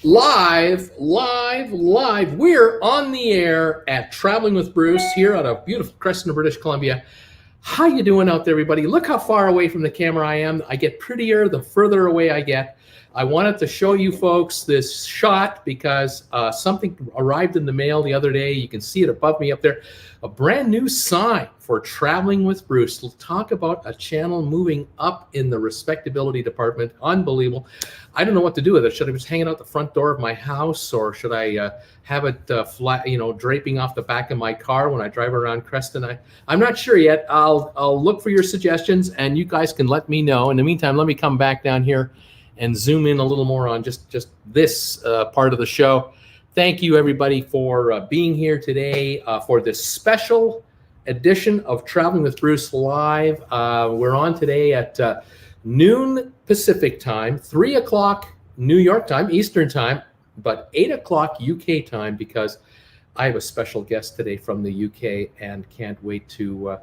Live. We're on the air at Traveling with Bruce here out of beautiful Creston, British Columbia. How you doing out there, everybody? Look how far away from the camera I am. I get prettier the further away I get. I wanted to show you folks this shot because something arrived in the mail the other day. You can see it above me up there. A brand new sign for Traveling with Bruce. We'll talk about a channel moving up in the respectability department. Unbelievable. I don't know what to do with it. Should I just hang it out the front door of my house, or should I have it flat, draping off the back of my car when I drive around Creston? I'm not sure yet. I'll look for your suggestions, and you guys can let me know. In the meantime, let me come back down here and zoom in a little more on just this part of the show. Thank you, everybody, for being here today for this special edition of Traveling with Bruce Live. We're on today at noon Pacific time, 3 o'clock New York time, Eastern time, but 8 o'clock UK time, because I have a special guest today from the UK and can't wait to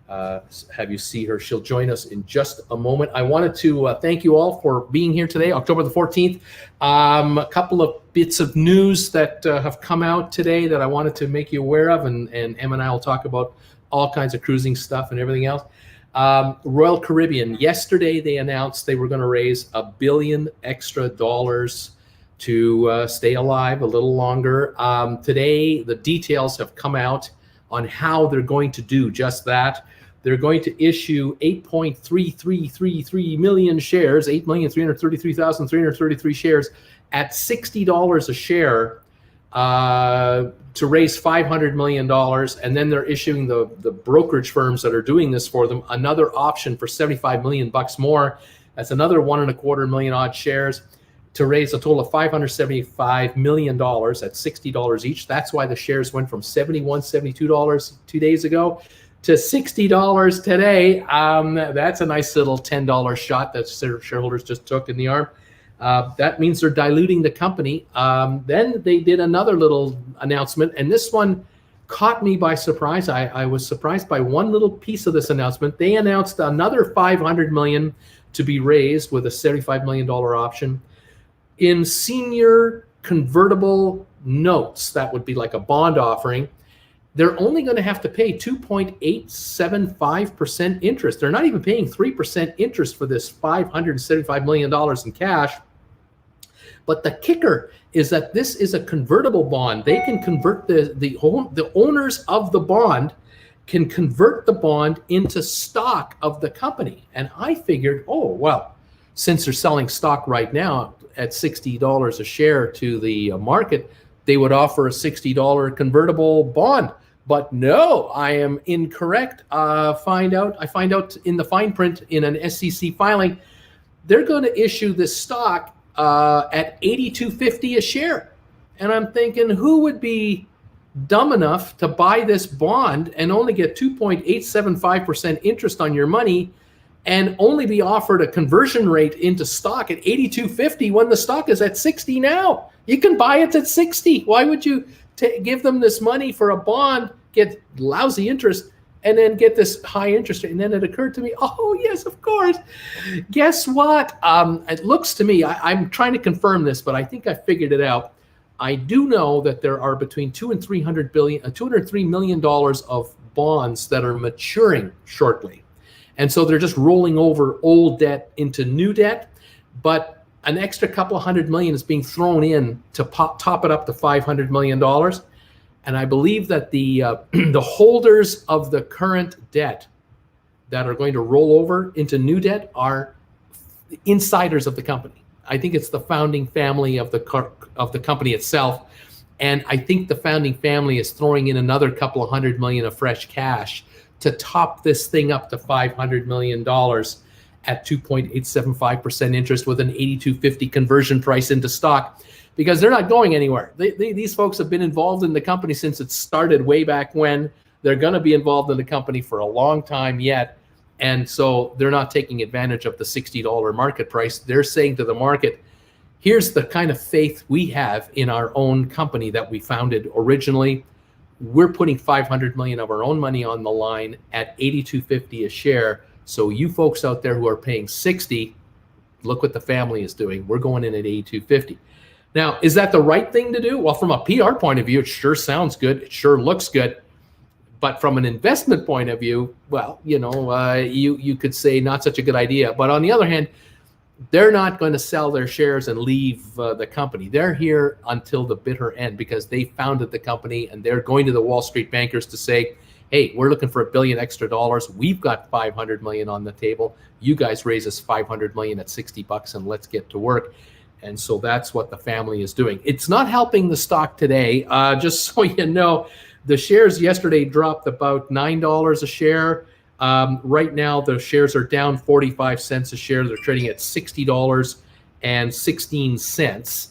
have you see her. She'll join us in just a moment. I wanted to thank you all for being here today, October the 14th. A couple of bits of news that have come out today that I wanted to make you aware of, and Emma and I will talk about all kinds of cruising stuff and everything else. Royal Caribbean, yesterday they announced they were going to raise $1 billion extra to stay alive a little longer. Today, the details have come out on how they're going to do just that. They're going to issue 8.3333 million shares, 8,333,333 shares at $60 a share to raise $500 million. And then they're issuing the brokerage firms that are doing this for them another option for $75 million bucks more. That's another 1.25 million odd shares to raise a total of $575 million at $60 each. That's why the shares went from $71, $72 2 days ago to $60 today. That's a nice little $10 shot that shareholders just took in the arm. That means they're diluting the company. Then they did another little announcement, and this one caught me by surprise. I was surprised by one little piece of this announcement. They announced another $500 million to be raised with a $75 million option in senior convertible notes. That would be like a bond offering. They're only going to have to pay 2.875% interest. They're not even paying 3% interest for this $575 million in cash. But the kicker is that this is a convertible bond. They can convert the owners of the bond can convert the bond into stock of the company. And I figured, oh, well, since they're selling stock right now at $60 a share to the market, they would offer a $60 convertible bond. But no, I am incorrect. I find out in the fine print in an SEC filing, they're going to issue this stock at $82.50 a share. And I'm thinking, who would be dumb enough to buy this bond and only get 2.875% interest on your money and only be offered a conversion rate into stock at $82.50 when the stock is at $60 now? You can buy it at $60. Why would you give them this money for a bond, get lousy interest, and then get this high interest rate? And then it occurred to me, oh, yes, of course. Guess what? It looks to me, I'm trying to confirm this, but I think I figured it out. I do know that there are between $203 million of bonds that are maturing shortly. And so they're just rolling over old debt into new debt, but an extra couple of $100 million is being thrown in to top it up to $500 million. And I believe that the holders of the current debt that are going to roll over into new debt are insiders of the company. I think it's the founding family of the company itself. And I think the founding family is throwing in another couple of $100 million of fresh cash to top this thing up to $500 million at 2.875% interest with an $82.50 conversion price into stock, because they're not going anywhere. These folks have been involved in the company since it started way back when. They're going to be involved in the company for a long time yet. And so they're not taking advantage of the $60 market price. They're saying to the market, here's the kind of faith we have in our own company that we founded originally. We're putting $500 million of our own money on the line at $82.50 a share. So you folks out there who are paying $60, look what the family is doing. We're going in at $82.50. Now, is that the right thing to do? Well, from a PR point of view, it sure sounds good. It sure looks good. But from an investment point of view, well, you could say not such a good idea. But on the other hand, they're not going to sell their shares and leave the company. They're here until the bitter end because they founded the company, and they're going to the Wall Street bankers to say, hey, we're looking for $1 billion extra. We've got $500 million on the table. You guys raise us $500 million at $60 and let's get to work. And so that's what the family is doing. It's not helping the stock today. Just so you know, the shares yesterday dropped about $9 a share. Right now, the shares are down 45 cents a share. They're trading at $60.16.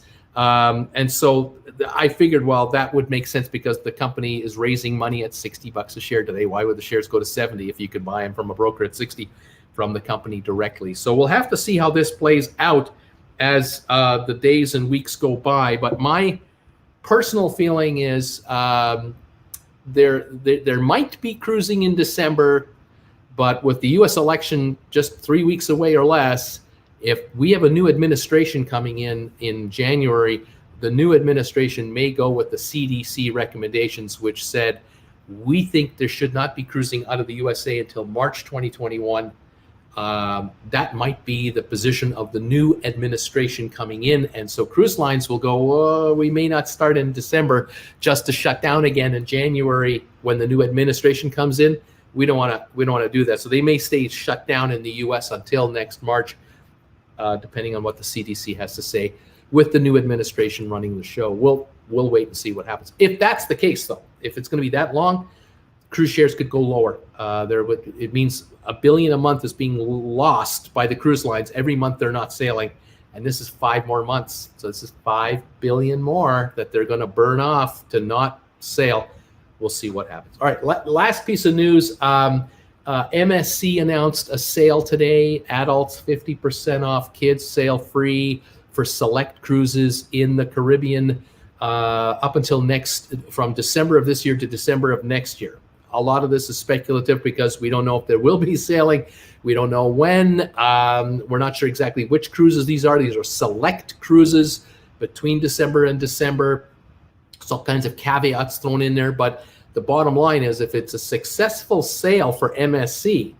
And so I figured, well, that would make sense because the company is raising money at $60 a share today. Why would the shares go to 70 if you could buy them from a broker at 60 from the company directly? So we'll have to see how this plays out as the days and weeks go by. But my personal feeling is there might be cruising in December, but with the U.S. election just 3 weeks away or less, if we have a new administration coming in January, the new administration may go with the CDC recommendations, which said, we think there should not be cruising out of the USA until March 2021. That might be the position of the new administration coming in. And so cruise lines will go, oh, we may not start in December just to shut down again in January when the new administration comes in. We don't want to do that. So they may stay shut down in the US until next March, depending on what the CDC has to say, with the new administration running the show. We'll wait and see what happens. If that's the case, though, if it's going to be that long, cruise shares could go lower. It means $1 billion a month is being lost by the cruise lines every month they're not sailing, and this is 5 more months. So this is $5 billion more that they're going to burn off to not sail. We'll see what happens. All right, last piece of news. MSC announced a sale today. Adults 50% off, kids sail free for select cruises in the Caribbean up until from December of this year to December of next year. A lot of this is speculative because we don't know if there will be sailing. We don't know when. We're not sure exactly which cruises these are. These are select cruises between December and December. There's all kinds of caveats thrown in there, but the bottom line is if it's a successful sale for MSC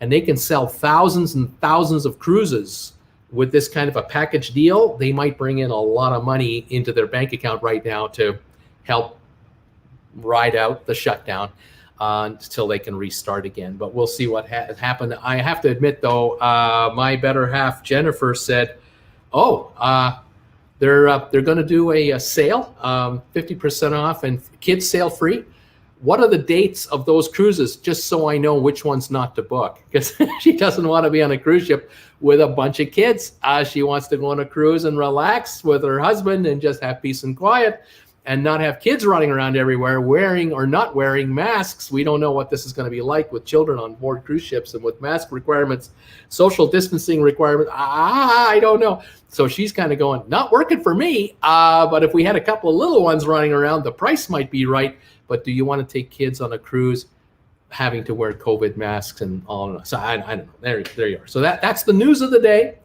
and they can sell thousands and thousands of cruises with this kind of a package deal, they might bring in a lot of money into their bank account right now to help ride out the shutdown until they can restart again. But we'll see what happened. I have to admit, though, my better half, Jennifer, said, they're going to do a sale, 50% off and kids sail free. What are the dates of those cruises? Just so I know which ones not to book, because she doesn't want to be on a cruise ship with a bunch of kids. She wants to go on a cruise and relax with her husband and just have peace and quiet and not have kids running around everywhere wearing or not wearing masks. We don't know what this is going to be like with children on board cruise ships and with mask requirements, social distancing requirements. I don't know. So she's kind of going, not working for me. But if we had a couple of little ones running around, the price might be right. But do you want to take kids on a cruise having to wear COVID masks and all of that? So I don't know. There you are. So that's the news of the day.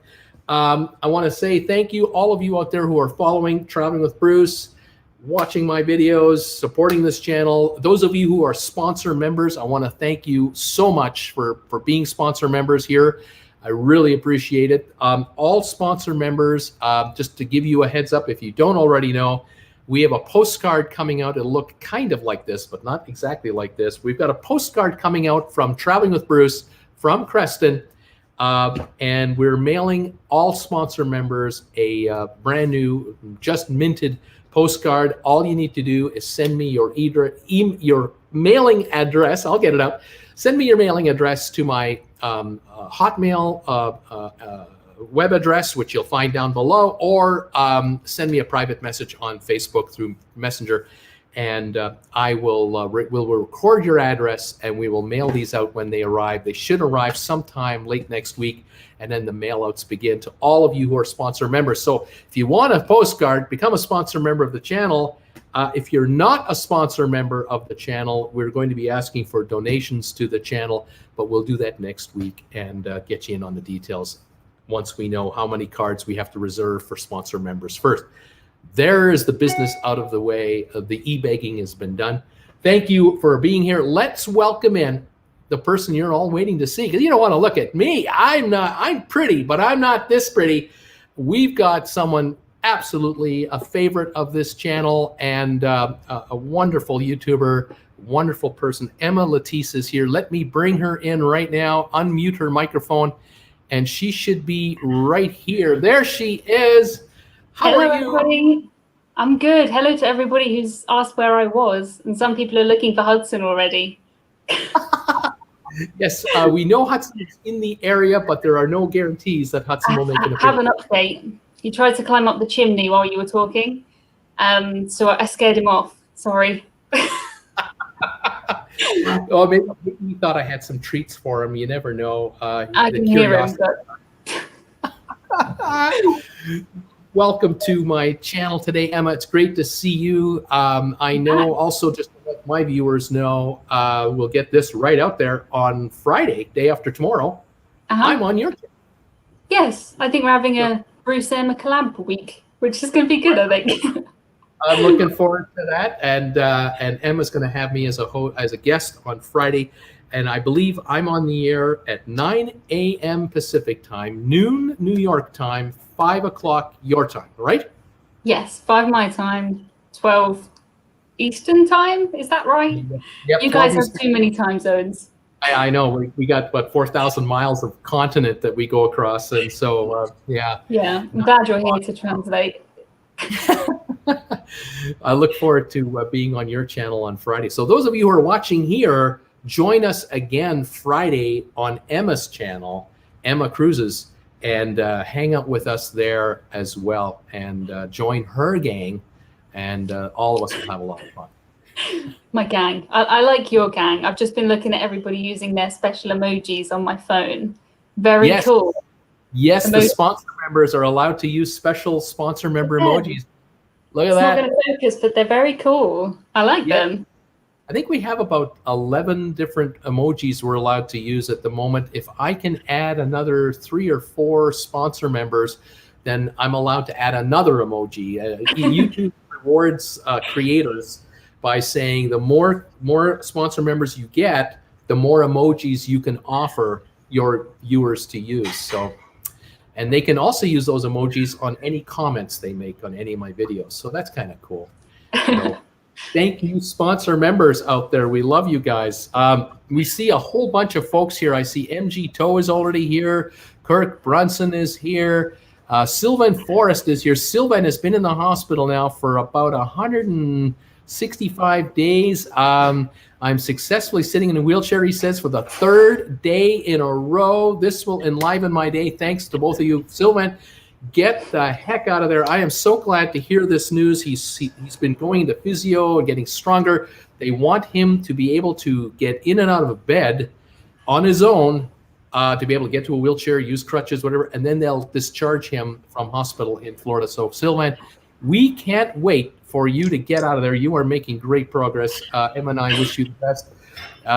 I want to say thank you, all of you out there who are following Traveling with Bruce, watching my videos, supporting this channel. Those of you who are sponsor members, I want to thank you so much for being sponsor members here. I really appreciate it. All sponsor members, just to give you a heads up, if you don't already know, we have a postcard coming out. It'll look kind of like this, but not exactly like this. We've got a postcard coming out from Traveling with Bruce from Creston, and we're mailing all sponsor members a brand new, just minted postcard. All you need to do is send me your mailing address. I'll get it out. Send me your mailing address to my Hotmail web address, which you'll find down below, or send me a private message on Facebook through Messenger, and I will we'll record your address and we will mail these out when they arrive. They should arrive sometime late next week, and then the mail outs begin to all of you who are sponsor members. So if you want a postcard, become a sponsor member of the channel. If you're not a sponsor member of the channel, we're going to be asking for donations to the channel, but we'll do that next week and get you in on the details once we know how many cards we have to reserve for sponsor members first. There is the business out of the way. The e-begging has been done. Thank you for being here. Let's welcome in the person you're all waiting to see, because you don't want to look at me. I'm pretty, but I'm not this pretty. We've got someone absolutely a favorite of this channel and a wonderful YouTuber, wonderful person. Emma Le Teace is here. Let me bring her in right now, unmute her microphone, and she should be right here. There she is. How Hello, are you? everybody. I'm good. Hello to everybody who's asked where I was, and some people are looking for Hudson already. Yes, we know Hudson is in the area, but there are no guarantees that Hudson will make an appearance. I have an update. He tried to climb up the chimney while you were talking, so I scared him off. Sorry. Oh, maybe he thought I had some treats for him. You never know. I can hear him. But... Welcome to my channel today, Emma. It's great to see you. I know also, just to let my viewers know, we'll get this right out there on Friday, day after tomorrow. I'm on your channel. Yes, I think we're having a Bruce Emma collab week, which is going to be good, I think. I'm looking forward to that, and Emma's going to have me as a guest on Friday, and I believe I'm on the air at 9 a.m. Pacific time, noon New York time, 5 o'clock your time, right? Yes, 5 my time, 12 Eastern time. Is that right? Yep, you guys have too many time zones. I know. We got, what, 4,000 miles of continent that we go across, and so, yeah. Yeah, I'm glad you're here to translate. I look forward to being on your channel on Friday. So those of you who are watching here, join us again Friday on Emma's channel, Emma Cruises, and hang out with us there as well, and join her gang, and all of us will have a lot of fun. My gang. I like your gang. I've just been looking at everybody using their special emojis on my phone. Very cool. Yes, the sponsor members are allowed to use special sponsor member emojis. Look at that. It's not going to focus, but they're very cool. I like them. I think we have about 11 different emojis we're allowed to use at the moment. If I can add another 3 or 4 sponsor members, then I'm allowed to add another emoji. YouTube rewards creators by saying the more sponsor members you get, the more emojis you can offer your viewers to use. So, and they can also use those emojis on any comments they make on any of my videos. So that's kind of cool. So, thank you, sponsor members out there. We love you guys. We see a whole bunch of folks here. I see MG Toe is already here. Kirk Brunson is here. Sylvan Forrest is here. Sylvan has been in the hospital now for about 165 days. I'm successfully sitting in a wheelchair, he says, for the 3rd day in a row. This will enliven my day. Thanks to both of you. Sylvan, get the heck out of there. I am so glad to hear this news. He's been going to physio and getting stronger. They want him to be able to get in and out of bed on his own, to be able to get to a wheelchair, use crutches, whatever, and then they'll discharge him from hospital in Florida. So, Sylvan, we can't wait for you to get out of there. You are making great progress. Emma and I wish you the best.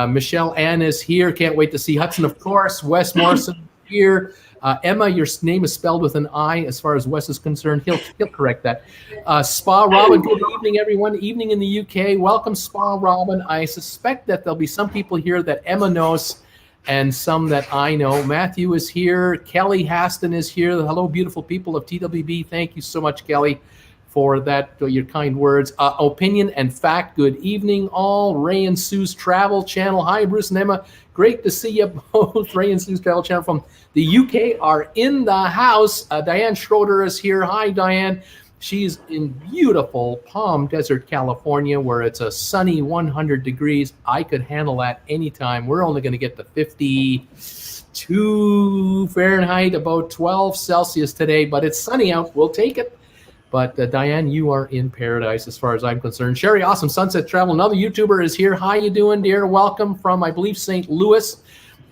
Michelle Ann is here. Can't wait to see Hudson, of course. Wes Morrison here. Emma, your name is spelled with an I as far as Wes is concerned. He'll correct that. Spa Robin, good evening, everyone. Evening in the UK. Welcome, Spa Robin. I suspect that there'll be some people here that Emma knows and some that I know. Matthew is here. Kelly Haston is here. Hello, beautiful people of TWB. Thank you so much, Kelly, for that, your kind words. Opinion and Fact, good evening all. Ray and Sue's Travel Channel. Hi, Bruce and Emma. Great to see you both. Ray and Sue's Travel Channel from the UK are in the house. Diane Schroeder is here. Hi, Diane. She's in beautiful Palm Desert, California, where it's a sunny 100 degrees. I could handle that anytime. We're only going to get to 52 Fahrenheit, about 12 Celsius today, but it's sunny out. We'll take it. But Diane, you are in paradise as far as I'm concerned. Sherry, Awesome Sunset Travel, another YouTuber is here. How you doing, dear? Welcome from, I believe, St. Louis.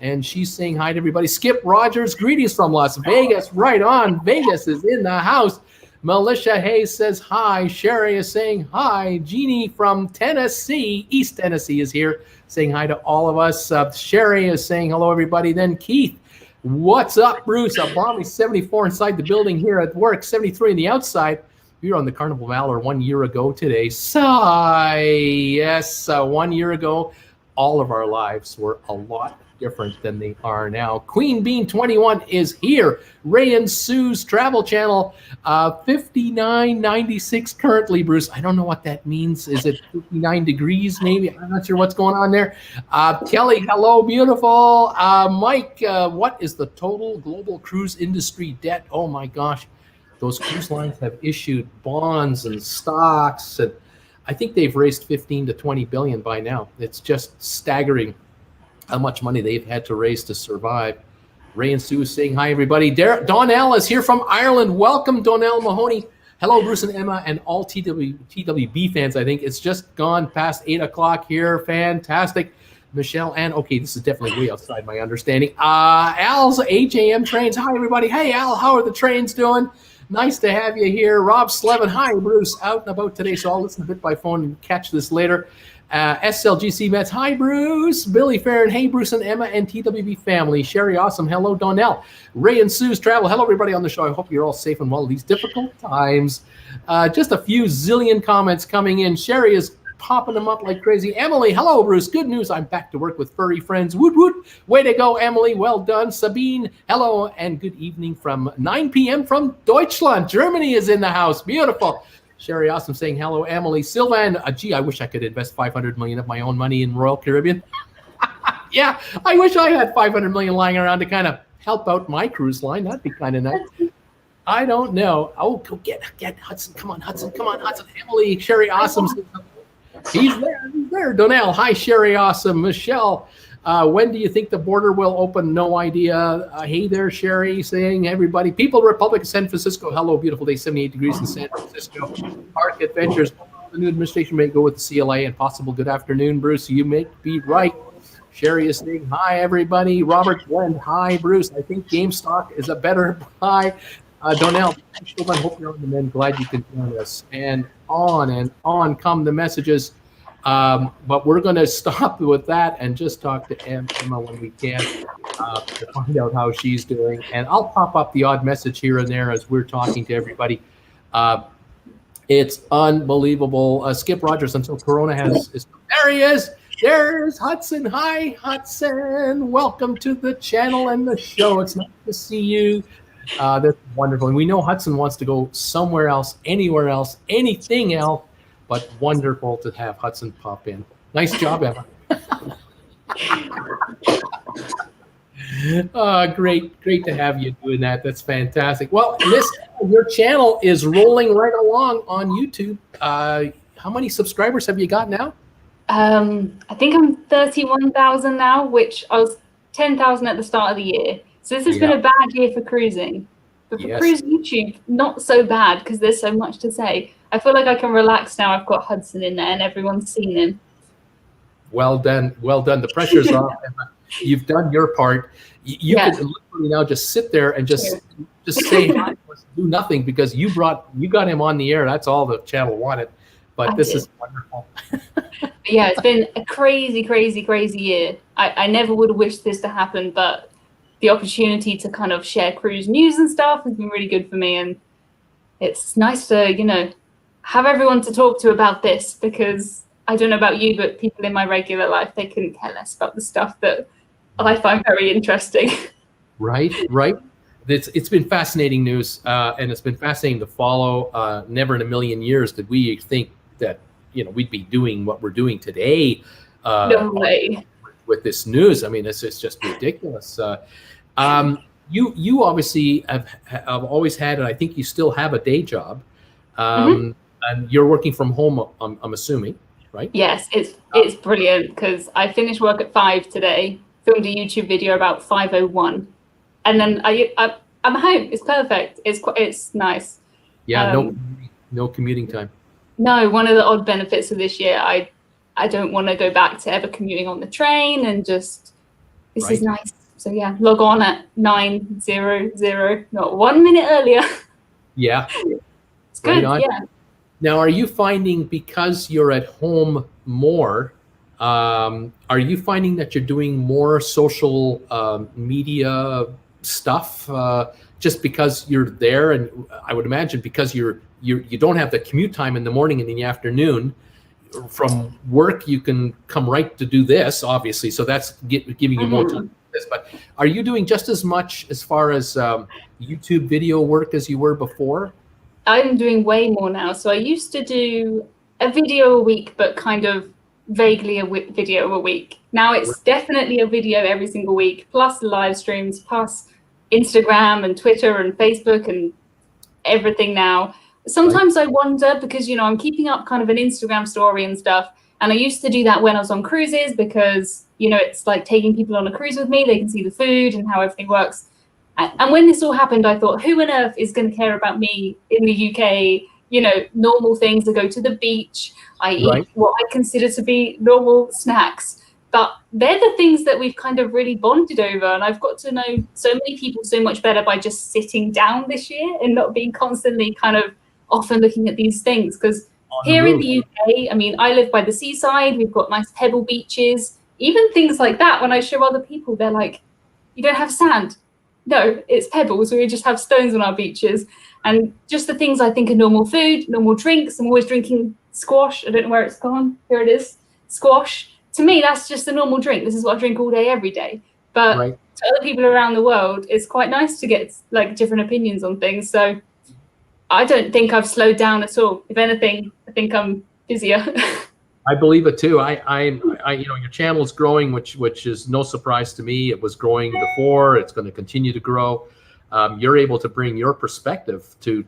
And she's saying hi to everybody. Skip Rogers, greetings from Las Vegas. Right on. Vegas is in the house. Militia Hayes says hi. Sherry is saying hi. Jeannie from Tennessee, East Tennessee, is here saying hi to all of us. Sherry is saying hello, everybody. Then Keith, what's up, Bruce? A balmy 74 inside the building here at work, 73 on the outside. We were on the Carnival Valor 1 year ago today. Sigh. Yes, 1 year ago, all of our lives were a lot different than they are now. Queen Bean 21 is here. Ray and Sue's travel channel, 59.96 currently, Bruce. I don't know what that means. Is it 59 degrees maybe? I'm not sure what's going on there. Kelly, hello, beautiful. Mike, what is the total global cruise industry debt? Oh my gosh. Those cruise lines have issued bonds and stocks, and I think they've raised 15 to 20 billion by now. It's just staggering how much money they've had to raise to survive. Ray and Sue saying hi, everybody. Donnell is here from Ireland. Welcome, Donnell Mahoney. Hello, Bruce and Emma, and all TWB fans. I think it's just gone past 8 o'clock here. Fantastic. Michelle and okay, this is definitely way outside my understanding. Al's HAM trains. Hi, everybody. Hey, Al, how are the trains doing? Nice to have you here. Rob Slevin. Hi, Bruce. Out and about today, so I'll listen a bit by phone and catch this later. SLGC Mets. Hi, Bruce. Billy Farron. Hey, Bruce and Emma and TWB family. Sherry Awesome. Hello, Donnell. Ray and Sue's Travel. Hello, everybody on the show. I hope you're all safe and well these difficult times. Just a few zillion comments coming in. Sherry is popping them up like crazy. Emily, hello, Bruce. Good news. I'm back to work with furry friends. Woot woot. Way to go, Emily. Well done. Sabine, hello, and good evening from 9 p.m. from Deutschland. Germany is in the house. Beautiful. Sherry Awesome saying hello, Emily. Sylvan, gee, I wish I could invest 500 million of my own money in Royal Caribbean. Yeah, I wish I had 500 million lying around to kind of help out my cruise line. That'd be kind of nice. I don't know. Oh, go get Hudson. Come on, Hudson. Come on, Hudson. Emily, Sherry Awesome. He's there. He's there. Donnell. Hi, Sherry Awesome. Michelle. When do you think the border will open? No idea. Hey there, Sherry, saying everybody. People Republic of San Francisco. Hello, beautiful day, 78 degrees in San Francisco. Park Adventures. The new administration may go with the CLA and possible good afternoon, Bruce. You may be right. Sherry is saying hi, everybody. Robert Glenn. Hi, Bruce. I think GameStop is a better buy. Donnell, I hope you're on the mend. Glad you can join us. And on come the messages. But we're going to stop with that and just talk to Emma when we can to find out how she's doing. And I'll pop up the odd message here and there as we're talking to everybody. It's unbelievable. Skip Rogers, until Corona is there he is. There's Hudson. Hi, Hudson. Welcome to the channel and the show. It's nice to see you. That's wonderful. And we know Hudson wants to go somewhere else, anywhere else, anything else. But wonderful to have Hudson pop in. Nice job, Emma. Great to have you doing that. That's fantastic. Well, your channel is rolling right along on YouTube. How many subscribers have you got now? I think I'm 31,000 now, which I was 10,000 at the start of the year. So this has been a bad year for cruising. But for cruise YouTube, not so bad because there's so much to say. I feel like I can relax now. I've got Hudson in there and everyone's seen him. Well done. Well done. The pressure's off. You've done your part. You can literally now just sit there and just say hi, do nothing because you got him on the air. That's all the channel wanted. But this is wonderful. Yeah, it's been a crazy, crazy, crazy year. I never would have wished this to happen, but the opportunity to kind of share cruise news and stuff has been really good for me. And it's nice to, have everyone to talk to about this because I don't know about you, but people in my regular life, they couldn't care less about the stuff that I find very interesting. Right. It's been fascinating news, and it's been fascinating to follow. Never in a million years did we think that we'd be doing what we're doing today. No way. With this news, I mean, it's just ridiculous. You obviously have always had, and I think you still have a day job, and you're working from home. I'm assuming, right? Yes, it's brilliant because I finished work at 5 today. Filmed a YouTube video about 5:01, and then I'm home. It's perfect. It's nice. Yeah, no commuting time. No, one of the odd benefits of this year, I don't want to go back to ever commuting on the train and just this is nice. So yeah, log on at 9:00, not 1 minute earlier. Yeah, it's good. Yeah. Now, are you finding because you're at home more? Are you finding that you're doing more social media stuff? just because you're there, and I would imagine because you don't have the commute time in the morning and in the afternoon from work, you can come right to do this, obviously. So that's giving you more time for this. But are you doing just as much as far as YouTube video work as you were before? I'm doing way more now. So I used to do a video a week, but kind of vaguely a video a week. Now it's definitely a video every single week, plus live streams, plus Instagram and Twitter and Facebook and everything now. Sometimes I wonder because, you know, I'm keeping up kind of an Instagram story and stuff. And I used to do that when I was on cruises because, you know, it's like taking people on a cruise with me. They can see the food and how everything works. And when this all happened, I thought, who on earth is going to care about me in the UK? You know, normal things. I go to the beach. I eat what I consider to be normal snacks. But they're the things that we've kind of really bonded over. And I've got to know so many people so much better by just sitting down this year and not being constantly kind of often looking at these things. Because here in the UK, I mean, I live by the seaside. We've got nice pebble beaches. Even things like that, when I show other people, they're like, you don't have sand. No, it's pebbles. We just have stones on our beaches. And just the things I think are normal food, normal drinks. I'm always drinking squash. I don't know where it's gone. Here it is. Squash. To me, that's just a normal drink. This is what I drink all day, every day. But to other people around the world, it's quite nice to get like different opinions on things. So I don't think I've slowed down at all. If anything, I think I'm busier. I believe it too. I you know, your channel is growing, which is no surprise to me. It was growing before. It's going to continue to grow. You're able to bring your perspective to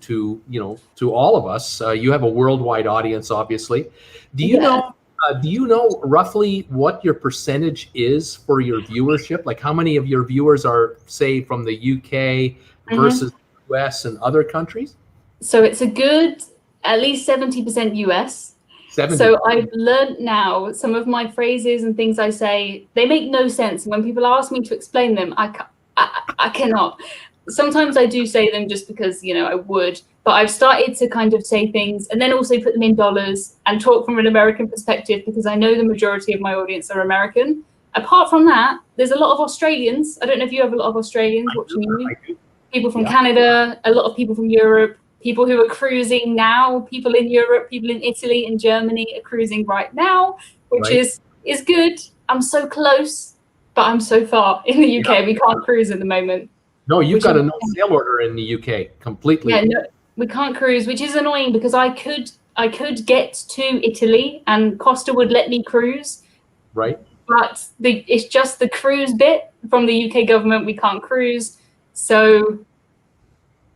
you know, to all of us. You have a worldwide audience, obviously. Do you know? Do you know roughly what your percentage is for your viewership? Like how many of your viewers are, say, from the UK versus the US and other countries? So it's a good, at least 70% US. 70. So I've learned now some of my phrases and things I say, they make no sense. When people ask me to explain them, I cannot. Sometimes I do say them just because, you know, I would, but I've started to kind of say things and then also put them in dollars and talk from an American perspective because I know the majority of my audience are American. Apart from that, there's a lot of Australians. I don't know if you have a lot of Australians watching you. People from Canada, a lot of people from Europe, people who are cruising now, people in Europe, people in Italy and Germany are cruising right now, which is good. I'm so close, but I'm so far in the UK. We can't cruise at the moment. No, you've got a no sail order in the UK completely. Yeah, no, we can't cruise, which is annoying because I could get to Italy and Costa would let me cruise. Right. But it's just the cruise bit from the UK government. We can't cruise. So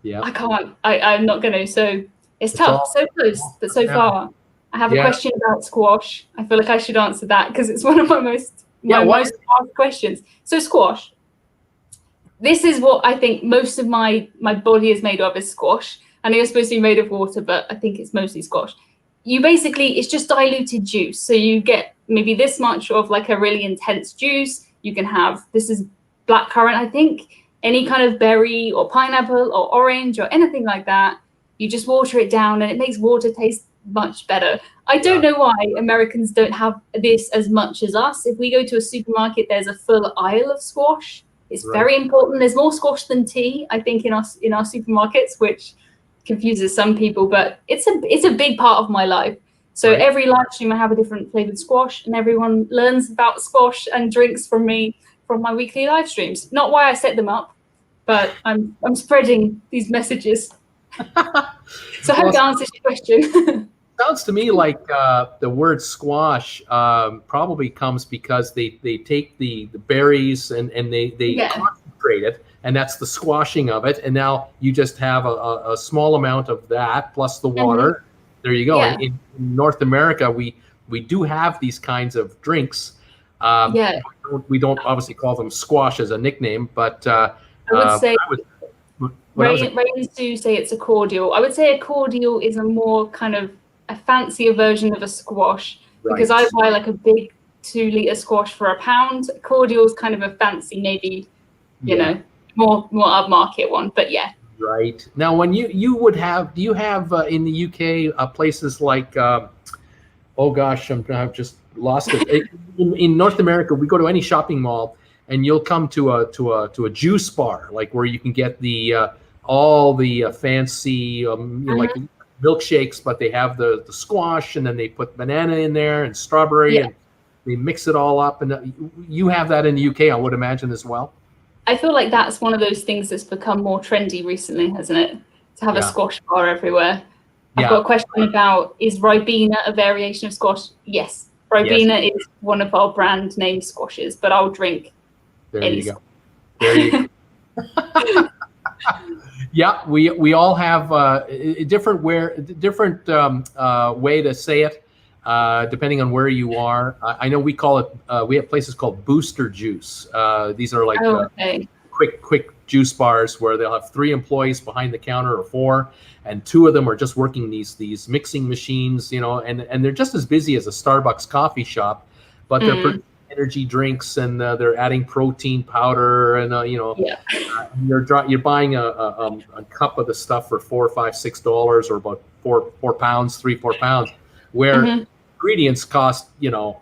yeah, I can't. I'm not going to. So it's tough. So close, but so far. I have a question about squash. I feel like I should answer that because it's one of my most asked questions. So squash. This is what I think most of my body is made of is squash. I know you're supposed to be made of water, but I think it's mostly squash. You basically, it's just diluted juice. So you get maybe this much of like a really intense juice. You can have, this is blackcurrant, I think, any kind of berry or pineapple or orange or anything like that. You just water it down and it makes water taste much better. I don't know why Americans don't have this as much as us. If we go to a supermarket, there's a full aisle of squash. It's very important. There's more squash than tea, I think, in our supermarkets, which confuses some people, but it's a big part of my life. So every live stream I have a different flavored squash and everyone learns about squash and drinks from me from my weekly live streams. Not why I set them up, but I'm spreading these messages. So I hope that answers your question. Sounds to me like the word squash probably comes because they take the berries and they concentrate it, and that's the squashing of it. And now you just have a small amount of that plus the water. There you go. Yeah. In North America, we do have these kinds of drinks. We don't obviously call them squash as a nickname, but I would say Rains do say it's a cordial. I would say a cordial is a more kind of a fancier version of a squash because I buy like a big 2-liter squash for £1. A cordial is kind of a fancy, maybe, you know, more upmarket one, but yeah. Right. Now, when you would have, do you have in the UK places like, oh gosh, I've just lost it. In North America, we go to any shopping mall and you'll come to a juice bar, like where you can get the all the fancy, like milkshakes, but they have the squash, and then they put banana in there and strawberry, and they mix it all up. And you have that in the UK, I would imagine, as well. I feel like that's one of those things that's become more trendy recently, hasn't it? To have a squash bar everywhere. I've got a question about, is Ribena a variation of squash? Yes. Ribena is one of our brand name squashes, but I'll drink any squash. There you go. Yeah, we all have a different way to say it, depending on where you are. I know we call it. We have places called booster juice. These are like quick juice bars where they'll have 3 employees behind the counter, or 4, and 2 of them are just working these mixing machines, and they're just as busy as a Starbucks coffee shop, but they're producing energy drinks, and they're adding protein powder, and you're buying a cup of the stuff for $4, $5, $6, or about 4 pounds, 3-4 pounds, where ingredients cost,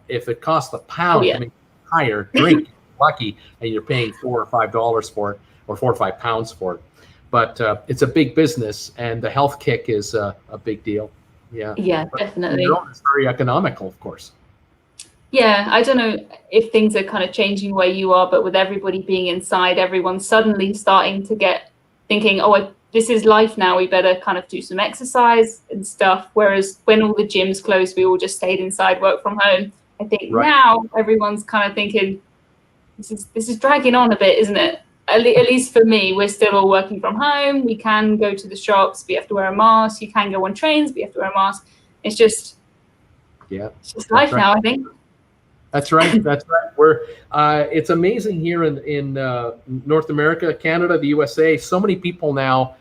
if it costs a pound to make a higher drink, lucky, and you're paying $4 or $5 for it, or 4 or 5 pounds for it. But it's a big business, and the health kick is a big deal. Yeah, but definitely. It's very economical, of course. Yeah, I don't know if things are kind of changing where you are, but with everybody being inside, everyone's suddenly starting to thinking, oh, this is life now, we better kind of do some exercise and stuff. Whereas when all the gyms closed, we all just stayed inside, work from home. I think now everyone's kind of thinking, this is dragging on a bit, isn't it? At least for me, we're still all working from home. We can go to the shops, but you have to wear a mask. You can go on trains, but you have to wear a mask. It's just life now, I think. That's right. We're it's amazing here in North America, Canada, the USA. So many people now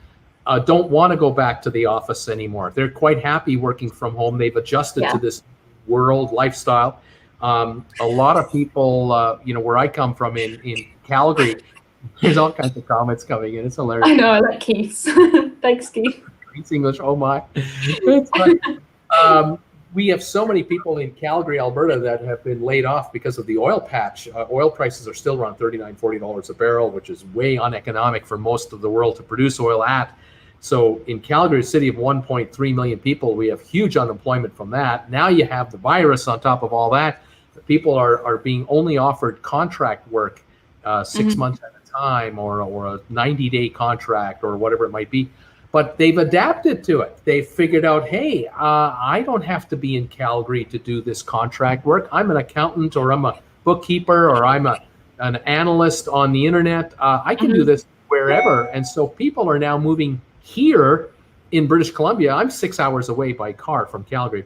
don't want to go back to the office anymore. They're quite happy working from home. They've adjusted to this world lifestyle. A lot of people, where I come from in Calgary, there's all kinds of comments coming in. It's hilarious. I know, I like Keith's. Thanks, Keith. Keith's English, oh my. It's funny. We have so many people in Calgary, Alberta, that have been laid off because of the oil patch. Oil prices are still around $39, $40 a barrel, which is way uneconomic for most of the world to produce oil at. So in Calgary, a city of 1.3 million people, we have huge unemployment from that. Now you have the virus on top of all that. People are being only offered contract work 6 months at a time, or a 90-day contract, or whatever it might be. But they've adapted to it. They've figured out, hey, I don't have to be in Calgary to do this contract work. I'm an accountant, or I'm a bookkeeper, or I'm an analyst on the internet. I can do this wherever. And so people are now moving here in British Columbia. I'm 6 hours away by car from Calgary.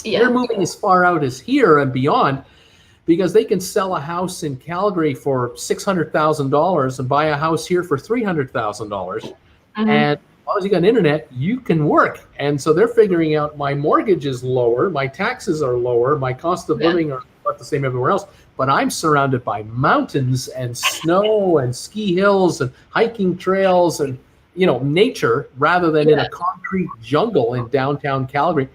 They're moving as far out as here and beyond, because they can sell a house in Calgary for $600,000 and buy a house here for $300,000. And as long as you got internet, you can work. And so they're figuring out, my mortgage is lower, my taxes are lower, my cost of living are about the same everywhere else, but I'm surrounded by mountains and snow and ski hills and hiking trails and nature, rather than in a concrete jungle in downtown Calgary.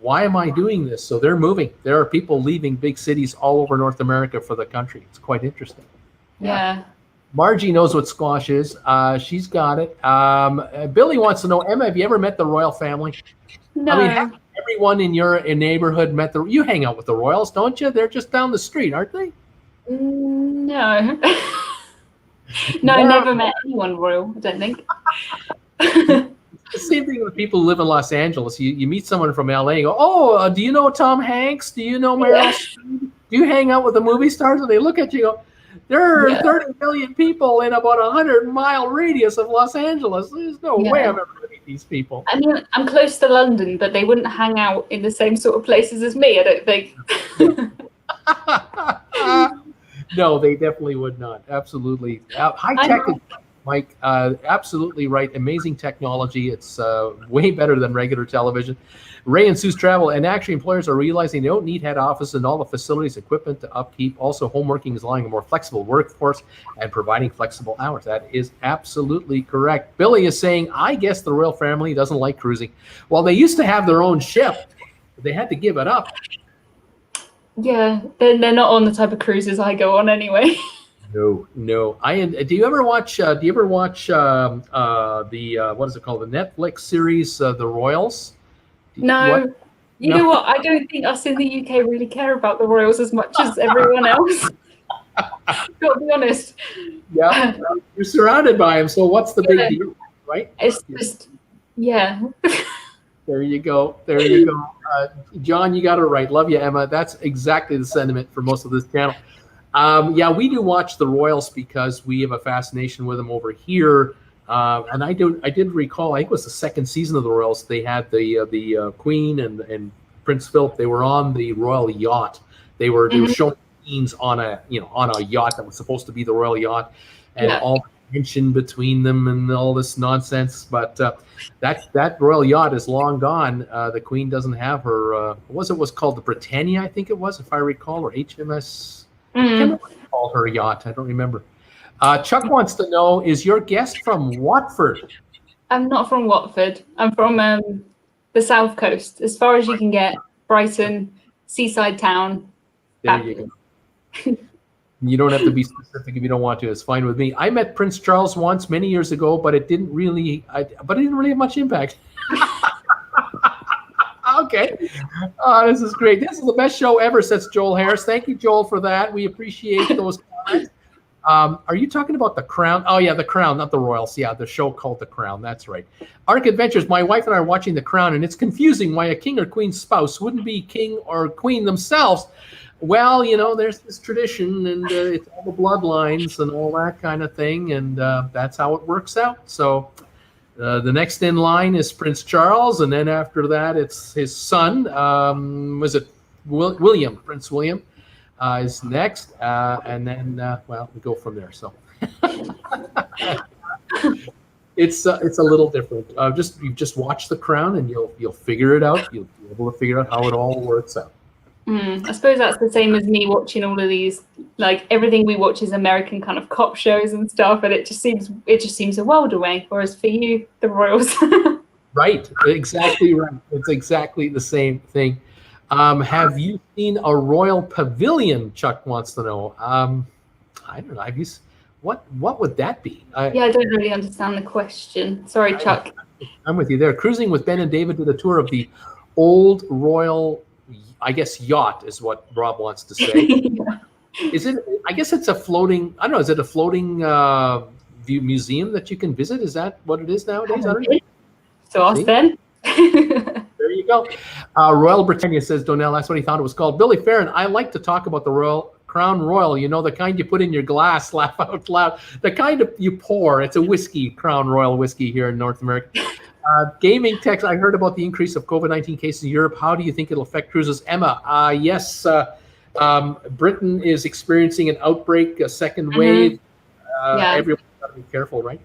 Why am I doing this? So they're moving. There are people leaving big cities all over North America for the country. It's quite interesting. Yeah. Margie knows what squash is. She's got it. Billy wants to know, Emma, have you ever met the royal family? No. I mean, everyone in your neighborhood met you hang out with the royals, don't you? They're just down the street, aren't they? No. No, I never met anyone royal, I don't think. The same thing with people who live in Los Angeles. You meet someone from LA and go, oh, do you know Tom Hanks? Do you know Meryl Streep? Do you hang out with the movie stars? And they look at you and go, there are 30 million people in about a 100-mile radius of Los Angeles. There's no way I'm ever going to meet these people. I mean, I'm close to London, but they wouldn't hang out in the same sort of places as me, I don't think. No, they definitely would not. Absolutely. High tech is, Mike, absolutely right. Amazing technology. It's way better than regular television. Ray and Sue's Travel, and actually employers are realizing they don't need head office and all the facilities, equipment to upkeep. Also, home working is allowing a more flexible workforce and providing flexible hours. That is absolutely correct. Billy is saying, I guess the royal family doesn't like cruising. Well, they used to have their own ship. They had to give it up. Yeah, they're not on the type of cruises I go on anyway. No. Do you ever watch? The what is it called? The Netflix series, The Royals. No. You No. know what? I don't think us in the UK really care about the royals as much as everyone else. Got to be honest. Yeah, you're surrounded by them. So what's the big deal, right? It's just, yeah. There you go. John, you got it right. Love you, Emma. That's exactly the sentiment for most of this channel. Yeah, we do watch the Royals because we have a fascination with them over here. And I did recall, I think it was the second season of the Royals. They had the Queen and Prince Philip. They were on the royal yacht. They were showing scenes on a yacht that was supposed to be the royal yacht, and all the tension between them and all this nonsense. But that royal yacht is long gone. The Queen doesn't have her. What was called the Britannia? I think it was, if I recall, or HMS. I can't remember what they called her yacht. I don't remember. Chuck wants to know, is your guest from Watford? I'm not from Watford. I'm from the south coast, as far as you can get. Brighton, seaside town. There you go. You don't have to be specific if you don't want to. It's fine with me. I met Prince Charles once many years ago, but it didn't really have much impact. Okay. This is great. This is the best show ever, says Joel Harris. Thank you, Joel, for that. We appreciate those comments. Are you talking about The Crown? Oh, yeah, The Crown, not The Royals. Yeah, the show called The Crown. That's right. Arc Adventures. My wife and I are watching The Crown, and it's confusing why a king or queen spouse wouldn't be king or queen themselves. Well, there's this tradition, and it's all the bloodlines and all that kind of thing, and that's how it works out. So the next in line is Prince Charles, and then after that, it's his son. Was it William? Prince William is next, and then we go from there. So it's a little different. You just watch The Crown, and you'll figure it out. You'll be able to figure out how it all works out. I suppose that's the same as me watching all of these. Like, everything we watch is American kind of cop shows and stuff, and it just seems a world away. Whereas for you, the Royals. Right, exactly right. It's exactly the same thing. Have you seen a royal pavilion? Chuck wants to know. I don't know. What would that be? I don't really understand the question. Sorry, Chuck. I'm with you there. Cruising with Ben and David did a tour of the old royal, I guess, yacht is what Rob wants to say. Yeah. Is it? I guess it's a floating. I don't know. Is it a floating museum that you can visit? Is that what it is nowadays? I don't know. So ask Ben. There you go. Royal Britannia, says Donnell. That's what he thought it was called. Billy Farron. I like to talk about the Crown Royal. The kind you put in your glass. Laugh out loud. The kind of you pour. It's a whiskey, Crown Royal whiskey here in North America. Gaming text. I heard about the increase of COVID-19 cases in Europe. How do you think it'll affect cruises? Emma, yes, Britain is experiencing an outbreak, a second wave. Everyone's got to be careful, right?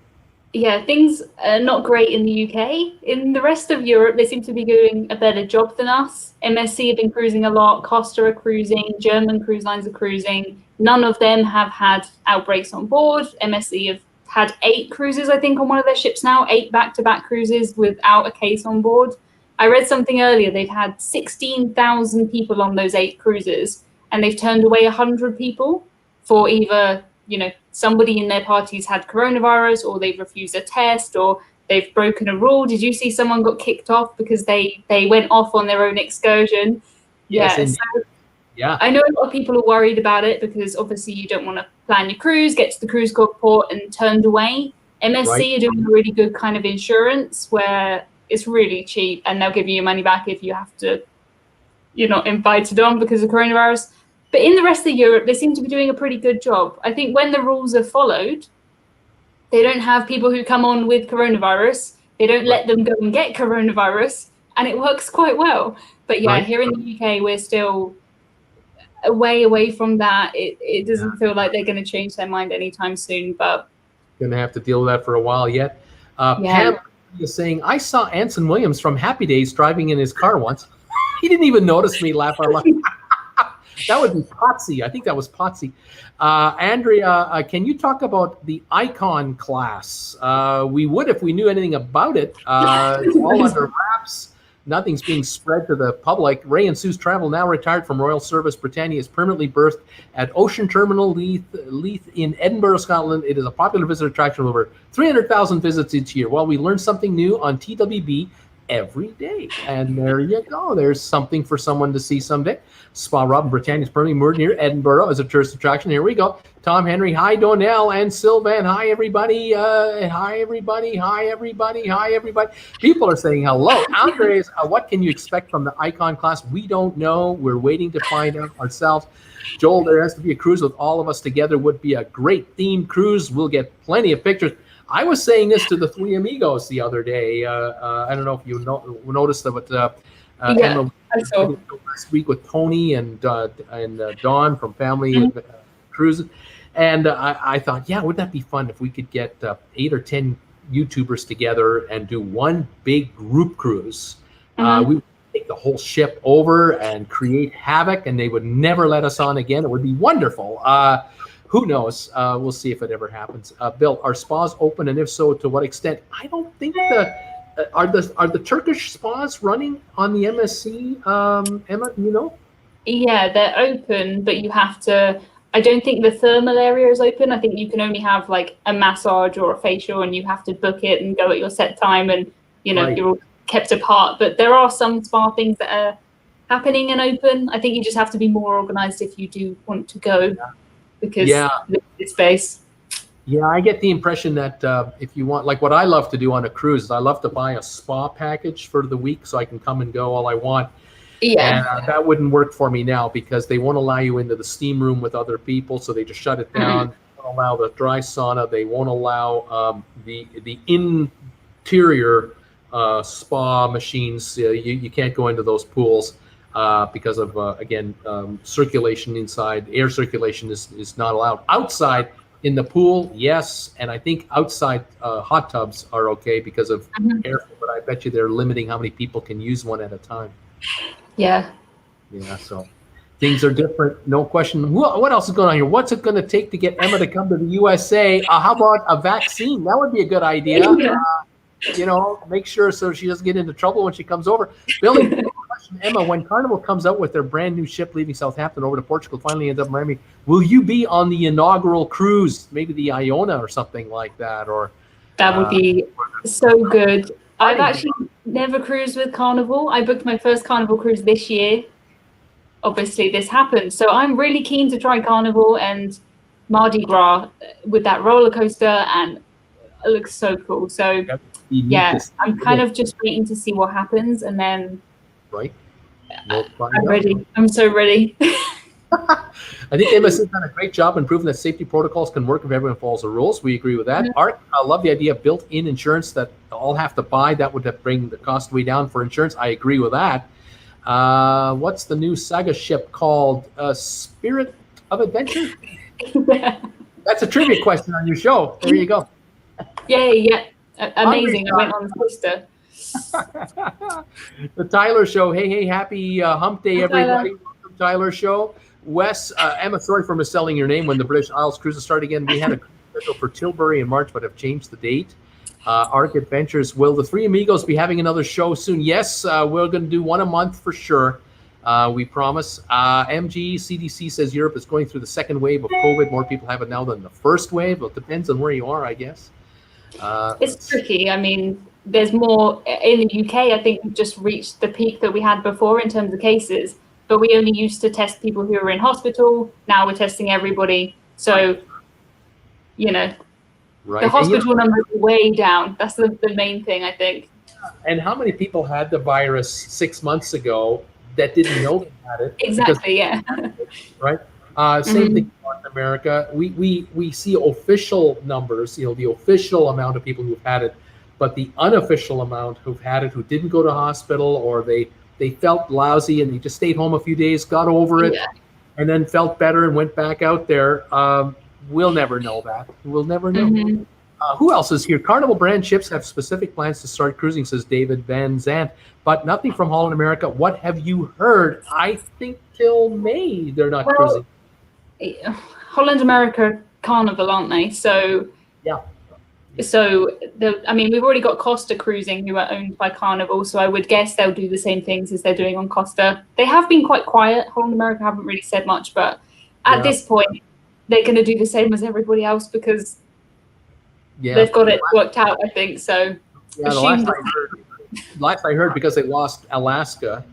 Yeah, things are not great in the UK. In the rest of Europe, they seem to be doing a better job than us. MSC have been cruising a lot. Costa are cruising. German cruise lines are cruising. None of them have had outbreaks on board. MSC have had 8 cruises, I think, on one of their ships now, 8 back-to-back cruises without a case on board. I read something earlier. They've had 16,000 people on those 8 cruises, and they've turned away 100 people for either, somebody in their parties had coronavirus, or they've refused a test, or they've broken a rule. Did you see someone got kicked off because they went off on their own excursion? Yes, yeah. I know a lot of people are worried about it because obviously you don't want to plan your cruise, get to the cruise port and turned away. MSC are doing a really good kind of insurance where it's really cheap and they'll give you your money back if you're not invited on because of coronavirus. But in the rest of Europe, they seem to be doing a pretty good job. I think when the rules are followed, they don't have people who come on with coronavirus. They don't let them go and get coronavirus, and it works quite well. But here in the UK, we're still way away from that. It doesn't feel like they're going to change their mind anytime soon. But going to have to deal with that for a while yet. Pam is saying, I saw Anson Williams from Happy Days driving in his car once. He didn't even notice me. Laugh out loud. That would be Potsy. I think that was Potsy. Andrea, can you talk about the Icon class? We would if we knew anything about it. It's all under wraps. nothing's being spread to the public. Ray and Sue's Travel, now retired from Royal Service Britannia, is permanently berthed at Ocean Terminal Leith in Edinburgh, Scotland. It is a popular visitor attraction with over 300,000 visits each year. Well, we learn something new on TWB every day. And there you go. There's something for someone to see someday. Spa Robin Britannia is permanently moored near Edinburgh as a tourist attraction. Here we go. Tom Henry, hi Donnell and Sylvan, hi everybody, hi everybody, hi everybody, hi everybody. People are saying hello. Andres, what can you expect from the Icon class? We don't know. We're waiting to find out ourselves. Joel, there has to be a cruise with all of us together. Would be a great themed cruise. We'll get plenty of pictures. I was saying this to the three amigos the other day. I don't know if you noticed that, but Emma, I saw last week with Tony and Dawn from Family Cruises. And I thought, yeah, wouldn't that be fun if we could get 8 or 10 YouTubers together and do one big group cruise? We would take the whole ship over and create havoc, and they would never let us on again. It would be wonderful. Who knows? We'll see if it ever happens. Bill, are spas open, and if so, to what extent? I don't think are the Turkish spas running on the MSC? Emma, do you know? Yeah, they're open, but you have to. I don't think the thermal area is open. I think you can only have like a massage or a facial, and you have to book it and go at your set time, and Right. you're all kept apart. But there are some spa things that are happening and open. I think you just have to be more organized if you do want to go, because it's space. Yeah, I get the impression that if you want, like what I love to do on a cruise, is I love to buy a spa package for the week so I can come and go all I want. Yeah. And that wouldn't work for me now because they won't allow you into the steam room with other people, so they just shut it down. They won't allow the dry sauna. They won't allow the interior spa machines. You can't go into those pools because of, again, circulation inside. Air circulation is not allowed. Outside, in the pool, yes, and I think outside hot tubs are okay because of airflow, but I bet you they're limiting how many people can use one at a time. Yeah. Yeah, so things are different, no question. What else is going on here? What's it going to take to get Emma to come to the USA? How about a vaccine? That would be a good idea. Make sure so she doesn't get into trouble when she comes over. Billy, question, Emma, when Carnival comes out with their brand new ship leaving Southampton over to Portugal, finally ends up in Miami, will you be on the inaugural cruise, maybe the Iona or something like that? Or that would be so good. I've actually never cruised with Carnival. I booked my first Carnival cruise this year. Obviously, this happened. So I'm really keen to try Carnival and Mardi Gras with that roller coaster, and it looks so cool. So, yeah, I'm kind of just waiting to see what happens, and then I'm ready. I'm so ready. I think Emma's done a great job in proving that safety protocols can work if everyone follows the rules. We agree with that. Art, I love the idea of built-in insurance that all have to buy. That would bring the cost way down for insurance. I agree with that. What's the new saga ship called? Spirit of Adventure? That's a trivia question on your show. There you go. Yeah. Amazing. I went on the poster. The Tyler Show. Hey, happy hump day, everybody. Welcome, Tyler Show. Wes, Emma, sorry for misspelling your name when the British Isles cruises start again. We had a schedule for Tilbury in March, but have changed the date. Arc Adventures, will the Three Amigos be having another show soon? Yes, we're going to do one a month for sure. We promise. MG CDC says Europe is going through the second wave of COVID. More people have it now than the first wave. Well, it depends on where you are, I guess. It's tricky. I mean, there's more in the UK. I think we've just reached the peak that we had before in terms of cases. But we only used to test people who were in hospital. Now we're testing everybody. So, the hospital numbers are way down. That's the main thing, I think. And how many people had the virus 6 months ago that didn't know they had it? Exactly, yeah. Right? Same thing in North America. We see official numbers, the official amount of people who've had it, but the unofficial amount who've had it who didn't go to hospital, or they felt lousy and they just stayed home a few days, got over it, and then felt better and went back out there. We'll never know that. We'll never know. Who else is here? Carnival brand ships have specific plans to start cruising, says David Van Zandt, but nothing from Holland America. What have you heard? I think till May they're not cruising. Holland America Carnival, aren't they? So So, I mean, we've already got Costa Cruising, who are owned by Carnival, so I would guess they'll do the same things as they're doing on Costa. They have been quite quiet. Holland America haven't really said much, but at this point, they're going to do the same as everybody else because they've got it worked out, I think. So, yeah, last I heard, because they lost Alaska,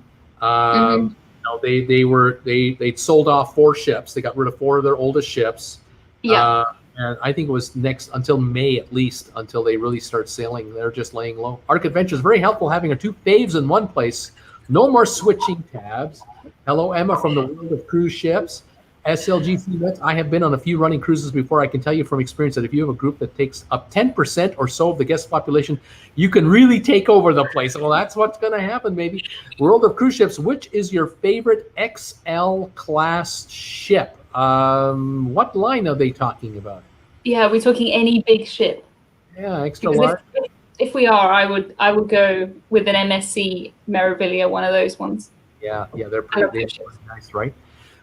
they'd sold off 4 ships. They got rid of 4 of their oldest ships. Yeah. And I think it was until May at least, until they really start sailing. They're just laying low. Arctic Adventure is very helpful having our 2 faves in one place. No more switching tabs. Hello, Emma from the world of cruise ships. SLGC Vets, I have been on a few running cruises before. I can tell you from experience that if you have a group that takes up 10% or so of the guest population, you can really take over the place. Well, that's what's going to happen, maybe. World of Cruise Ships, which is your favorite XL class ship? What line are they talking about? Yeah, we're talking any big ship. Yeah, extra large. If we are, I would go with an MSC Meraviglia, one of those ones. Yeah, they're pretty nice, right?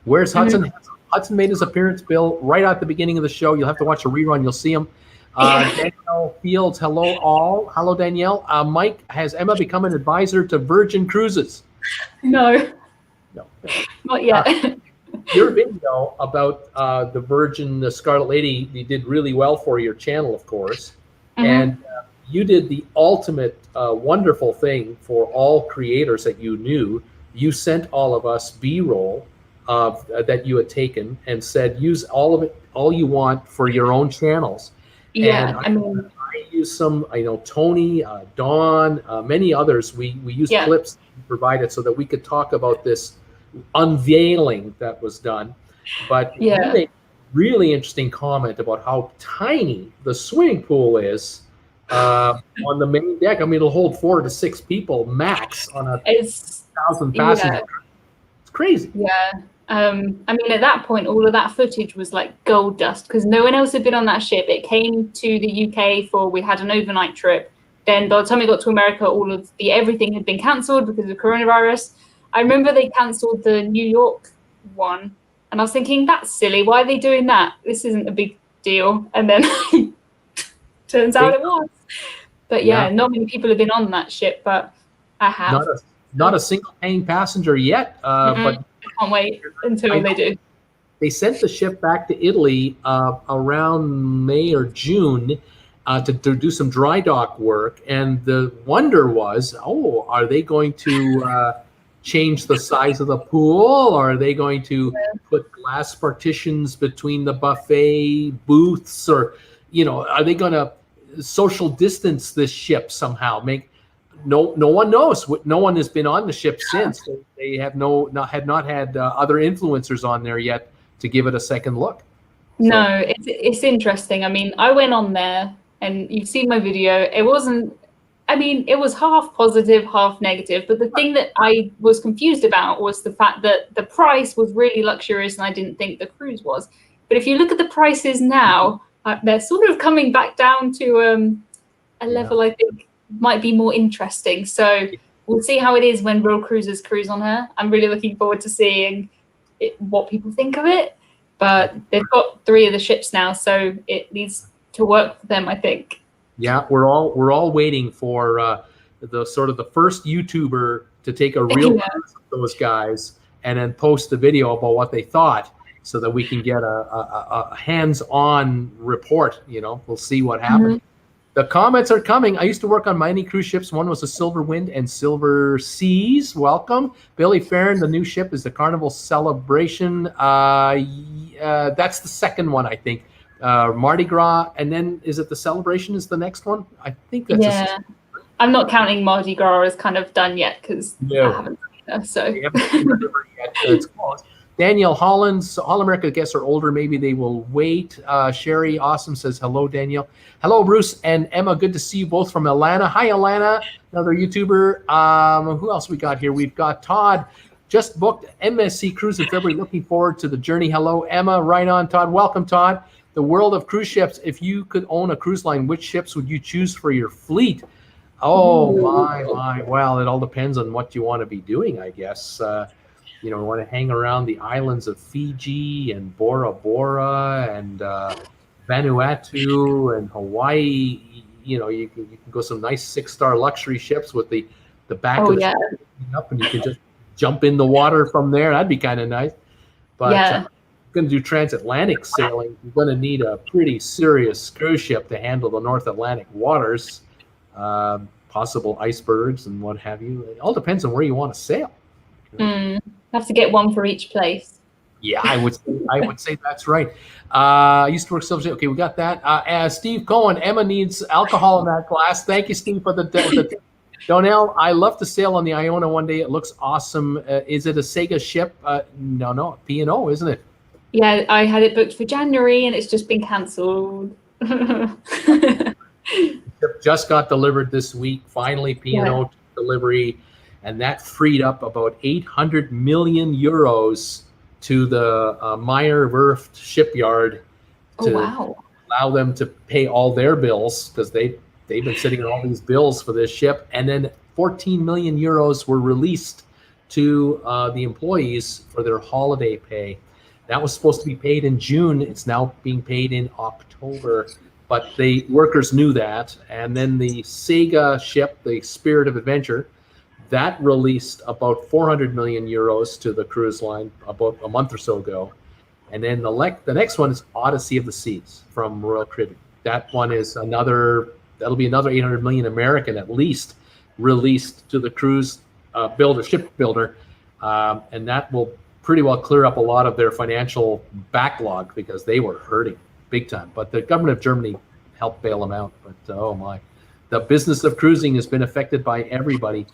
Where's Hudson? Hudson made his appearance, Bill, right at the beginning of the show. You'll have to watch a rerun. You'll see him. Danielle Fields, hello all. Hello, Danielle. Mike, has Emma become an advisor to Virgin Cruises? No, not yet. Your video about the Virgin, the Scarlet Lady, you did really well for your channel, of course. And you did the ultimate wonderful thing for all creators that you knew. You sent all of us B-roll that you had taken and said, use all of it, all you want for your own channels. Yeah, and I used some, I know Tony, Dawn, many others, we used clips provided so that we could talk about this unveiling that was done. But you made a really interesting comment about how tiny the swimming pool is on the main deck. I mean, it'll hold 4 to 6 people max on a 1,000 passenger. It's crazy. Yeah. I mean, at that point, all of that footage was like gold dust because no one else had been on that ship. It came to the UK we had an overnight trip. Then by the time we got to America, everything had been cancelled because of coronavirus. I remember they cancelled the New York one, and I was thinking, that's silly. Why are they doing that? This isn't a big deal. And then turns out it was. But not many people have been on that ship, but I have. Not a single paying passenger yet, but I can't wait until they do. They sent the ship back to Italy around May or June to do some dry dock work, and the wonder was, are they going to change the size of the pool, or are they going to put glass partitions between the buffet booths, or are they going to social distance this ship somehow? No one knows. No one has been on the ship since. They have not had other influencers on there yet to give it a second look. No, it's interesting. I mean, I went on there, and you've seen my video. It wasn't. I mean, it was half positive, half negative. But the thing that I was confused about was the fact that the price was really luxurious, and I didn't think the cruise was. But if you look at the prices now, they're sort of coming back down to a level I think might be more interesting. So we'll see how it is when real cruisers cruise on her. I'm really looking forward to seeing what people think of it. But they've got 3 of the ships now, so it needs to work for them, I think. Yeah, we're all waiting for the first YouTuber to take a real cruise with those guys and then post a video about what they thought, so that we can get a hands-on report. We'll see what happens. The comments are coming. I used to work on many cruise ships. One was the Silver Wind and Silver Seas. Welcome. Billy Farron, the new ship is the Carnival Celebration. That's the second one, I think. Mardi Gras, and then is it the Celebration is the next one? I think that's I'm not counting Mardi Gras as kind of done yet because I haven't seen her, so. It's close. Danielle Hollands, All America guests are older. Maybe they will wait. Sherry Awesome says, hello, Danielle. Hello, Bruce and Emma. Good to see you both from Atlanta. Hi, Atlanta, another YouTuber. Who else we got here? We've got Todd. Just booked MSC Cruise in February. Looking forward to the journey. Hello, Emma. Right on, Todd. Welcome, Todd. The world of cruise ships. If you could own a cruise line, which ships would you choose for your fleet? Oh, my. Well, it all depends on what you want to be doing, I guess. We want to hang around the islands of Fiji and Bora Bora and Vanuatu and Hawaii. You know, you can go some nice 6-star luxury ships with the back Oh of the yeah, ship up, and you can just jump in the water from there. That'd be kind of nice. But yeah. going to do transatlantic sailing, you're going to need a pretty serious cruise ship to handle the North Atlantic waters, possible icebergs and what have you. It all depends on where you want to sail. Have to get one for each place. Yeah, I would say that's right. I used to work silver. Okay, we got that. Steve Cohen, Emma needs alcohol in that glass. Thank you, Steve, for the Donnell, I love to sail on the Iona one day. It looks awesome. Is it a Sega ship? No, P&O, isn't it? Yeah, I had it booked for January and it's just been cancelled. Just got delivered this week. Finally, P&O delivery, and that freed up about 800 million euros to the Meyer Werft shipyard to allow them to pay all their bills, because they've been sitting on all these bills for this ship. And then 14 million euros were released to the employees for their holiday pay. That was supposed to be paid in June. It's now being paid in October. But the workers knew that. And then the Sega ship, the Spirit of Adventure, that released about 400 million euros to the cruise line about a month or so ago. And then the next one is Odyssey of the Seas from Royal Caribbean. That one is that'll be another 800 million American at least released to the cruise ship builder. And that will pretty well clear up a lot of their financial backlog, because they were hurting big time. But the government of Germany helped bail them out. But oh my, the business of cruising has been affected by everybody.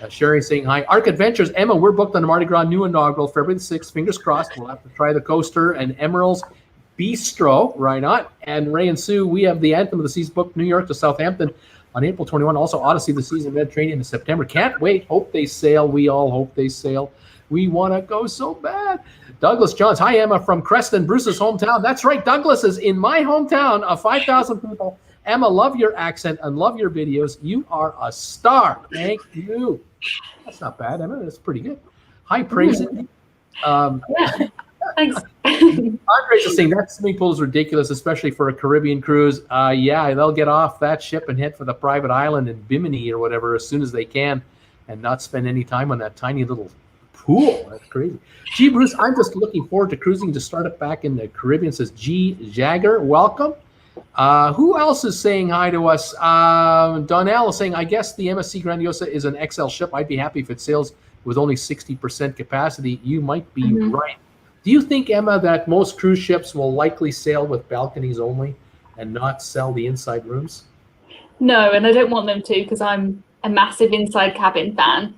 Sherry saying hi. Arc Adventures, Emma, we're booked on the Mardi Gras new inaugural, February the 6th. Fingers crossed. We'll have to try the coaster and Emerald's Bistro, right not? And Ray and Sue, we have the Anthem of the Seas booked New York to Southampton on April 21. Also Odyssey of the Seas in Mediterranean in September. Can't wait. Hope they sail. We all hope they sail. We want to go so bad. Douglas Johns. Hi, Emma, from Creston, Bruce's hometown. That's right. Douglas is in my hometown of 5,000 people. Emma, love your accent and love your videos. You are a star. Thank you. That's not bad, Emma. That's pretty good. High praise. Thanks. Andre's just saying that swimming pool is ridiculous, especially for a Caribbean cruise. Yeah, they'll get off that ship and head for the private island in Bimini or whatever as soon as they can, and not spend any time on that tiny little pool. That's crazy. Gee, Bruce, I'm just looking forward to cruising to start it back in the Caribbean, says G. Jagger. Welcome. Who else is saying hi to us? Donnell is saying, I guess the MSC Grandiosa is an XL ship. I'd be happy if it sails with only 60% capacity. You might be right. Do you think, Emma, that most cruise ships will likely sail with balconies only and not sell the inside rooms? No, and I don't want them to, because I'm a massive inside cabin fan.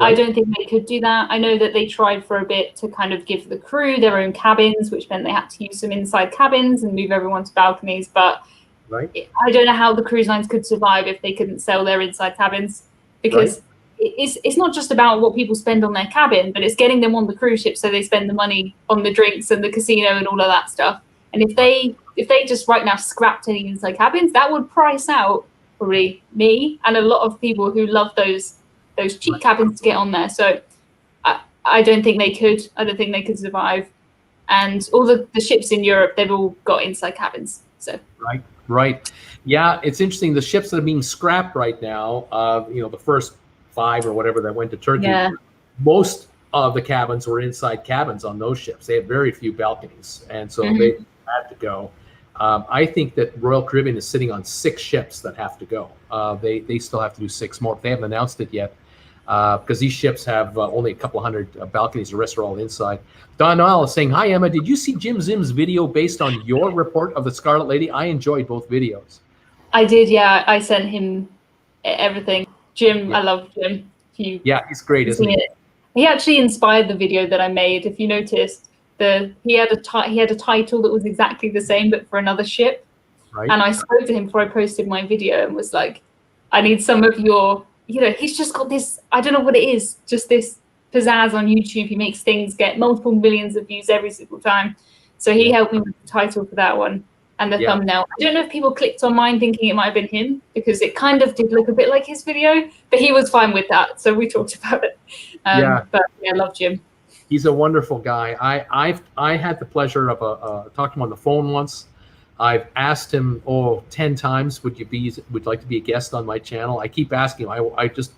Right. I don't think they could do that. I know that they tried for a bit to kind of give the crew their own cabins, which meant they had to use some inside cabins and move everyone to balconies. But I don't know how the cruise lines could survive if they couldn't sell their inside cabins, because it's not just about what people spend on their cabin, but it's getting them on the cruise ship so they spend the money on the drinks and the casino and all of that stuff. And if they just right now scrapped any inside cabins, that would price out probably me and a lot of people who love those cheap cabins to get on there. So I don't think they could. I don't think they could survive. And all the ships in Europe, they've all got inside cabins. So right. Yeah, it's interesting. The ships that are being scrapped right now, the first 5 or whatever that went to Turkey, most of the cabins were inside cabins on those ships. They had very few balconies, and so they had to go. I think that Royal Caribbean is sitting on 6 ships that have to go. They still have to do 6 more. They haven't announced it yet, because these ships have only a couple hundred balconies. The rest are all inside. Donnell is saying, hi, Emma. Did you see Jim Zim's video based on your report of the Scarlet Lady? I enjoyed both videos. I did, yeah. I sent him everything. Jim, I love Jim. He's great, isn't he? He actually inspired the video that I made. If you noticed, he had a title that was exactly the same but for another ship. Right. And I spoke to him before I posted my video and was like, I need some of your, he's just got this, I don't know what it is, just this pizzazz on YouTube. He makes things get multiple millions of views every single time. So he helped me with the title for that one and the thumbnail. I don't know if people clicked on mine thinking it might have been him, because it kind of did look a bit like his video, but he was fine with that. So we talked about it. But I love Jim. He's a wonderful guy. I had the pleasure of talking to him on the phone once. I've asked him 10 times, would like to be a guest on my channel? I keep asking him. I just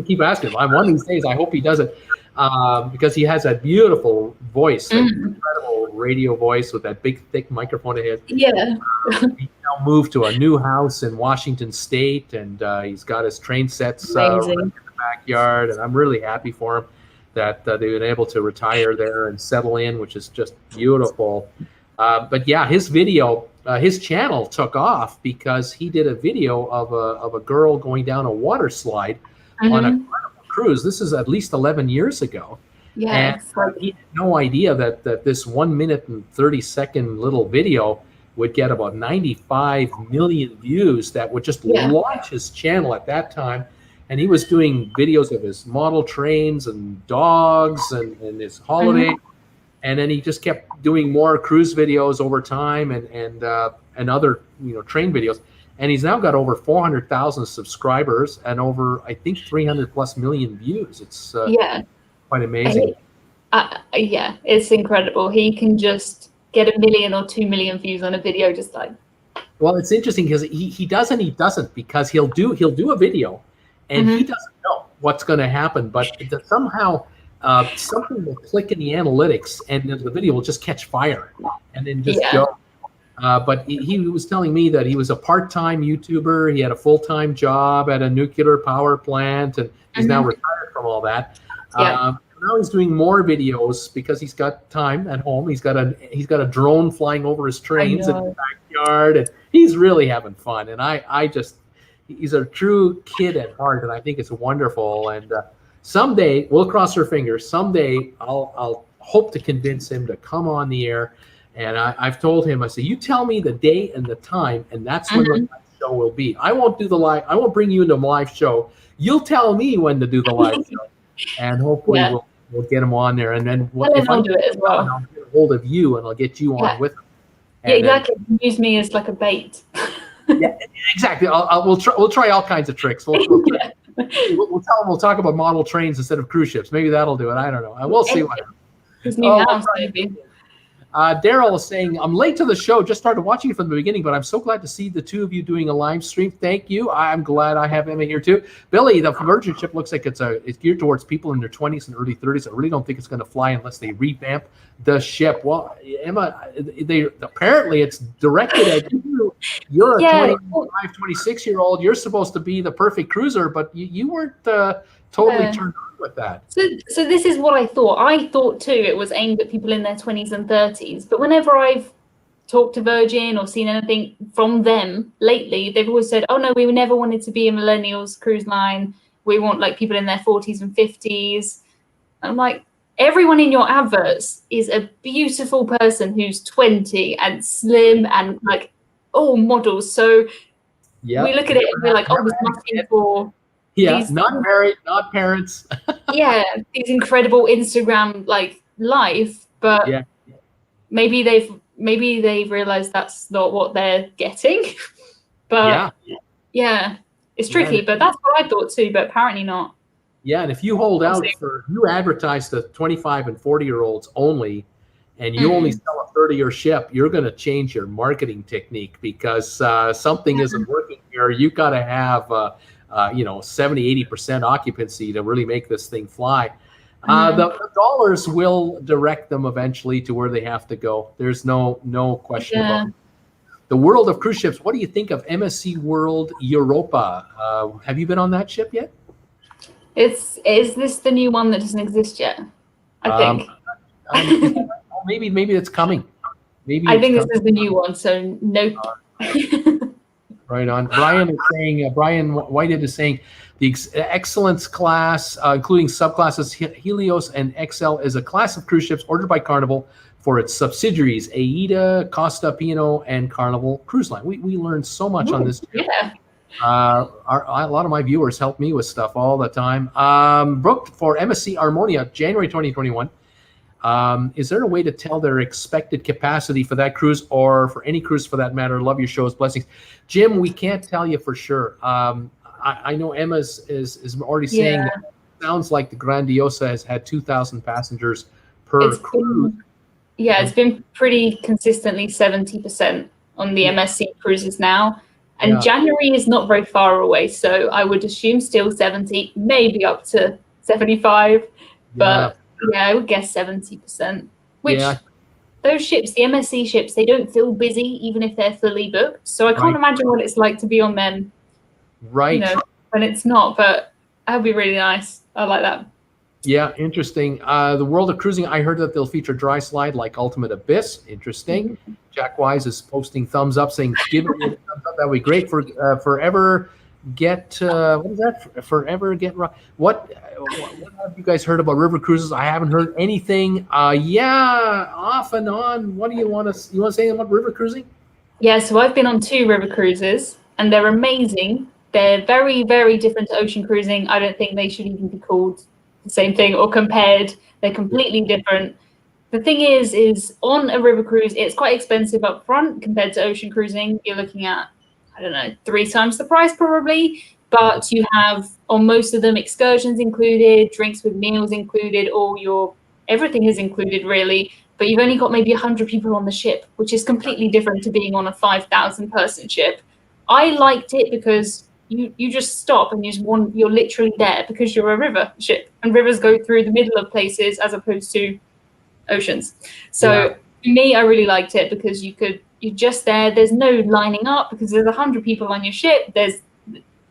keep asking him. One of these days, I hope he does it, because he has that beautiful voice, that incredible radio voice with that big, thick microphone of his. Yeah. He now moved to a new house in Washington State, and he's got his train sets right in the backyard, and I'm really happy for him that they've been able to retire there and settle in, which is just beautiful. But yeah, his video, his channel took off because he did a video of a girl going down a water slide on a cruise. This is at least 11 years ago. Yeah, and he had no idea that this 1 minute and 30-second little video would get about 95 million views. That would just launch his channel at that time. And he was doing videos of his model trains and dogs and his holiday. And then he just kept doing more cruise videos over time and other train videos. And he's now got over 400,000 subscribers and over, I think, 300+ million views. It's quite amazing. Yeah, it's incredible. He can just get 1 million or 2 million views on a video, just like. Well, it's interesting because he doesn't, because he'll do a video and he doesn't know what's going to happen, but somehow something will click in the analytics and the video will just catch fire and then just go. But he was telling me that he was a part-time YouTuber. He had a full-time job at a nuclear power plant, and he's now retired from all that. Now he's doing more videos because he's got time at home. He's got a drone flying over his trains in the backyard, and he's really having fun. And he's a true kid at heart, and I think it's wonderful. And someday, we'll cross our fingers. Someday, I'll hope to convince him to come on the air. And I've told him, I say, you tell me the day and the time, and that's when the live show will be. I won't do the live. I won't bring you into my live show. You'll tell me when to do the live show, and hopefully we'll get him on there. And then if I do it as well, I'll get a hold of you, and I'll get you on with him. And exactly. Use me as like a bait. Yeah, exactly. We'll try all kinds of tricks. We'll tell him we'll talk about model trains instead of cruise ships. Maybe that'll do it. I don't know. We'll see what happens. His new house, maybe. Daryl is saying, I'm late to the show, just started watching it from the beginning, but I'm so glad to see the two of you doing a live stream. Thank you. I'm glad I have Emma here too. Billy, the Virgin ship looks like it's geared towards people in their 20s and early 30s. I really don't think it's going to fly unless they revamp the ship. Well, Emma, apparently it's directed at you. You're a 25, 26-year-old. You're supposed to be the perfect cruiser, but you weren't totally turned on with that. So this is what I thought. I thought too it was aimed at people in their 20s and 30s. But whenever I've talked to Virgin or seen anything from them lately, they've always said, "Oh no, we never wanted to be a millennials cruise line. We want like people in their 40s and 50s." I'm like, everyone in your adverts is a beautiful person who's 20 and slim and like all models. So we look at it and we're like, "Oh, this must be for." Yeah, not married, not parents. These incredible Instagram like life, but maybe they've realized that's not what they're getting. But it's tricky. But that's what I thought too. But apparently not. Yeah, and if you hold out you advertise to 25 and 40-year-olds only, and you only sell a 30-year ship, you're going to change your marketing technique because something isn't working here. You got to have 70-80% occupancy to really make this thing fly. The dollars will direct them eventually to where they have to go. There's no question about it. The world of cruise ships. What do you think of MSC World Europa? Have you been on that ship yet? Is this the new one that doesn't exist yet? I think. Maybe it's coming. I think this is the new one. So nope. Right on. Brian Whitehead is saying the Excellence class, including subclasses Helios and XL, is a class of cruise ships ordered by Carnival for its subsidiaries, AIDA, Costa Pino, and Carnival Cruise Line. We learned so much on this. Yeah. A lot of my viewers help me with stuff all the time. Booked for MSC Harmonia, January 2021. Is there a way to tell their expected capacity for that cruise or for any cruise for that matter? Love your shows. Blessings. Jim, we can't tell you for sure. I know Emma is already saying that it sounds like the Grandiosa has had 2,000 passengers per cruise. It's been pretty consistently 70%. on the MSC cruises now. And Yeah. January is not very far away, so I would assume still 70, maybe up to 75. But yeah, I would guess 70%. Which those ships, the MSC ships, they don't feel busy even if they're fully booked. So I can't imagine what it's like to be on them. Right. You know, when it's not, but that would be really nice. I like that. Yeah, interesting. The World of Cruising, I heard that they'll feature dry slide like Ultimate Abyss. Interesting. Jack Wise is posting thumbs up saying, give it a thumbs up. That would be great for Forever Get, what is that? Forever Get, what have you guys heard about river cruises? I haven't heard anything. Yeah, off and on. What do you want to say about river cruising? Yeah, so I've been on 2 river cruises and they're amazing. They're very, very different to ocean cruising. I don't think they should even be called the same thing or compared. They're completely different. The thing is on a river cruise, it's quite expensive up front compared to ocean cruising. You're looking at, I don't know, 3 times the price probably, but you have on most of them excursions included, drinks with meals included, everything is included really, but you've only got maybe 100 people on the ship, which is completely different to being on a 5,000 person ship. I liked it because you just stop and you're literally there because you're a river ship and rivers go through the middle of places as opposed to oceans. So for me, I really liked it because you're just there. There's no lining up because there's 100 people on your ship. There's,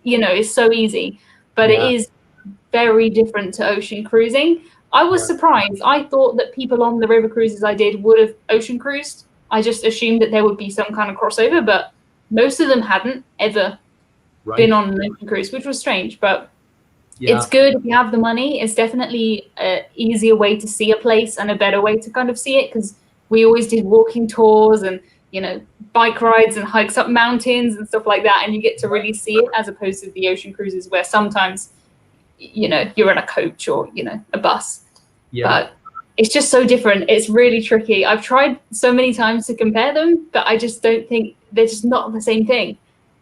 it's so easy, but it is very different to ocean cruising. I was surprised. I thought that people on the river cruises I did would have ocean cruised. I just assumed that there would be some kind of crossover, but most of them hadn't ever been on an ocean cruise, which was strange, but it's good if you have the money. It's definitely an easier way to see a place and a better way to kind of see it, because we always did walking tours and bike rides and hikes up mountains and stuff like that, and you get to really see it, as opposed to the ocean cruises where sometimes you're in a coach or a bus. But it's just so different. It's really tricky. I've tried so many times to compare them, but I just don't think they're just not the same thing.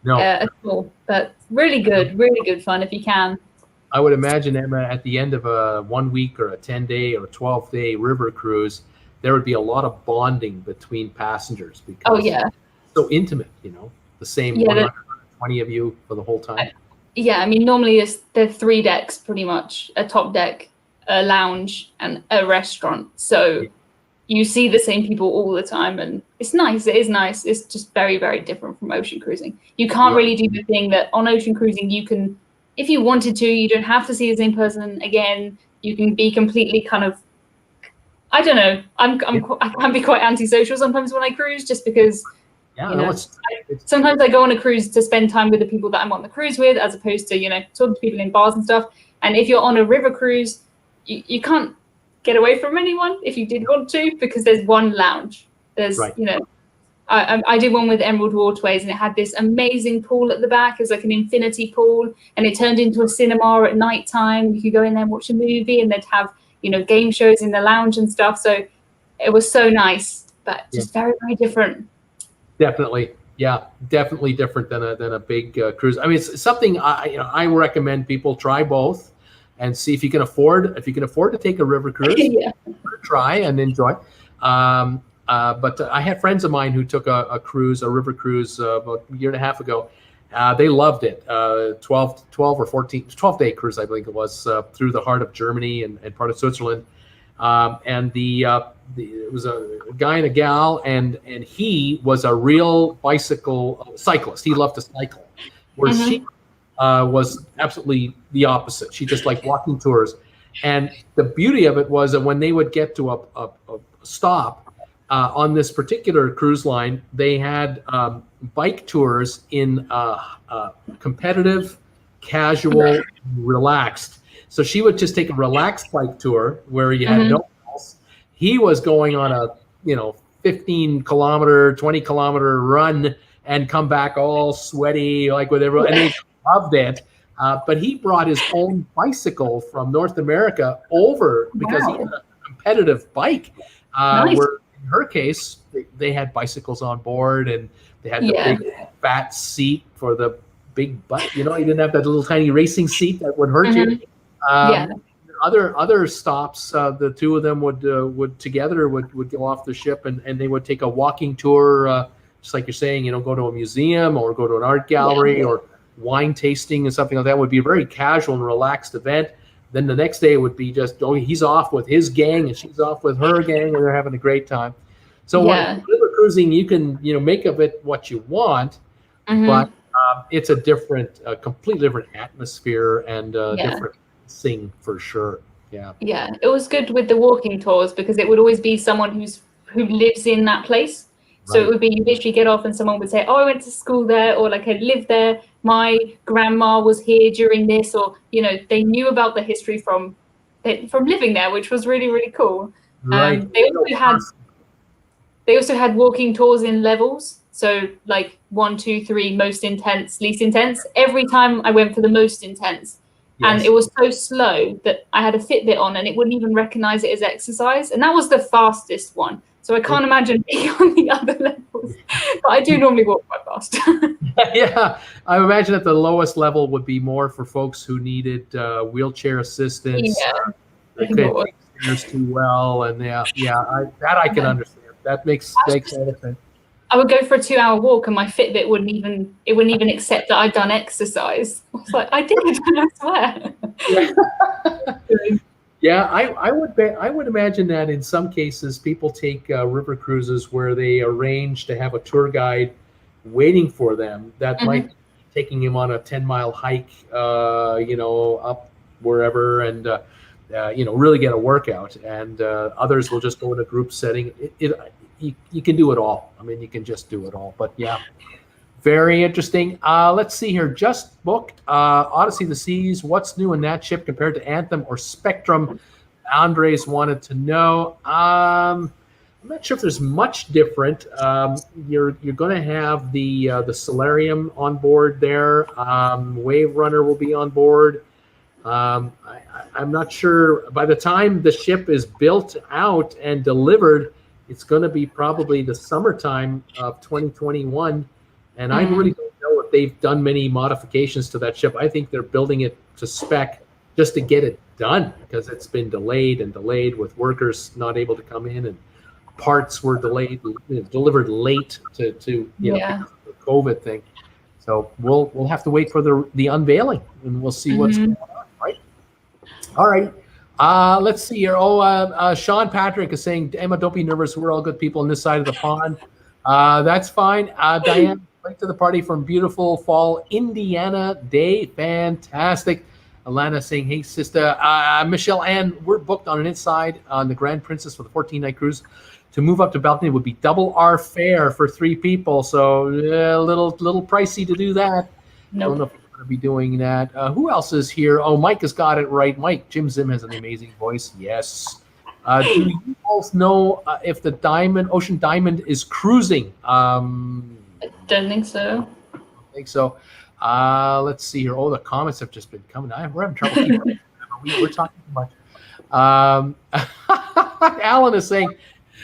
No. At all. But really good fun if you can. I would imagine, Emma, at the end of a 1 week or a 10-day or a 12-day river cruise, there would be a lot of bonding between passengers because it's so intimate, the same 120 of you for the whole time. I mean, normally there are 3 decks pretty much, a top deck, a lounge and a restaurant. So you see the same people all the time, and it's nice. It is nice. It's just very, very different from ocean cruising. You can't really do the thing that on ocean cruising you can, if you wanted to, you don't have to see the same person again. You can be completely kind of, I don't know. I can be quite antisocial sometimes when I cruise, just because sometimes I go on a cruise to spend time with the people that I'm on the cruise with, as opposed to talking to people in bars and stuff. And if you're on a river cruise, you can't get away from anyone if you did want to, because there's one lounge. There's I did one with Emerald Waterways, and it had this amazing pool at the back. It was like an infinity pool, and it turned into a cinema at night time. You could go in there and watch a movie, and they'd have game shows in the lounge and stuff. So it was so nice, but just very, very different. Definitely. Yeah, definitely different than a big cruise. I mean, it's something I recommend people try both and see if you can afford to take a river cruise. Try and enjoy. But I had friends of mine who took a river cruise about a year and a half ago. They loved it. 12-day cruise, I believe it was, through the heart of Germany and part of Switzerland. And it was a guy and a gal, and he was a real bicycle cyclist. He loved to cycle, whereas she was absolutely the opposite. She just liked walking tours. And the beauty of it was that when they would get to a stop on this particular cruise line, they had bike tours in competitive, casual, relaxed. So she would just take a relaxed bike tour where you had no else. He was going on a 15-kilometer, 20-kilometer run and come back all sweaty, like with everyone, and they loved it. But he brought his own bicycle from North America over because he had a competitive bike. Nice. Where in her case, they had bicycles on board, and they had the big fat seat for the big butt. You didn't have that little tiny racing seat that would hurt you. Other stops, the two of them would together go off the ship, and they would take a walking tour just like you're saying, go to a museum or go to an art gallery or wine tasting and something like that would be a very casual and relaxed event. Then the next day it would be just, he's off with his gang and she's off with her gang and they're having a great time. So river cruising, you can, make of it what you want, but it's a completely different atmosphere and different thing for sure. Yeah. Yeah, it was good with the walking tours because it would always be someone who lives in that place. So it would be you literally get off and someone would say, oh, I went to school there, or like I lived there. My grandma was here during this, or, they knew about the history from living there, which was really, really cool. Right. They also had walking tours in levels. So like 1, 2, 3, most intense, least intense. Every time I went for the most intense. Yes. And it was so slow that I had a Fitbit on and it wouldn't even recognize it as exercise. And that was the fastest one. So I can't imagine being on the other levels. But I do normally walk quite fast. Yeah, I imagine that the lowest level would be more for folks who needed wheelchair assistance. They couldn't take stairs too well. And I can understand. That makes sense. I would go for a 2-hour walk and my Fitbit wouldn't even accept that I'd done exercise. I was like, I did, I swear. Yeah, I would imagine that in some cases people take river cruises where they arrange to have a tour guide waiting for them that might be taking him on a 10-mile hike, up wherever and really get a workout. And others will just go in a group setting. You can do it all. I mean, you can just do it all. But yeah, very interesting. Let's see here. Just booked Odyssey of the Seas. What's new in that ship compared to Anthem or Spectrum? Andres wanted to know. I'm not sure if there's much different. You're going to have the Solarium on board there. Wave Runner will be on board. I'm not sure. By the time the ship is built out and delivered, it's going to be probably the summertime of 2021. And I really don't know if they've done many modifications to that ship. I think they're building it to spec just to get it done because it's been delayed with workers not able to come in and parts were delivered late to the COVID thing. So we'll have to wait for the unveiling and we'll see what's going on, right? All right. Let's see here. Sean Patrick is saying, Emma, don't be nervous. We're all good people on this side of the pond. That's fine. Diane, late to the party from beautiful fall Indiana day. Fantastic. Alana saying, hey, sister. Michelle Ann, we're booked on an inside on the Grand Princess for the 14-night cruise. To move up to balcony would be double our fare for 3 people. So a little pricey to do that. Nope. I don't know if we're going to be doing that. Who else is here? Oh, Mike has got it right. Mike, Jim Zim has an amazing voice. Yes. Do you both know if the Ocean Diamond is cruising? I don't think so. I don't think so. Let's see here. Oh, the comments have just been coming. We're having trouble keeping we're talking too much. Alan is saying,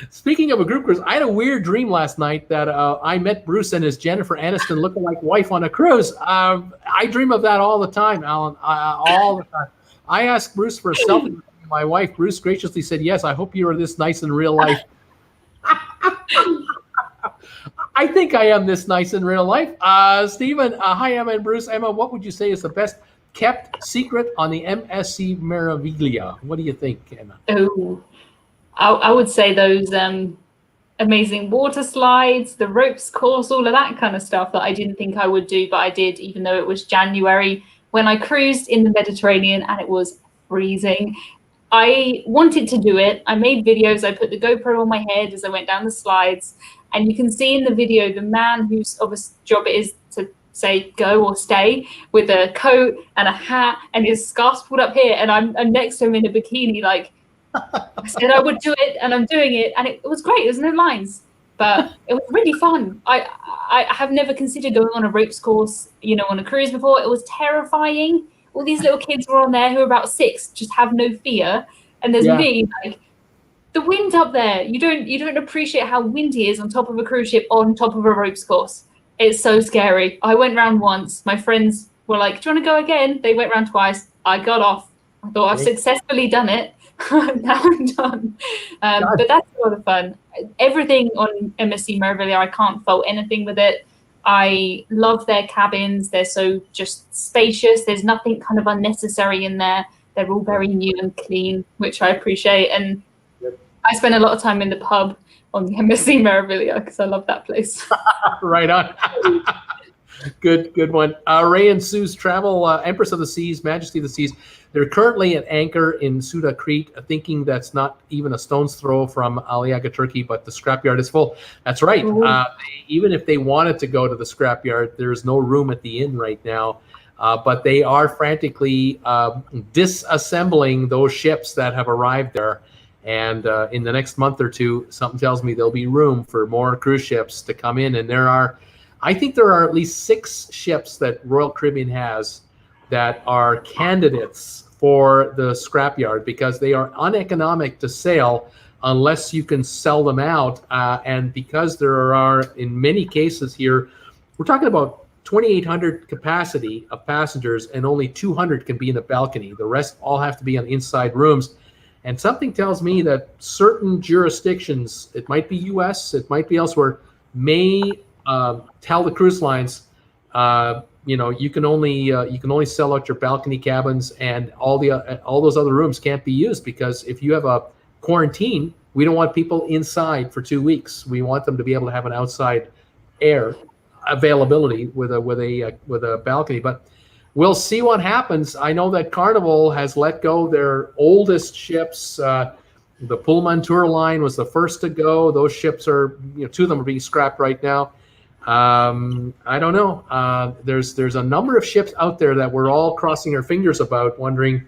speaking of a group cruise, I had a weird dream last night that I met Bruce and his Jennifer Aniston lookalike wife on a cruise. I dream of that all the time, Alan, all the time. I asked Bruce for a selfie with my wife. Bruce graciously said, yes, I hope you are this nice in real life. I think I am this nice in real life. Stephen, hi, Emma and Bruce. Emma, what would you say is the best kept secret on the MSC Meraviglia? What do you think, Emma? Oh, I would say those amazing water slides, the ropes course, all of that kind of stuff that I didn't think I would do, but I did, even though it was January when I cruised in the Mediterranean and it was freezing. I wanted to do it. I made videos. I put the GoPro on my head as I went down the slides. And you can see in the video the man whose job it is to say go or stay with a coat and a hat and his scarf pulled up here. And I'm next to him in a bikini, like I said I would do it and I'm doing it. And it was great. There's no lines, but it was really fun. I have never considered going on a ropes course, on a cruise before. It was terrifying. All these little kids were on there who are about 6, just have no fear. And there's me, like, the wind up there, you don't appreciate how windy it is on top of a cruise ship on top of a ropes course. It's so scary. I went round once. My friends were like, do you want to go again? They went round twice. I got off. I thought I've successfully done it. Now I'm done. But that's a lot of fun. Everything on MSC Merville, I can't fault anything with it. I love their cabins. They're so just spacious. There's nothing kind of unnecessary in there. They're all very new and clean, which I appreciate. And I spend a lot of time in the pub on the MSC Merville because I love that place. Right on. Good one. Ray and Sue's Travel, Empress of the Seas, Majesty of the Seas. They're currently at anchor in Suda Crete, thinking that's not even a stone's throw from Aliaga, Turkey, but the scrapyard is full. That's right. Even if they wanted to go to the scrapyard, there's no room at the inn right now. But they are frantically disassembling those ships that have arrived there. And in the next month or two, something tells me there'll be room for more cruise ships to come in. And I think there are at least 6 ships that Royal Caribbean has that are candidates for the scrapyard because they are uneconomic to sail unless you can sell them out. And because there are, in many cases here, we're talking about 2,800 capacity of passengers and only 200 can be in the balcony. The rest all have to be on inside rooms. And something tells me that certain jurisdictions, it might be US, it might be elsewhere, may tell the cruise lines, you can only sell out your balcony cabins, and all those other rooms can't be used because if you have a quarantine, we don't want people inside for 2 weeks. We want them to be able to have an outside air availability with a balcony. But we'll see what happens. I know that Carnival has let go their oldest ships. The Pullman Tour line was the first to go. Those ships are, 2 of them are being scrapped right now. I don't know. There's a number of ships out there that we're all crossing our fingers about, wondering,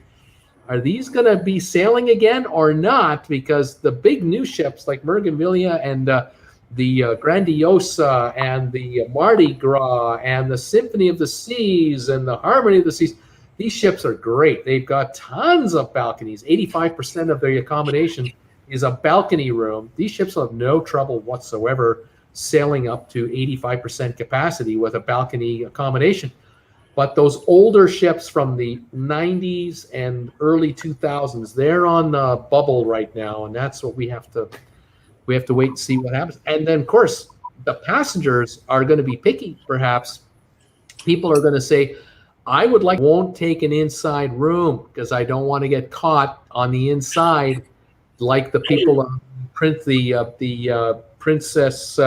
are these going to be sailing again or not? Because the big new ships like Mergenvilia and the Grandiosa and the Mardi Gras and the Symphony of the Seas and the Harmony of the Seas, these ships are great. They've got tons of balconies. 85% of their accommodation is a balcony room. These ships will have no trouble whatsoever sailing up to 85% capacity with a balcony accommodation. But those older ships from the 90s and early 2000s, they're on the bubble right now, and that's what we have to wait and see what happens. And then, of course, the passengers are going to be picky, perhaps. People are going to say, won't take an inside room because I don't want to get caught on the inside like the people on the Princess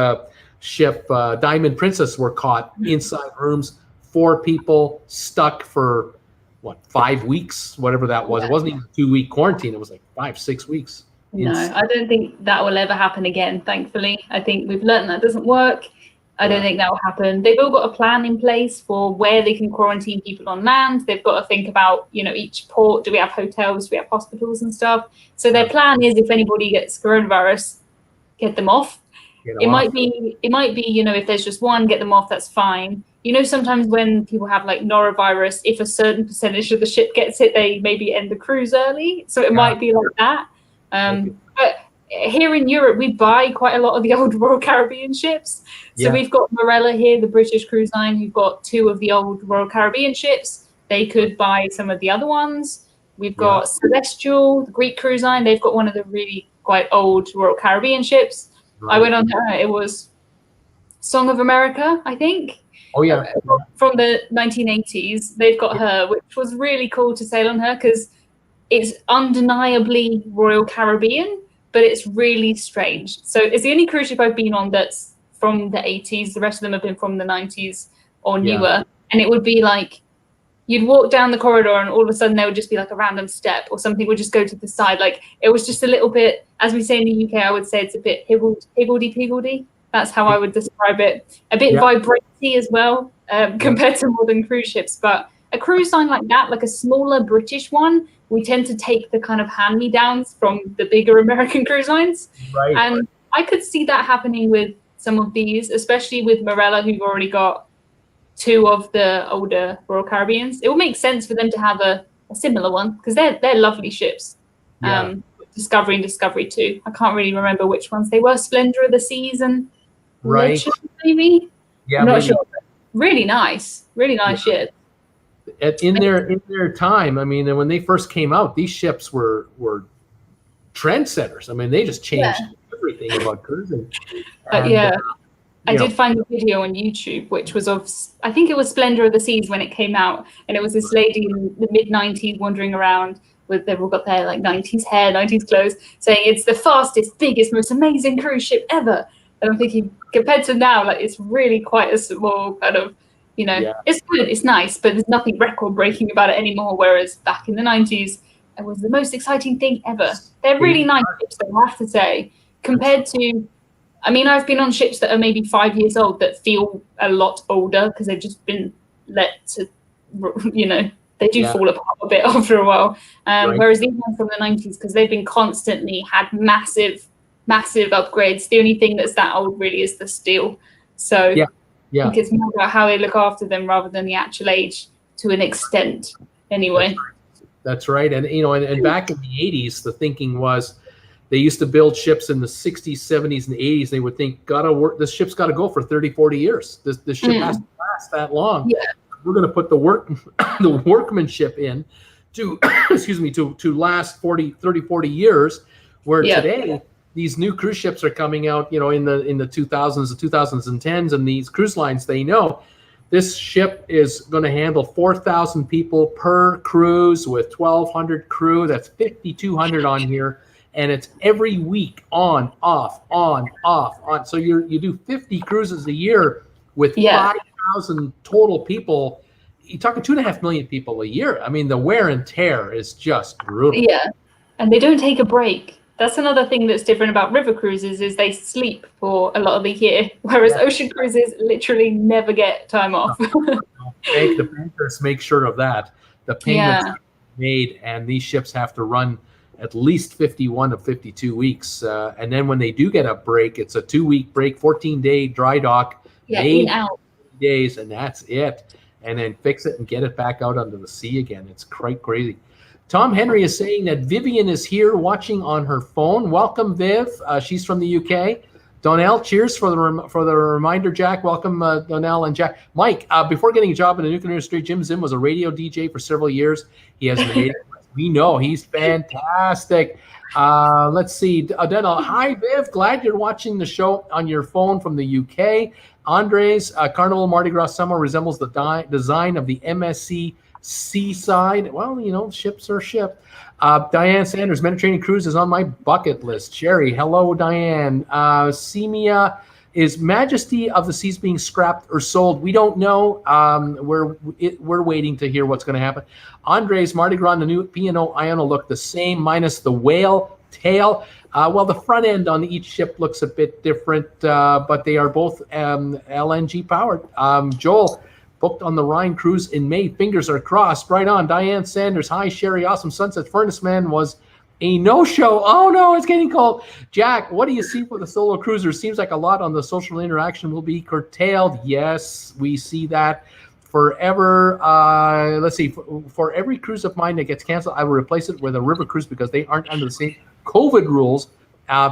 ship, Diamond Princess, were caught inside rooms, 4 people stuck for 5 weeks, whatever that was. It wasn't even a 2-week quarantine. It was like 5-6 weeks. No, I don't think that will ever happen again, thankfully. I think we've learned that doesn't work. I don't think that will happen. They've all got a plan in place for where they can quarantine people on land. They've got to think about, each port. Do we have hotels? Do we have hospitals and stuff? So their plan is, if anybody gets coronavirus, get them off. It might be, if there's just one, get them off, that's fine. Sometimes when people have like norovirus, if a certain percentage of the ship gets it, they maybe end the cruise early. So it might be like that. But here in Europe, we buy quite a lot of the old Royal Caribbean ships. So we've got Marella here, the British cruise line, who've got 2 of the old Royal Caribbean ships. They could buy some of the other ones. We've got Celestial, the Greek cruise line. They've got one of the really quite old Royal Caribbean ships. I went on there. It was Song of America, I think. Oh, yeah. From the 1980s. They've got her, which was really cool to sail on her because it's undeniably Royal Caribbean, but it's really strange. So it's the only cruise ship I've been on that's from the 80s. The rest of them have been from the 90s or newer. And it would be like, you'd walk down the corridor and all of a sudden there would just be like a random step or something would just go to the side. Like it was just a little bit, as we say in the UK, I would say it's a bit higgledy-piggledy. That's how I would describe it. A bit vibratory as well compared to modern cruise ships. But a cruise line like that, like a smaller British one, we tend to take the kind of hand-me-downs from the bigger American cruise lines. Right. And I could see that happening with some of these, especially with Marella, who've already got 2 of the older Royal Caribbeans. It would make sense for them to have a similar one because they're lovely ships. Discovery and Discovery 2. I can't really remember which ones they were. Splendor of the Seas and Legend, maybe. Yeah, I'm not sure. Really nice ship. In their time, I mean, when they first came out, these ships were trendsetters. I mean, they just changed everything about cruising. But And, I did find a video on YouTube, which was of, I think it was Splendor of the Seas when it came out. And it was this lady in the mid-90s wandering around with, they've all got their like 90s hair, 90s clothes, saying it's the fastest, biggest, most amazing cruise ship ever. And I'm thinking, compared to now, like it's really quite a small kind of, it's good, it's nice, but there's nothing record-breaking about it anymore. Whereas back in the 90s, it was the most exciting thing ever. They're really nice ships, though, I have to say, compared to, I mean, I've been on ships that are maybe 5 years old that feel a lot older because they've just been let to, they do fall apart a bit after a while. Whereas these ones from the 90s, because they've been constantly had massive upgrades. The only thing that's that old really is the steel. So I think it's more about how they look after them rather than the actual age to an extent anyway. That's right. And, and back in the 80s, the thinking was, they used to build ships in the 60s, 70s, and 80s. They would think, this ship's got to go for 30, 40 years. This ship has to last that long. Yeah. We're going to put the workmanship in to, to last 30, 40 years. Where today, these new cruise ships are coming out, in the 2000s, the 2010s, and these cruise lines, they know this ship is going to handle 4,000 people per cruise with 1,200 crew. That's 5,200 on here. And it's every week on, off, on, off, on. So you do 50 cruises a year with 5,000 total people. You're talking 2.5 million people a year. I mean, the wear and tear is just brutal. Yeah, and they don't take a break. That's another thing that's different about river cruises is they sleep for a lot of the year, whereas ocean cruises literally never get time off. The bankers make sure of that. The payments are made, and these ships have to run at least 51 of 52 weeks. And then when they do get a break, it's a 2-week break, 14-day dry dock, 8 days, and that's it. And then fix it and get it back out onto the sea again. It's quite crazy. Tom Henry is saying that Vivian is here watching on her phone. Welcome, Viv. She's from the UK. Donnell, cheers for the reminder, Jack. Welcome, Donnell and Jack. Mike, before getting a job in the nuclear industry, Jim Zim was a radio DJ for several years. He has made it. We know he's fantastic. Let's see. Donnell, hi, Viv. Glad you're watching the show on your phone from the UK. Andres, Carnival Mardi Gras summer resembles the design of the MSC Seaside. Well, ships are shipped. Diane Sanders, Mediterranean cruise is on my bucket list. Sherry, hello, Diane. Semia, is Majesty of the Seas being scrapped or sold? We don't know. We're waiting to hear what's going to happen. Andres, Mardi Gras, the new P&O Iona look the same minus the whale tail. Well, the front end on each ship looks a bit different, but they are both LNG powered. Joel, booked on the Rhine cruise in May. Fingers are crossed. Right on. Diane Sanders. Hi, Sherry. Awesome Sunset. Furnace Man was a no-show. Oh, no, it's getting cold. Jack, what do you see for the solo cruiser? Seems like a lot on the social interaction will be curtailed. Yes, we see that. Forever, let's see, for every cruise of mine that gets canceled, I will replace it with a river cruise because they aren't under the same COVID rules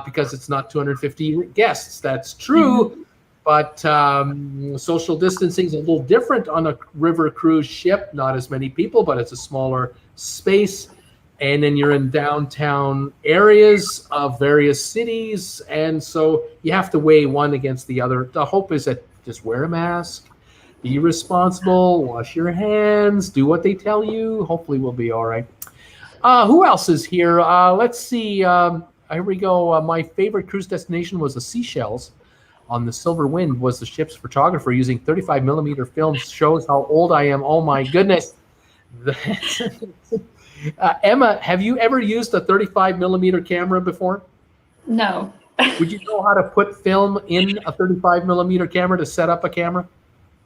because it's not 250 guests. That's true. But social distancing is a little different on a river cruise ship. Not as many people, but it's a smaller space. And then you're in downtown areas of various cities. And so you have to weigh one against the other. The hope is that just wear a mask, be responsible, wash your hands, do what they tell you. Hopefully we'll be all right. Who else is here? Let's see. Here we go. My favorite cruise destination was the Seychelles. On the Silver Wind was the ship's photographer using 35 millimeter film. Shows how old I am. Oh my goodness. Emma, have you ever used a 35 millimeter camera before? No. Would you know how to put film in a 35 millimeter camera to set up a camera?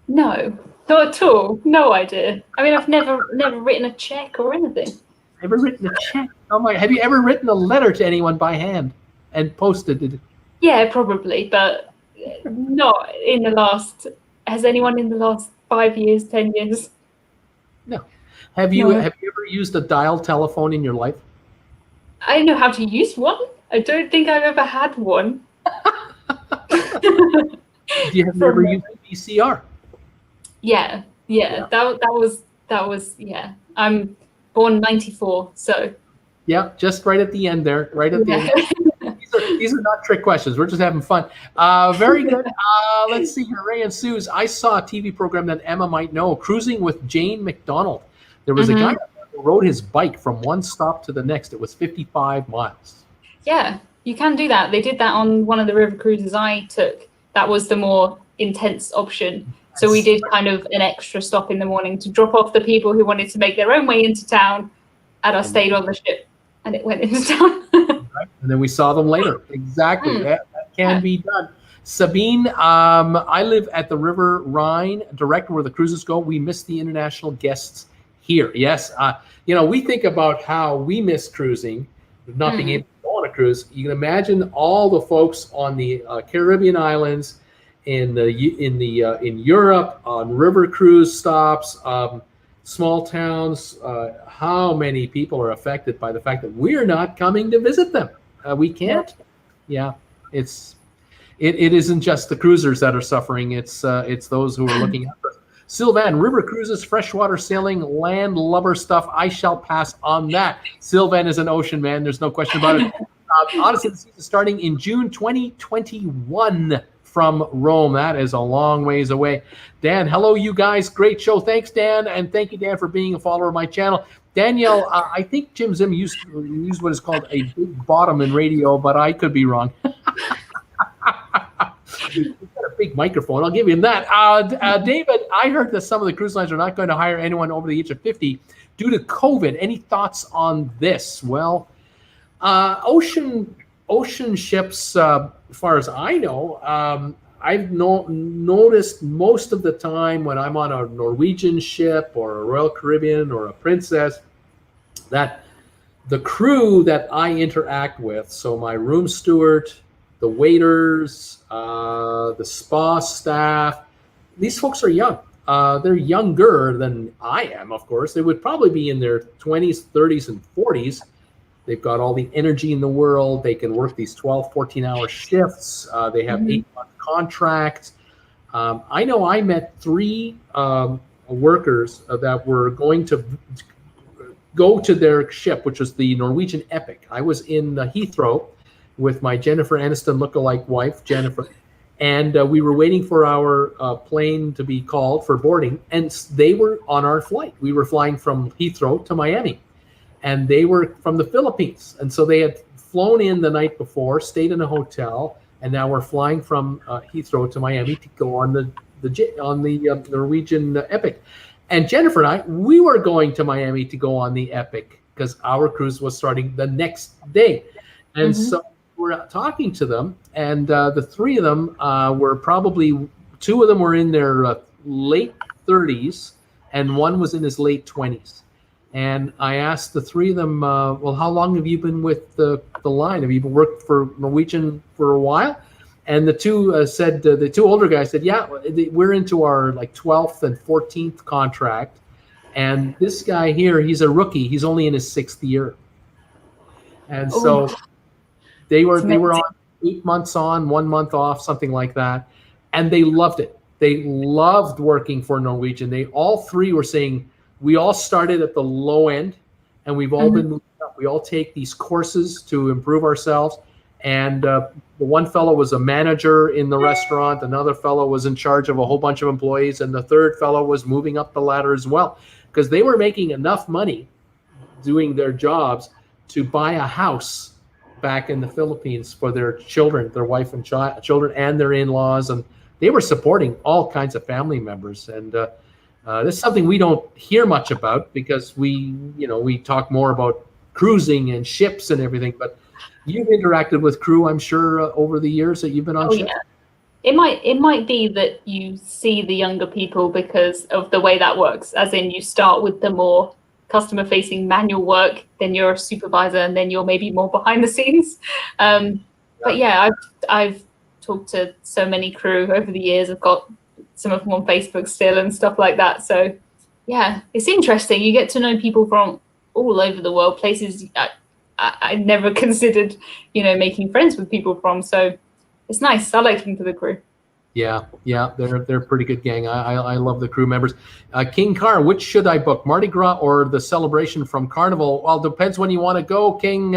No, not at all. No idea. I mean, I've never written a check or anything. Ever written a check? Oh my! Have you ever written a letter to anyone by hand and posted it? Yeah, probably, but not in the last. Has anyone in the last 5 years, 10 years? No. Have you ever used a dial telephone in your life? I know how to use one. I don't think I've ever had one. Have you ever used a VCR? Yeah. That was. Yeah. I'm born 94, so Yeah, just right at the end there, right at the end. These are not trick questions. We're just having fun. Very good. Let's see here. Ray and Suze, I saw a TV program that Emma might know, Cruising with Jane McDonald. There was a guy who rode his bike from one stop to the next. It was 55 miles. Yeah, you can do that. They did that on one of the river cruises I took. That was the more intense option. So we did kind of an extra stop in the morning to drop off the people who wanted to make their own way into town, and I stayed on the ship and it went into town. Right. And then we saw them later. Exactly. That can be done. Sabine, I live at the River Rhine, direct where the cruises go. We miss the international guests here. Yes. We think about how we miss cruising, not being able to go on a cruise. You can imagine all the folks on the Caribbean islands, in Europe, on river cruise stops, small towns. How many people are affected by the fact that we're not coming to visit them? We can't. Yeah, it isn't just the cruisers that are suffering. It's those who are looking after us. Sylvan, river cruises, freshwater sailing, land lubber stuff. I shall pass on that. Sylvan is an ocean man. There's no question about it. Odyssey of the Seas is starting in June 2021 from Rome. That is a long ways away. Dan, hello, you guys. Great show. Thanks, Dan. And thank you, Dan, for being a follower of my channel. Danielle, I think Jim Zim used what is called a big bottom in radio, but I could be wrong. He's got a big microphone. I'll give him that. David, I heard that some of the cruise lines are not going to hire anyone over the age of 50 due to COVID. Any thoughts on this? Well, ocean ships, as far as I know, I've noticed most of the time when I'm on a Norwegian ship or a Royal Caribbean or a Princess, that the crew that I interact with, so my room steward, the waiters, the spa staff, these folks are young. They're younger than I am, of course. They would probably be in their 20s, 30s, and 40s. They've got all the energy in the world. They can work these 12, 14-hour shifts. They have 8-month contracts. I know I met 3 workers that were going to go to their ship, which was the Norwegian Epic. I was in Heathrow with my Jennifer Aniston lookalike wife, Jennifer, and we were waiting for our plane to be called for boarding, and they were on our flight. We were flying from Heathrow to Miami. And they were from the Philippines. And so they had flown in the night before, stayed in a hotel, and now we're flying from Heathrow to Miami to go on the Norwegian Epic. And Jennifer and I, we were going to Miami to go on the Epic because our cruise was starting the next day. And so we're talking to them, and the 3 of them were probably, 2 of them were in their late 30s, and 1 was in his late 20s. And I asked the 3 of them, well, how long have you been with the line? Have you been worked for Norwegian for a while? And the 2 said, the 2 older guys said, yeah, we're into our 12th and 14th contract. And this guy here, he's a rookie. He's only in his 6th year. And so they were on 8 months on, 1 month off, something like that. And they loved it. They loved working for Norwegian. They all 3 were saying, we all started at the low end, and we've all been moving up. We all take these courses to improve ourselves. And the one fellow was a manager in the restaurant. Another fellow was in charge of a whole bunch of employees. And the 3rd fellow was moving up the ladder as well, because they were making enough money doing their jobs to buy a house back in the Philippines for their children, their wife and children, and their in-laws. And they were supporting all kinds of family members. And this is something we don't hear much about because we talk more about cruising and ships and everything. But you've interacted with crew, I'm sure, over the years that you've been on ships. Yeah. It might be that you see the younger people because of the way that works. As in, you start with the more customer-facing manual work, then you're a supervisor, and then you're maybe more behind the scenes. But yeah, I've talked to so many crew over the years. I've got some of them on Facebook still and stuff like that. So yeah, it's interesting. You get to know people from all over the world, places I never considered, making friends with people from. So it's nice. I like talking to the crew. Yeah, they're a pretty good gang. I love the crew members. King Car, which should I book, Mardi Gras or the celebration from Carnival? Well, depends when you want to go, King.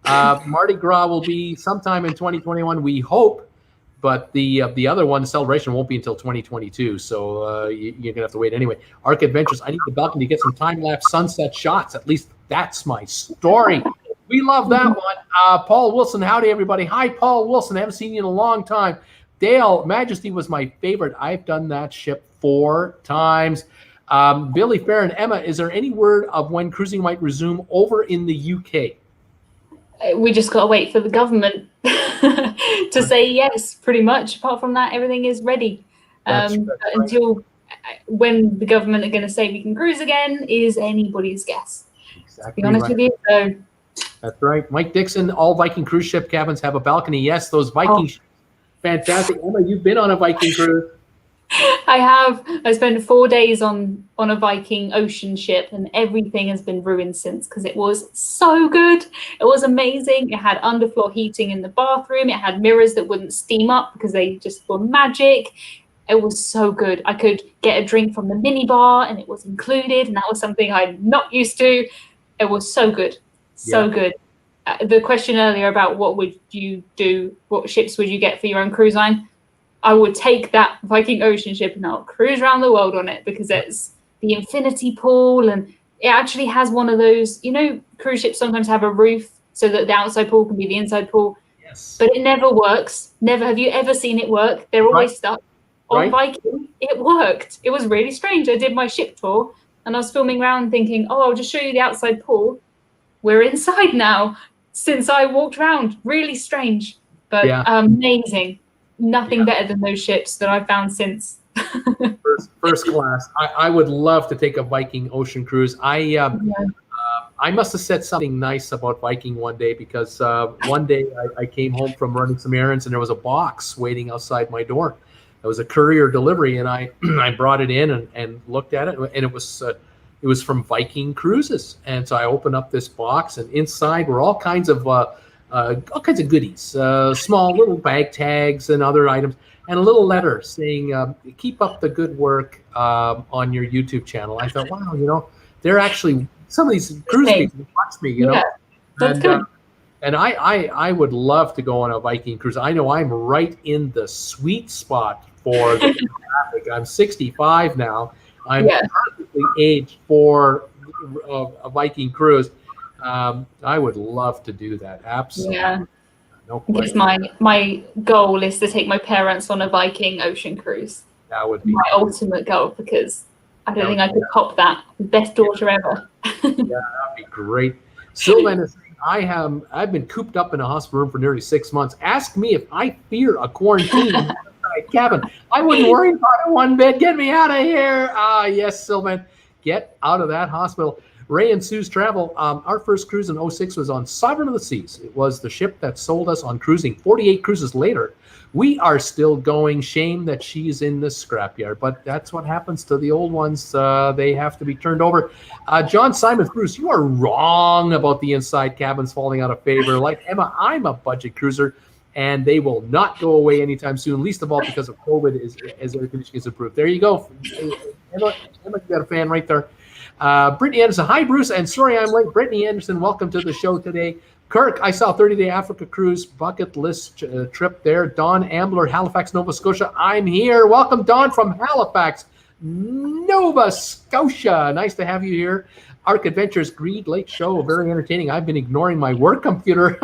Mardi Gras will be sometime in 2021, we hope, but the other one, celebration, won't be until 2022. So you're gonna have to wait anyway. Arc Adventures, I need the balcony to get some time-lapse sunset shots. At least that's my story. We love that one. Paul Wilson, howdy everybody. Hi, Paul Wilson. I haven't seen you in a long time. Dale, Majesty was my favorite. I've done that ship 4 times. Billy Farron, Emma, is there any word of when cruising might resume over in the UK? We just got to wait for the government to say yes, pretty much. Apart from that, everything is ready. That's until when the government are going to say we can cruise again is anybody's guess. Exactly, to be honest with you. So that's right. Mike Dixon, all Viking cruise ship cabins have a balcony. Yes, those Viking ships. Fantastic. Emma, you've been on a Viking cruise. I have. I spent 4 days on a Viking ocean ship, and everything has been ruined since because it was so good. It was amazing. It had underfloor heating in the bathroom. It had mirrors that wouldn't steam up because they just were magic. It was so good. I could get a drink from the minibar, and it was included, and that was something I'm not used to. It was so good. So good. The question earlier about what would you do, what ships would you get for your own cruise line? I would take that Viking ocean ship and I'll cruise around the world on it because it's the infinity pool, and it actually has one of those, cruise ships sometimes have a roof so that the outside pool can be the inside pool. Yes. But it never works. Never have you ever seen it work. They're always stuck. On Viking, it worked. It was really strange. I did my ship tour and I was filming around thinking, I'll just show you the outside pool. We're inside now. Since I walked around, really strange, but amazing. Nothing better than those ships that I've found since. first class. I would love to take a Viking ocean cruise. I must have said something nice about Viking one day because one day I came home from running some errands and there was a box waiting outside my door. It was a courier delivery, and I brought it in and looked at it, and it was from Viking Cruises. And so I opened up this box, and inside were all kinds of goodies, small little bag tags and other items, and a little letter saying, keep up the good work on your YouTube channel. I thought, wow, they're actually, some of these cruise people watch me, Yeah, that's good. And I would love to go on a Viking cruise. I know I'm right in the sweet spot for the traffic. I'm 65 now. I'm perfectly aged for a Viking cruise. I would love to do that. Absolutely. Yeah. No question. Yes, my goal is to take my parents on a Viking ocean cruise. That would be my ultimate goal, because I don't think I could cop that. Best daughter ever. Yeah, that'd be great. Sylvan is saying, I've been cooped up in a hospital room for nearly 6 months. Ask me if I fear a quarantine in my cabin. I wouldn't worry about it one bit. Get me out of here. Yes, Sylvan, get out of that hospital. Ray and Sue's Travel. Our first cruise in 06 was on Sovereign of the Seas. It was the ship that sold us on cruising. 48 cruises later, we are still going. Shame that she's in the scrapyard, but that's what happens to the old ones. They have to be turned over. John Simons, Bruce, you are wrong about the inside cabins falling out of favor. Like Emma, I'm a budget cruiser, and they will not go away anytime soon, least of all because of COVID as air conditioning is improved. There you go. Emma, you got a fan right there. Brittany Anderson, hi Bruce, and sorry I'm late. Brittany Anderson, welcome to the show today. Kirk, I saw 30-day Africa cruise bucket list trip there. Don Ambler, Halifax, Nova Scotia. I'm here. Welcome, Don from Halifax, Nova Scotia. Nice to have you here. Arc Adventures, Greed Lake Show, very entertaining. I've been ignoring my work computer.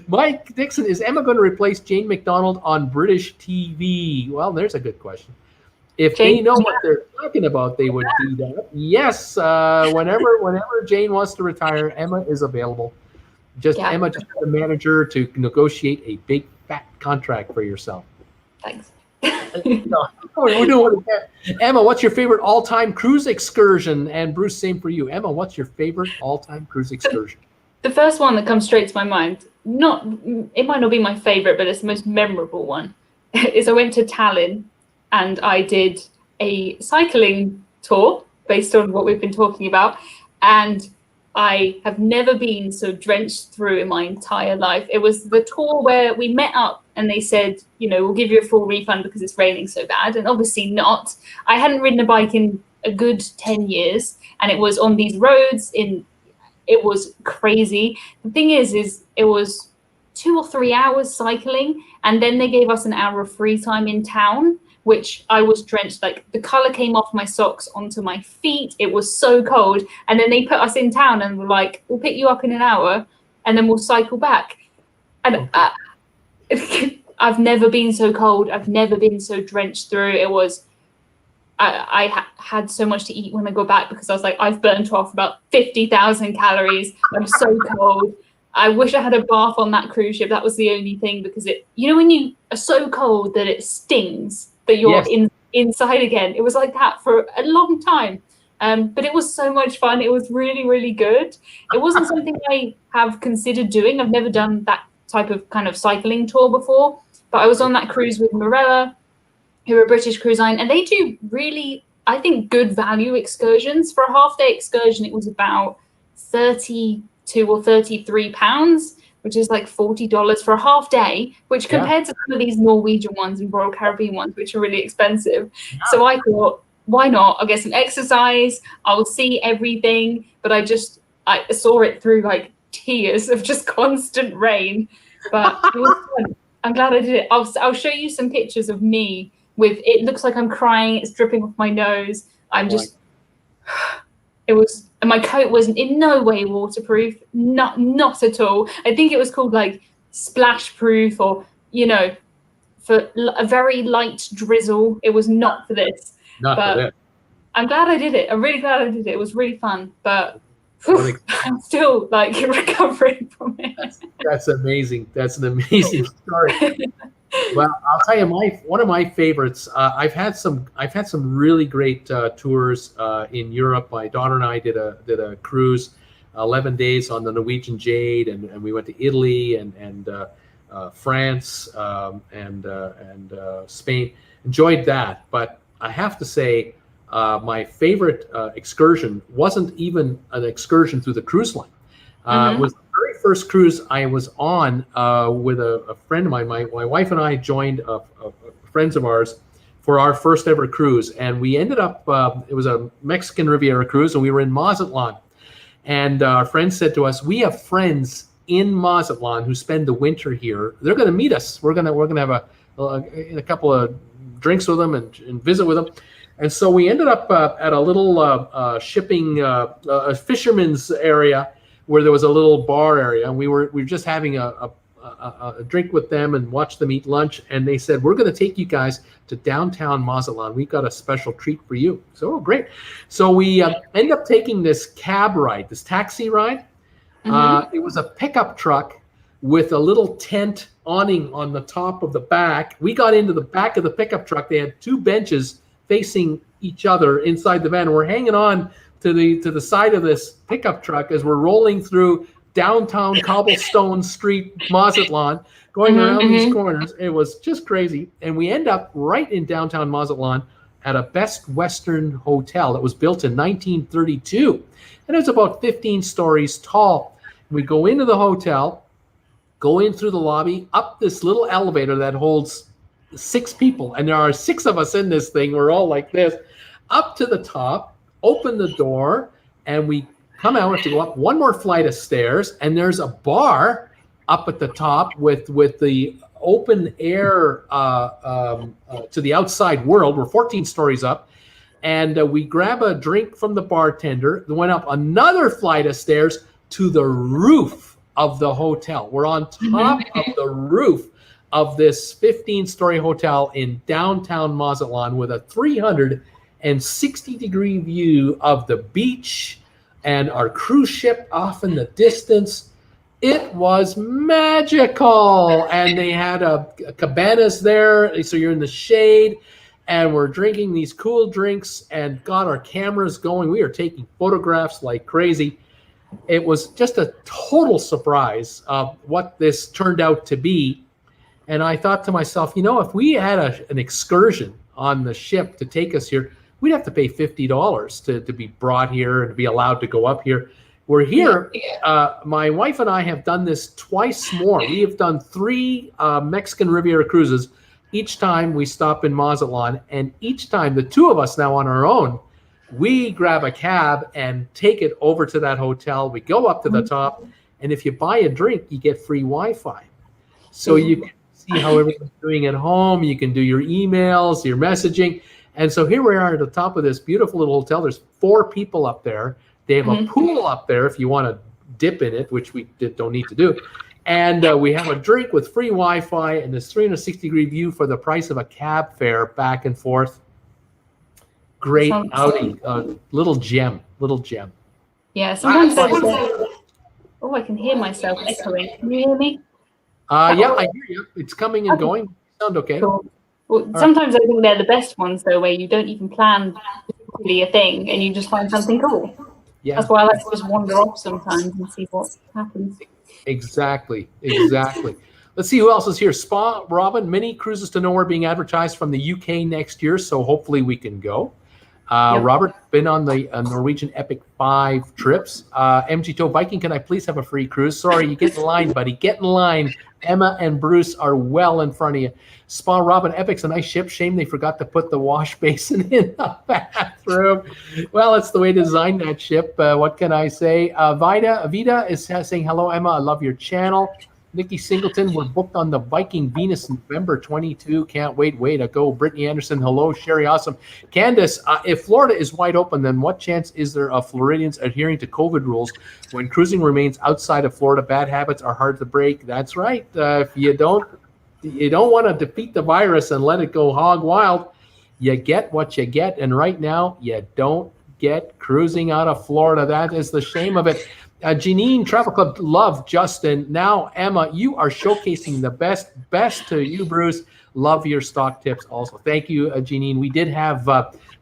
Mike Dixon, is Emma going to replace Jane McDonald on British TV? Well, there's a good question. If they know what they're talking about, they would do that. Yes, whenever Jane wants to retire, Emma is available. Emma, just have a manager to negotiate a big fat contract for yourself. Thanks. We're doing it. Emma, what's your favorite all-time cruise excursion? And Bruce, same for you. Emma, what's your favorite all-time cruise excursion? The first one that comes straight to my mind, it might not be my favorite, but it's the most memorable one, is I went to Tallinn and I did a cycling tour based on what we've been talking about. And I have never been so drenched through in my entire life. It was the tour where we met up and they said, you know, we'll give you a full refund because it's raining so bad. And obviously not. I hadn't ridden a bike in a good 10 years and it was on these roads it was crazy. The thing is it was 2 or 3 hours cycling and then they gave us an hour of free time in town, which I was drenched, like the color came off my socks onto my feet. It was so cold. And then they put us in town and were like, we'll pick you up in an hour and then we'll cycle back. And I've never been so cold. I've never been so drenched through. It was, I had so much to eat when I got back because I was like, I've burnt off about 50,000 calories. I'm so cold. I wish I had a bath on that cruise ship. That was the only thing because it, you know, when you are so cold that it stings, that you're inside again. It was like that for a long time. But it was so much fun. It was really, really good. It wasn't something I have considered doing. I've never done that type of kind of cycling tour before. But I was on that cruise with Morella, who are a British cruise line, and they do really, I think, good value excursions. For a half-day excursion, it was about 32 or 33 pounds, which is like $40 for a half day, which compared to some of these Norwegian ones and Royal Caribbean ones, which are really expensive. Yeah. So I thought, why not? I'll get some exercise, I'll see everything. But I saw it through like tears of just constant rain. But it was fun. I'm glad I did it. I'll show you some pictures of me with, it looks like I'm crying, it's dripping off my nose. I'm just, it was, and my coat was in no way waterproof, not at all. I think it was called like splash proof or, you know, for a very light drizzle. It was not for this. Not but for this. I'm glad I did it. I'm really glad I did it. It was really fun, but I'm still like recovering from it. That's amazing. That's an amazing story. Well, I'll tell you, one of my favorites. I've had some really great tours in Europe. My daughter and I did a cruise, 11 days on the Norwegian Jade, and we went to Italy and France and Spain. Enjoyed that, but I have to say, my favorite excursion wasn't even an excursion through the cruise line. It was the very first cruise I was on with a friend of mine. My wife and I joined friends of ours for our first ever cruise. And we ended up, it was a Mexican Riviera cruise, and we were in Mazatlan. And our friend said to us, we have friends in Mazatlan who spend the winter here. They're going to meet us. We're going to have a couple of drinks with them and visit with them. And so we ended up at a little shipping, a fisherman's area where there was a little bar area. And we were just having a drink with them and watch them eat lunch. And they said, we're going to take you guys to downtown Mazatlan. We've got a special treat for you. So, great. So we ended up taking this cab ride, this taxi ride. It was a pickup truck with a little tent awning on the top of the back. We got into the back of the pickup truck. They had two benches facing each other inside the van. We're hanging on to the side of this pickup truck as we're rolling through downtown cobblestone street Mazatlan, going around these corners. It was just crazy. And we end up right in downtown Mazatlan at a Best Western hotel that was built in 1932. And it's about 15 stories tall. We go into the hotel, go in through the lobby, up this little elevator that holds 6 people. And there are 6 of us in this thing. We're all like this. Up to the top, open the door, and we come out to go up one more flight of stairs. And there's a bar up at the top with the open air to the outside world. We're 14 stories up. And we grab a drink from the bartender. Went up another flight of stairs to the roof of the hotel. We're on top of the roof of this 15-story hotel in downtown Mazatlan with a 360-degree view of the beach and our cruise ship off in the distance. It was magical. And they had a cabanas there, so you're in the shade. And we're drinking these cool drinks and got our cameras going. We are taking photographs like crazy. It was just a total surprise of what this turned out to be. And I thought to myself, if we had an excursion on the ship to take us here, we'd have to pay $50 to be brought here and to be allowed to go up here. We're here. My wife and I have done this twice more. We have done 3 Mexican Riviera cruises. Each time we stop in Mazatlan, and each time the 2 of us now on our own, we grab a cab and take it over to that hotel. We go up to the top, and if you buy a drink, you get free Wi-Fi. So you can see how everyone's doing at home. You can do your emails, your messaging. And so here we are at the top of this beautiful little hotel. There's 4 people up there. They have a pool up there if you want to dip in it, which we don't need to do. And we have a drink with free Wi-Fi and this 360-degree view for the price of a cab fare back and forth. Great outing. Little gem. Yeah, sometimes I can hear myself echoing. Can you hear me? Yeah, I hear you. It's coming and going. Sound okay? Cool. Well, sometimes I think they're the best ones, though, where you don't even plan really a thing and you just find something cool. Yeah. That's why I like to just wander off sometimes and see what happens. Exactly. Let's see who else is here. Spa, Robin, many cruises to nowhere being advertised from the UK next year, so hopefully we can go. Robert, been on the Norwegian Epic 5 trips. MG Viking, can I please have a free cruise? Sorry, you get in line, buddy. Get in line. Emma and Bruce are well in front of you. Spa, Robin, Epic's a nice ship. Shame they forgot to put the wash basin in the bathroom. Well, it's the way to design that ship. What can I say? Vida is saying, hello, Emma. I love your channel. Nikki Singleton, we're booked on the Viking Venus November 22. Can't wait. Way to go. Brittany Anderson, hello. Sherry, awesome. Candace, if Florida is wide open, then what chance is there of Floridians adhering to COVID rules when cruising remains outside of Florida? Bad habits are hard to break. That's right. If you don't want to defeat the virus and let it go hog wild, you get what you get. And right now, you don't get cruising out of Florida. That is the shame of it. Janine, Travel Club, love Justin. Now, Emma, you are showcasing the best to you, Bruce. Love your stock tips also. Thank you, Janine. We did have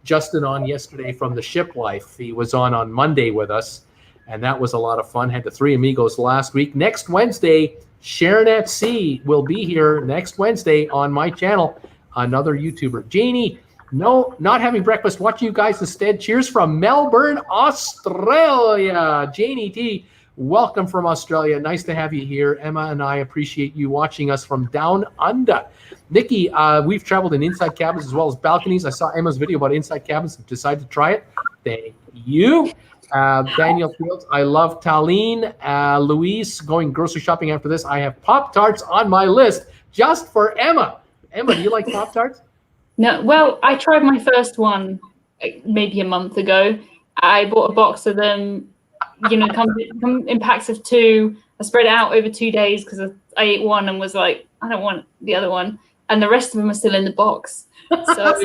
Justin on yesterday from the Ship Life. He was on Monday with us, and that was a lot of fun. Had the 3 amigos last week. Next Wednesday, Sharon at Sea will be here next Wednesday on my channel. Another YouTuber. Janie, no, not having breakfast. Watching you guys instead. Cheers from Melbourne, Australia. Janie T, welcome from Australia. Nice to have you here. Emma and I appreciate you watching us from down under. Nikki, we've traveled in inside cabins as well as balconies. I saw Emma's video about inside cabins and decided to try it. Thank you. Daniel Fields, I love Tallinn. Louise, going grocery shopping after this. I have Pop-Tarts on my list just for Emma. Emma, do you like Pop-Tarts? No, well, I tried my first one maybe a month ago. I bought a box of them, come in packs of 2. I spread it out over 2 days because I ate one and was like, I don't want the other one. And the rest of them are still in the box. So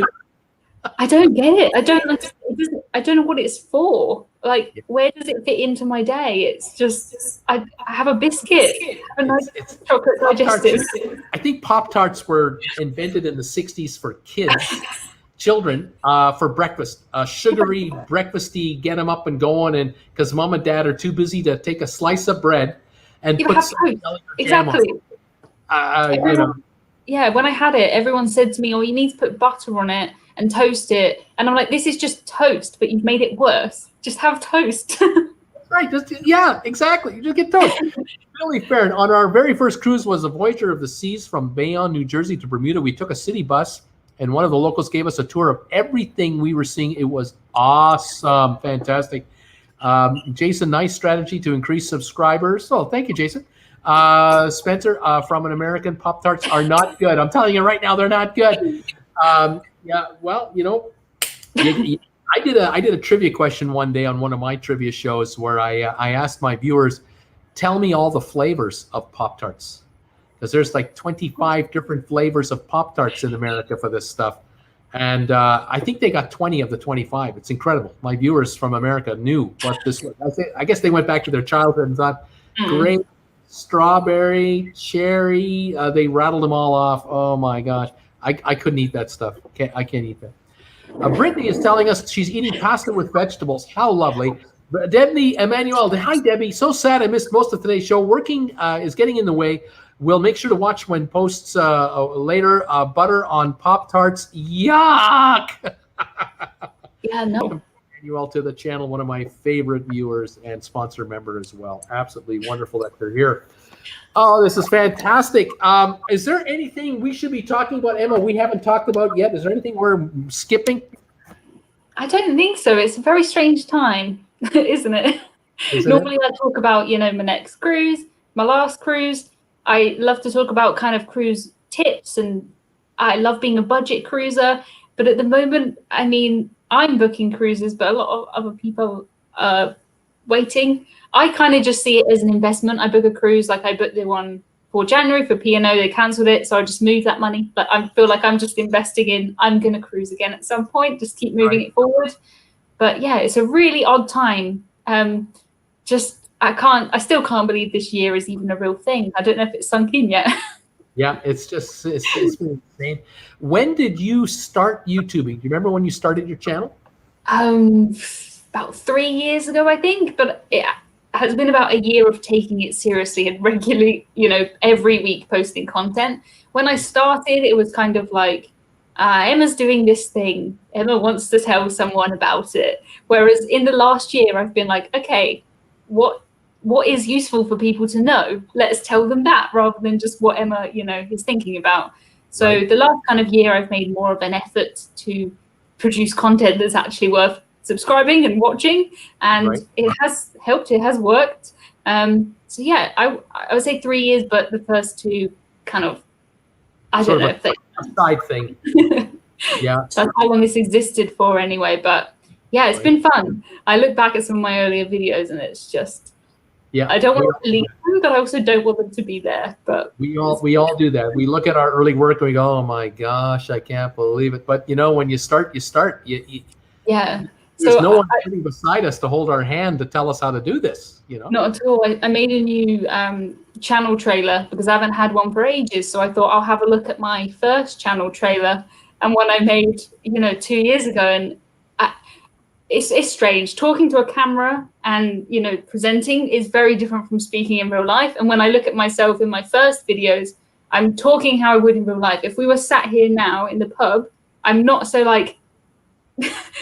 I don't get it. I don't know what it's for. Like, where does it fit into my day? It's just, I have a biscuit, a nice chocolate digestive. I think Pop-Tarts were invented in the 60s for children, for breakfast. Sugary, breakfasty, get them up and going, and because mom and dad are too busy to take a slice of bread and put some jam on. Yeah, when I had it, everyone said to me, oh, you need to put butter on it and toast it. And I'm like, this is just toast, but you've made it worse. Just have toast. Right. Yeah, exactly. You just get toast. Really fair. And on our very first cruise was a Voyager of the Seas from Bayonne, New Jersey to Bermuda. We took a city bus, and one of the locals gave us a tour of everything we were seeing. It was awesome. Fantastic. Jason, nice strategy to increase subscribers. Oh, thank you, Jason. Spencer, from an American, Pop-Tarts are not good. I'm telling you right now, they're not good. Yeah, well, I did a trivia question one day on one of my trivia shows where I asked my viewers, tell me all the flavors of Pop-Tarts, because there's like 25 different flavors of Pop-Tarts in America for this stuff, and I think they got 20 of the 25. It's incredible. My viewers from America knew what this was. I guess they went back to their childhood and thought, great, strawberry, cherry. They rattled them all off. Oh my gosh. I couldn't eat that stuff. I can't eat that. Brittany is telling us she's eating pasta with vegetables. How lovely. Debbie Emmanuel, hi Debbie. So sad I missed most of today's show. Working is getting in the way. We'll make sure to watch when posts later. Butter on Pop-Tarts. Yuck. Yeah, no. Manuel to the channel, one of my favorite viewers and sponsor member as well. Absolutely wonderful that you're here. Oh, this is fantastic. Is there anything we should be talking about, Emma, we haven't talked about yet? Is there anything we're skipping? I don't think so. It's a very strange time, isn't it? Normally I talk about, my next cruise, my last cruise. I love to talk about kind of cruise tips, and I love being a budget cruiser. But at the moment, I mean, I'm booking cruises, but a lot of other people are waiting. I kind of just see it as an investment. I book a cruise, like I booked the one for January for P&O, they cancelled it, so I just moved that money. But I feel like I'm just investing in, I'm going to cruise again at some point, just keep moving it forward. But yeah, it's a really odd time. I still can't believe this year is even a real thing. I don't know if it's sunk in yet. Yeah, it's been insane. When did you start YouTubing? Do you remember when you started your channel? About 3 years ago, I think, but it has been about a year of taking it seriously and regularly, every week posting content. When I started, it was kind of like, Emma's doing this thing. Emma wants to tell someone about it. Whereas in the last year, I've been like, okay, what is useful for people to know? Let's tell them that rather than just what Emma, is thinking about. So the last kind of year, I've made more of an effort to produce content that's actually worth subscribing and watching, and it has helped. It has worked. So yeah, I would say 3 years, but the first two kind of, I don't know if they a side thing. Yeah, that's how long this existed for anyway. But yeah, it's been fun. I look back at some of my earlier videos, and it's just, I don't want to leave them, but I also don't want them to be there. But we all do that. We look at our early work and we go, oh my gosh, I can't believe it. But when you start, you start. Yeah. There's no one sitting beside us to hold our hand to tell us how to do this, Not at all. I made a new channel trailer because I haven't had one for ages. So I thought I'll have a look at my first channel trailer and one I made, 2 years ago. And it's strange. Talking to a camera and, presenting is very different from speaking in real life. And when I look at myself in my first videos, I'm talking how I would in real life. If we were sat here now in the pub, I'm not so like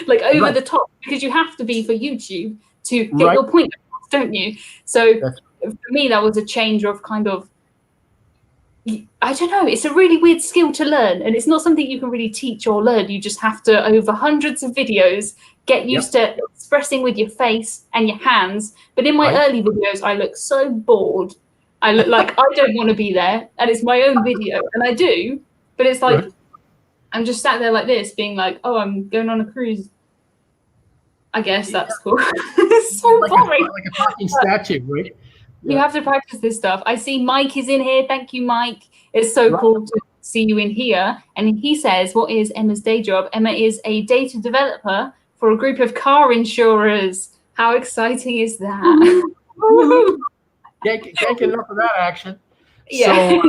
over the top, because you have to be for YouTube to get your point across, don't you? So for me, that was a change of kind of, I don't know, it's a really weird skill to learn, and it's not something you can really teach or learn. You just have to, over hundreds of videos, get used to expressing with your face and your hands. But in my early videos, I look so bored. I look like I don't want to be there, and it's my own video, and I do, but it's like, I'm just sat there like this, being like, oh, I'm going on a cruise. I guess that's cool. It's so boring. Like a talking statue, right? You have to practice this stuff. I see Mike is in here. Thank you, Mike. It's so cool to see you in here. And he says, what is Emma's day job? Emma is a data developer for a group of car insurers. How exciting is that? Can't get enough of that action. Yeah.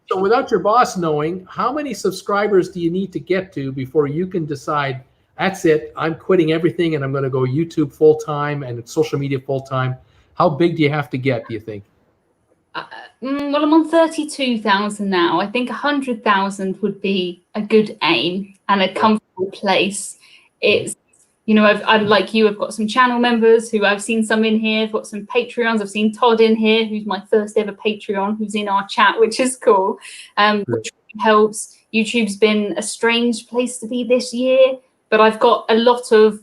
So without your boss knowing, how many subscribers do you need to get to before you can decide, that's it, I'm quitting everything and I'm going to go YouTube full-time and social media full-time? How big do you have to get, do you think? Well, I'm on 32,000 now. I think 100,000 would be a good aim and a comfortable place. It's, I've like you, I've got some channel members who I've seen some in here. I've got some Patreons. I've seen Todd in here, who's my first ever Patreon, who's in our chat, which is cool, which helps. YouTube's been a strange place to be this year, but I've got a lot of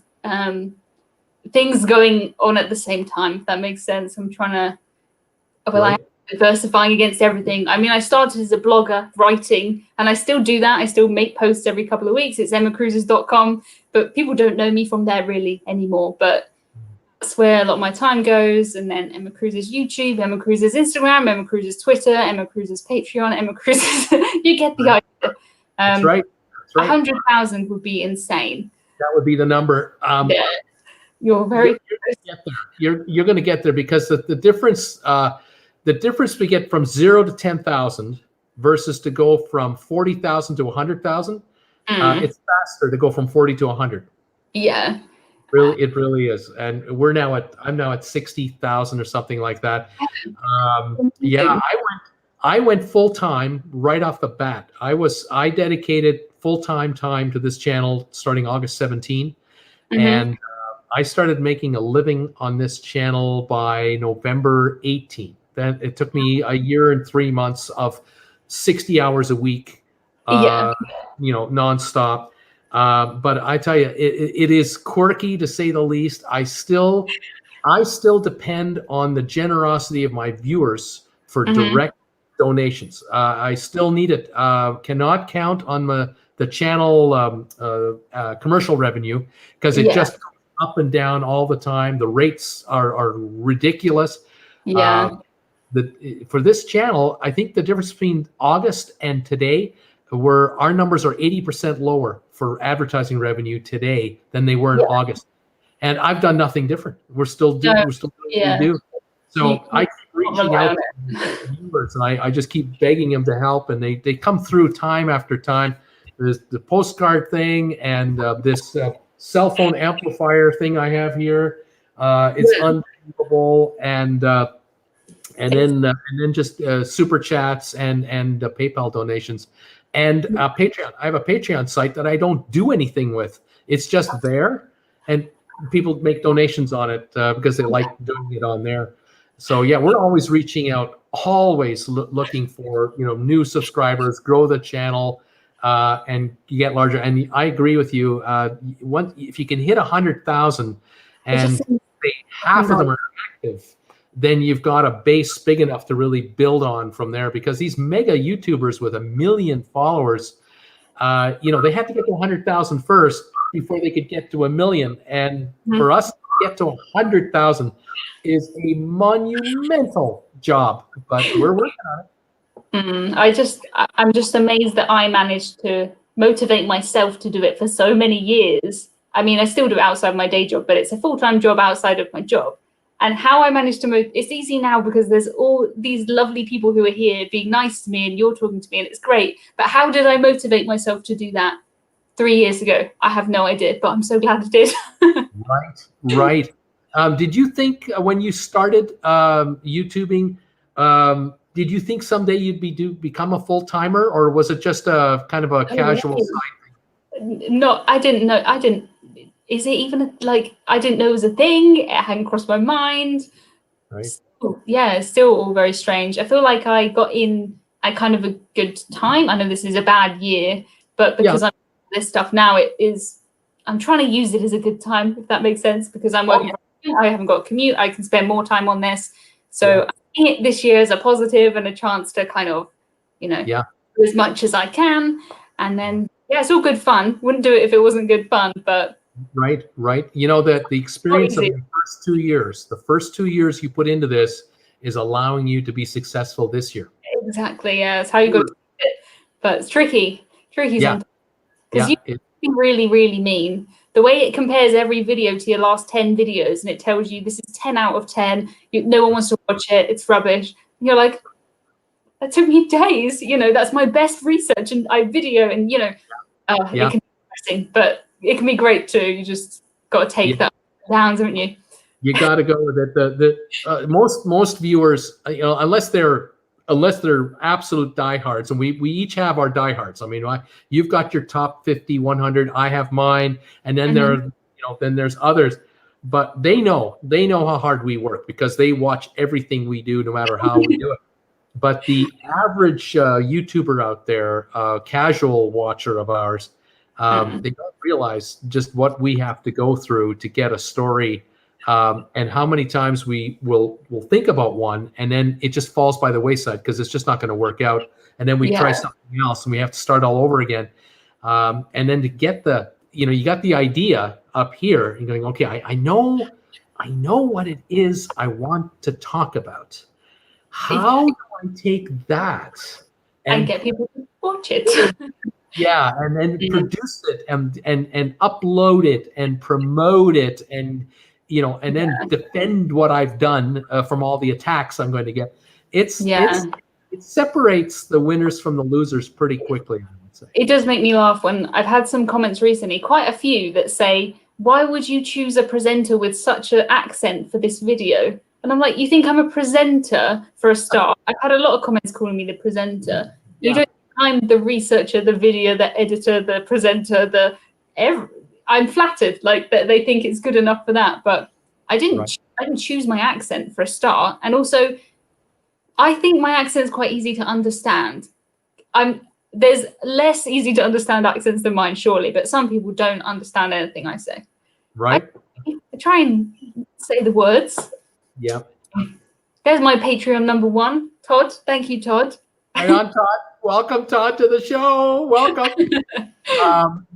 things going on at the same time, if that makes sense. I'm trying to, I'm diversifying against everything. I mean, I started as a blogger writing, and I still do that. I still make posts every couple of weeks. It's emmacruises.com, but people don't know me from there really anymore. But that's where a lot of my time goes. And then Emma Cruises YouTube, Emma Cruises Instagram, Emma Cruises Twitter, Emma Cruises Patreon, Emma Cruises. You get the idea. That's right. 100,000 would be insane. That would be the number. Yeah. You're very. You're going to get there, because the difference we get from 0 to 10,000 versus to go from 40,000 to 100,000. It's faster to go from 40 to 100. Yeah. Really, it really is. And I'm now at 60,000 or something like that. I went full time right off the bat. I dedicated full time to this channel starting August 17, and I started making a living on this channel by November 18th. Then it took me a year and 3 months of 60 hours a week, nonstop. But I tell you, it is quirky to say the least. I still depend on the generosity of my viewers for direct donations. I still need it. Cannot count on the channel commercial revenue because it just goes up and down all the time. The rates are ridiculous. For this channel, I think the difference between August and today, where our numbers are 80% lower for advertising revenue today than they were in August. And I've done nothing different. We're still doing what we do. So I keep reaching out to viewers, and I just keep begging them to help, and they come through time after time. There's the postcard thing and this cell phone amplifier thing I have here. It's unbelievable, and then just super chats and PayPal donations and Patreon. I have a Patreon site that I don't do anything with. It's just there, and people make donations on it because they like doing it on there. So yeah, we're always reaching out, always looking for new subscribers, grow the channel, and get larger. And I agree with you. If you can hit 100,000, and say half of them are active, then you've got a base big enough to really build on from there. Because these mega YouTubers with 1 million followers, they had to get to 100,000 first before they could get to 1 million. And for us to get to 100,000 is a monumental job, but we're working on it. I'm just amazed that I managed to motivate myself to do it for so many years. I mean, I still do it outside my day job, but it's a full-time job outside of my job. And how I managed to it's easy now because there's all these lovely people who are here being nice to me, and you're talking to me, and it's great. But how did I motivate myself to do that 3 years ago? I have no idea, but I'm so glad I did. Right. Did you think when you started YouTubing, did you think someday you'd become a full-timer, or was it just a kind of a casual side thing? No, I didn't know. Is it even I didn't know it was a thing. It hadn't crossed my mind. Right. It's still all very strange. I feel like I got in at kind of a good time. I know this is a bad year, but because I'm doing this stuff now, I'm trying to use it as a good time, if that makes sense, because I'm working. I haven't got a commute. I can spend more time on this. So I'm seeing it this year as a positive and a chance to kind of, do as much as I can. And then, it's all good fun. Wouldn't do it if it wasn't good fun, but. Right. That the experience of the first 2 years you put into this is allowing you to be successful this year. Exactly. Yeah. It's how you got to do it. But it's tricky sometimes. Because you can be really, really mean. The way it compares every video to your last 10 videos, and it tells you this is 10 out of 10. No one wants to watch it. It's rubbish. And you're like, that took me days. That's my best research, and I video, and it can be interesting, but it can be great too. You just got to take that down, haven't you? You got to go with it. Most viewers, unless they're absolute diehards, and we each have our diehards. I mean, you've got your top 50, 100. I have mine, and then then there's others. But they know how hard we work because they watch everything we do, no matter how we do it. But the average YouTuber out there, casual watcher of ours, they don't realize just what we have to go through to get a story. And how many times we will think about one, and then it just falls by the wayside because it's just not going to work out. And then we try something else, and we have to start all over again. And then to get you got the idea up here, and going, okay, I know what it is I want to talk about. How do I take that and get people to watch it? And then produce it and upload it and promote it and then defend what I've done from all the attacks I'm going to get. It separates the winners from the losers pretty quickly, I would say. It does make me laugh when I've had some comments recently, quite a few, that say, why would you choose a presenter with such an accent for this video? And I'm like, you think I'm a presenter for a start? I've had a lot of comments calling me the presenter. You don't think I'm the researcher, the video, the editor, the presenter, I'm flattered, like that they think it's good enough for that. But I didn't. Right. I didn't choose my accent for a start, and also, I think my accent is quite easy to understand. There's less easy to understand accents than mine, surely, but some people don't understand anything I say. Right. I try and say the words. Yeah. There's my Patreon #1, Todd. Thank you, Todd. Right on, Todd. Welcome, Todd, to the show. Welcome.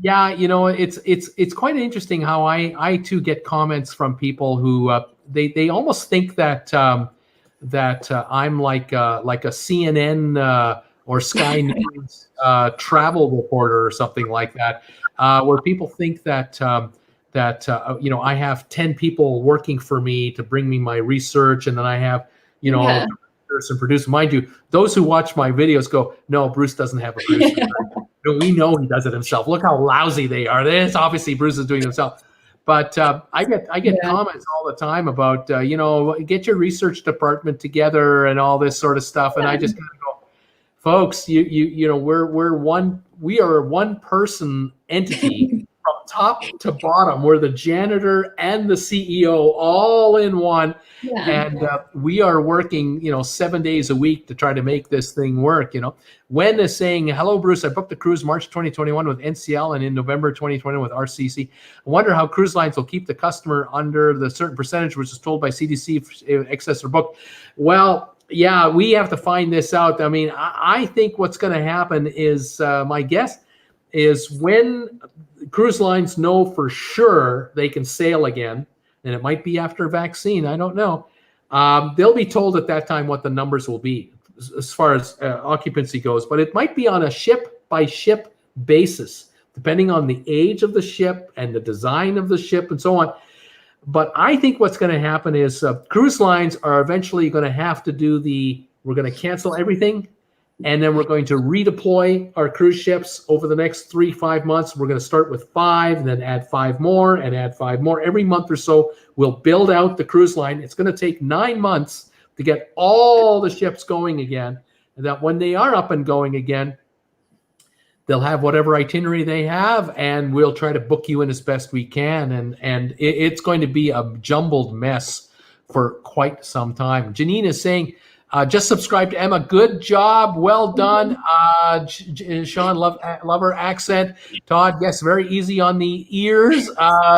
Yeah, you know, it's quite interesting how I too get comments from people who they almost think that I'm like a CNN or Sky News travel reporter or something like that, where people think that you know, I have 10 people working for me to bring me my research, and then I have, you know, Yeah. and producer. Mind you, those who watch my videos go, no, Bruce doesn't have a producer. We know he does it himself. Look how lousy they are. This obviously Bruce is doing it himself. But I get comments all the time about you know, get your research department together and all this sort of stuff. And I just kind of go, folks, you know, we are a one person entity from top to bottom. We're the janitor and the CEO all in one. And we are working, you know, 7 days a week to try to make this thing work. You know, Wen is saying, hello, Bruce. I booked a cruise March 2021 with NCL and in November 2021 with RCC. I wonder how cruise lines will keep the customer under the certain percentage, which is told by CDC if excess or booked. Well, yeah, we have to find this out. I mean, I think what's going to happen is, my guess is when cruise lines know for sure they can sail again, and it might be after a vaccine, I don't know, they'll be told at that time what the numbers will be as far as occupancy goes. But it might be on a ship-by-ship basis, depending on the age of the ship and the design of the ship and so on. But I think what's going to happen is cruise lines are eventually going to have to do we're going to cancel everything, and then we're going to redeploy our cruise ships over the next 3-5 months. We're going to start with 5 and then add 5 more and add 5 more. Every month or so, we'll build out the cruise line. It's going to take 9 months to get all the ships going again. And that when they are up and going again, they'll have whatever itinerary they have, and we'll try to book you in as best we can. And it's going to be a jumbled mess for quite some time. Janine is saying, just subscribe to Emma. Good job. Well done. Sean, love her accent. Todd, yes, very easy on the ears.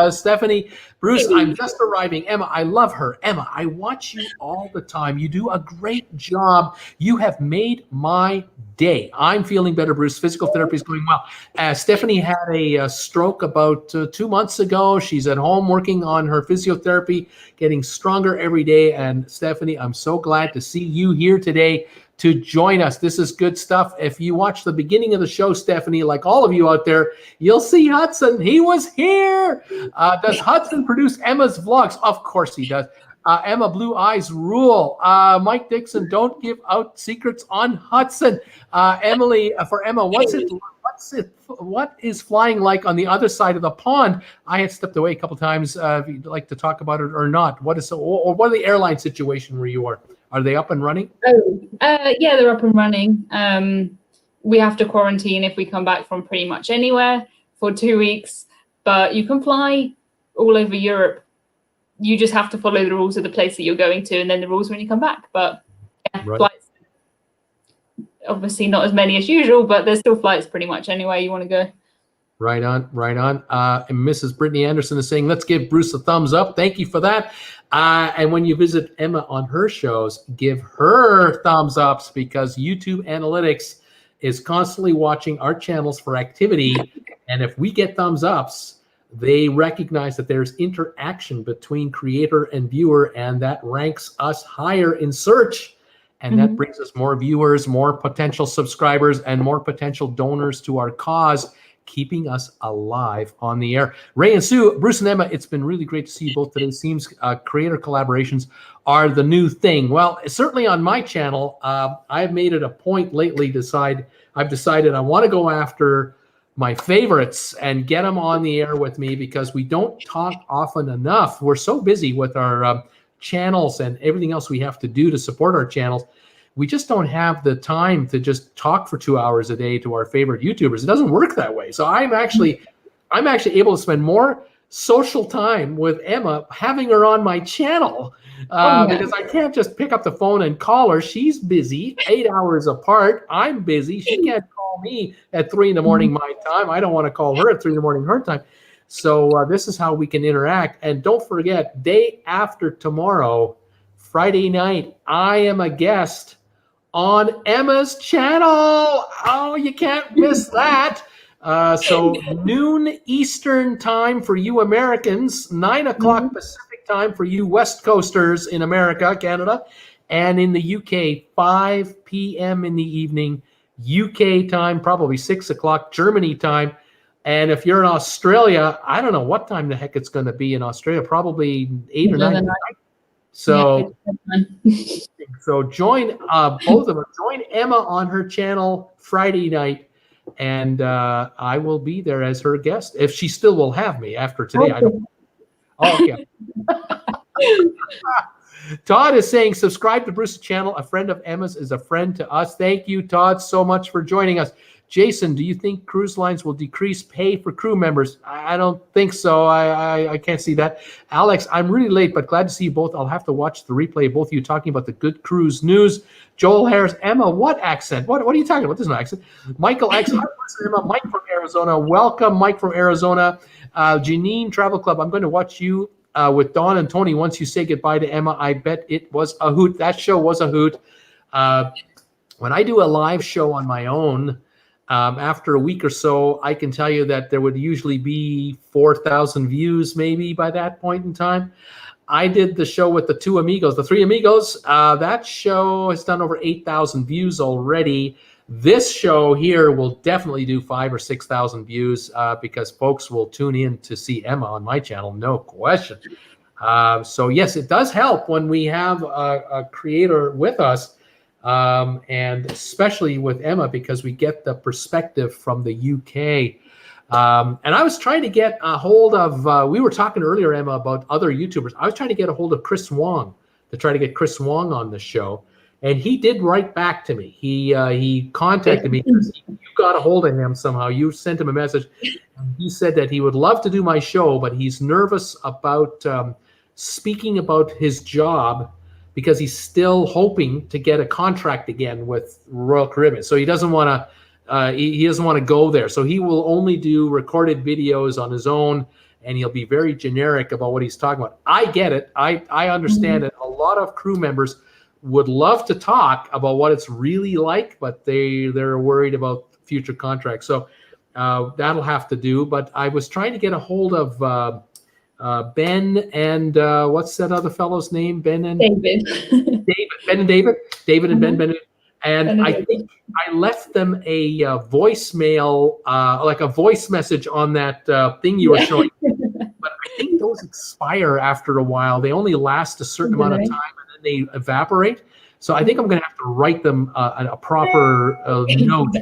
Stephanie, Bruce, I'm just arriving. Emma, I love her. Emma, I watch you all the time. You do a great job. You have made my day. I'm feeling better, Bruce. Physical therapy is going well. Stephanie had a stroke about 2 months ago. She's at home working on her physiotherapy, getting stronger every day. And Stephanie, I'm so glad to see you here today to join us. This is good stuff. If you watch the beginning of the show, Stephanie, like all of you out there, you'll see Hudson. He was here. Does Hudson produce Emma's vlogs? Of course he does. Emma, blue eyes rule. Mike Dixon, don't give out secrets on Hudson. Emily, for Emma, what is flying like on the other side of the pond? I had stepped away a couple times. If you'd like to talk about it or not, what are the airline situation where you are? Are they up and running? Yeah, they're up and running. We have to quarantine if we come back from pretty much anywhere for 2 weeks, but you can fly all over Europe. You just have to follow the rules of the place that you're going to, and then the rules when you come back. But yeah, right. Flights, obviously not as many as usual, but there's still flights pretty much anywhere you want to go. Right on, right on. And Mrs. Brittany Anderson is saying, let's give Bruce a thumbs up. Thank you for that. And when you visit Emma on her shows, give her thumbs ups, because YouTube analytics is constantly watching our channels for activity. And if we get thumbs ups, they recognize that there's interaction between creator and viewer, and that ranks us higher in search. And that brings us more viewers, more potential subscribers, and more potential donors to our cause, keeping us alive on the air. Ray and Sue, Bruce and Emma, it's been really great to see you both today. It seems creator collaborations are the new thing. Well, certainly on my channel, I've made it a point lately. I've decided I want to go after my favorites and get them on the air with me, because we don't talk often enough. We're so busy with our channels and everything else we have to do to support our channels. We just don't have the time to just talk for 2 hours a day to our favorite YouTubers. It doesn't work that way. So I'm actually I'm actually able to spend more social time with Emma having her on my channel because I can't just pick up the phone and call her. She's busy, 8 hours apart. I'm busy. She can't call me at 3 in the morning my time. I don't want to call her at 3 in the morning her time. So this is how we can interact. And don't forget, day after tomorrow, Friday night, I am a guest on Emma's channel. Oh, you can't miss that. So noon Eastern time for you Americans, 9 o'clock Pacific time for you West Coasters in America, Canada, and in the UK, 5 p.m. in the evening, UK time, probably 6 o'clock Germany time. And if you're in Australia, I don't know what time the heck it's going to be in Australia, probably 8 or 9. So, so join both of us. Join Emma on her channel Friday night, and I will be there as her guest if she still will have me after today. I don't. Oh, okay. Todd is saying, subscribe to Bruce's channel. A friend of Emma's is a friend to us. Thank you, Todd, so much for joining us. Jason, do you think cruise lines will decrease pay for crew members? I don't think so. I can't see that. Alex, I'm really late, but glad to see you both. I'll have to watch the replay of both of you talking about the good cruise news. Joel Harris, Emma, what accent? What are you talking about? There's no accent. Michael X, hi, Emma. Mike from Arizona. Welcome, Mike from Arizona. Janine Travel Club, I'm going to watch you with Dawn and Tony once you say goodbye to Emma. I bet it was a hoot. That show was a hoot. When I do a live show on my own, after a week or so, I can tell you that there would usually be 4,000 views maybe by that point in time. I did the show with the three amigos. That show has done over 8,000 views already. This show here will definitely do 5,000 or 6,000 views because folks will tune in to see Emma on my channel, no question. So yes, it does help when we have a creator with us. And especially with Emma, because we get the perspective from the UK. And I was trying to get a hold of, we were talking earlier, Emma, about other YouTubers. I was trying to get a hold of Chris Wong to try to get Chris Wong on the show. And he did write back to me. He contacted me because you got a hold of him somehow. You sent him a message. And he said that he would love to do my show, but he's nervous about speaking about his job because he's still hoping to get a contract again with Royal Caribbean. So he doesn't want to he doesn't want to go there. So he will only do recorded videos on his own, and he'll be very generic about what he's talking about. I get it. I understand it. A lot of crew members would love to talk about what it's really like, but they're worried about future contracts. So that'll have to do. But I was trying to get a hold of Ben and what's that other fellow's name? Ben and David. Ben and David. David and Ben. And I think I left them a voicemail, like a voice message on that thing you were showing. But I think those expire after a while. They only last a certain amount of time, and then they evaporate. So I think I'm going to have to write them a proper note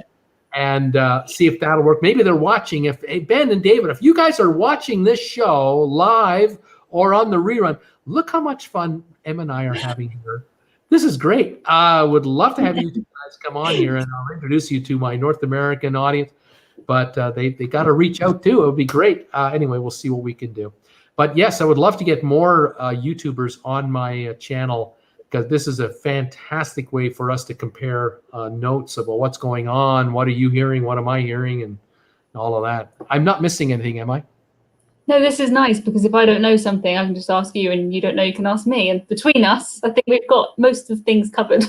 and see if that'll work. Maybe they're watching. If Ben and David, if you guys are watching this show live or on the rerun, look how much fun Emma and I are having here. This is great. I would love to have you two guys come on here, and I'll introduce you to my North American audience. But they got to reach out too. It would be great. Anyway, we'll see what we can do. But yes, I would love to get more YouTubers on my channel, because this is a fantastic way for us to compare notes about what's going on. What are you hearing? What am I hearing? And all of that. I'm not missing anything, am I? No, this is nice, because if I don't know something, I can just ask you, and you don't know, you can ask me. And between us, I think we've got most of things covered.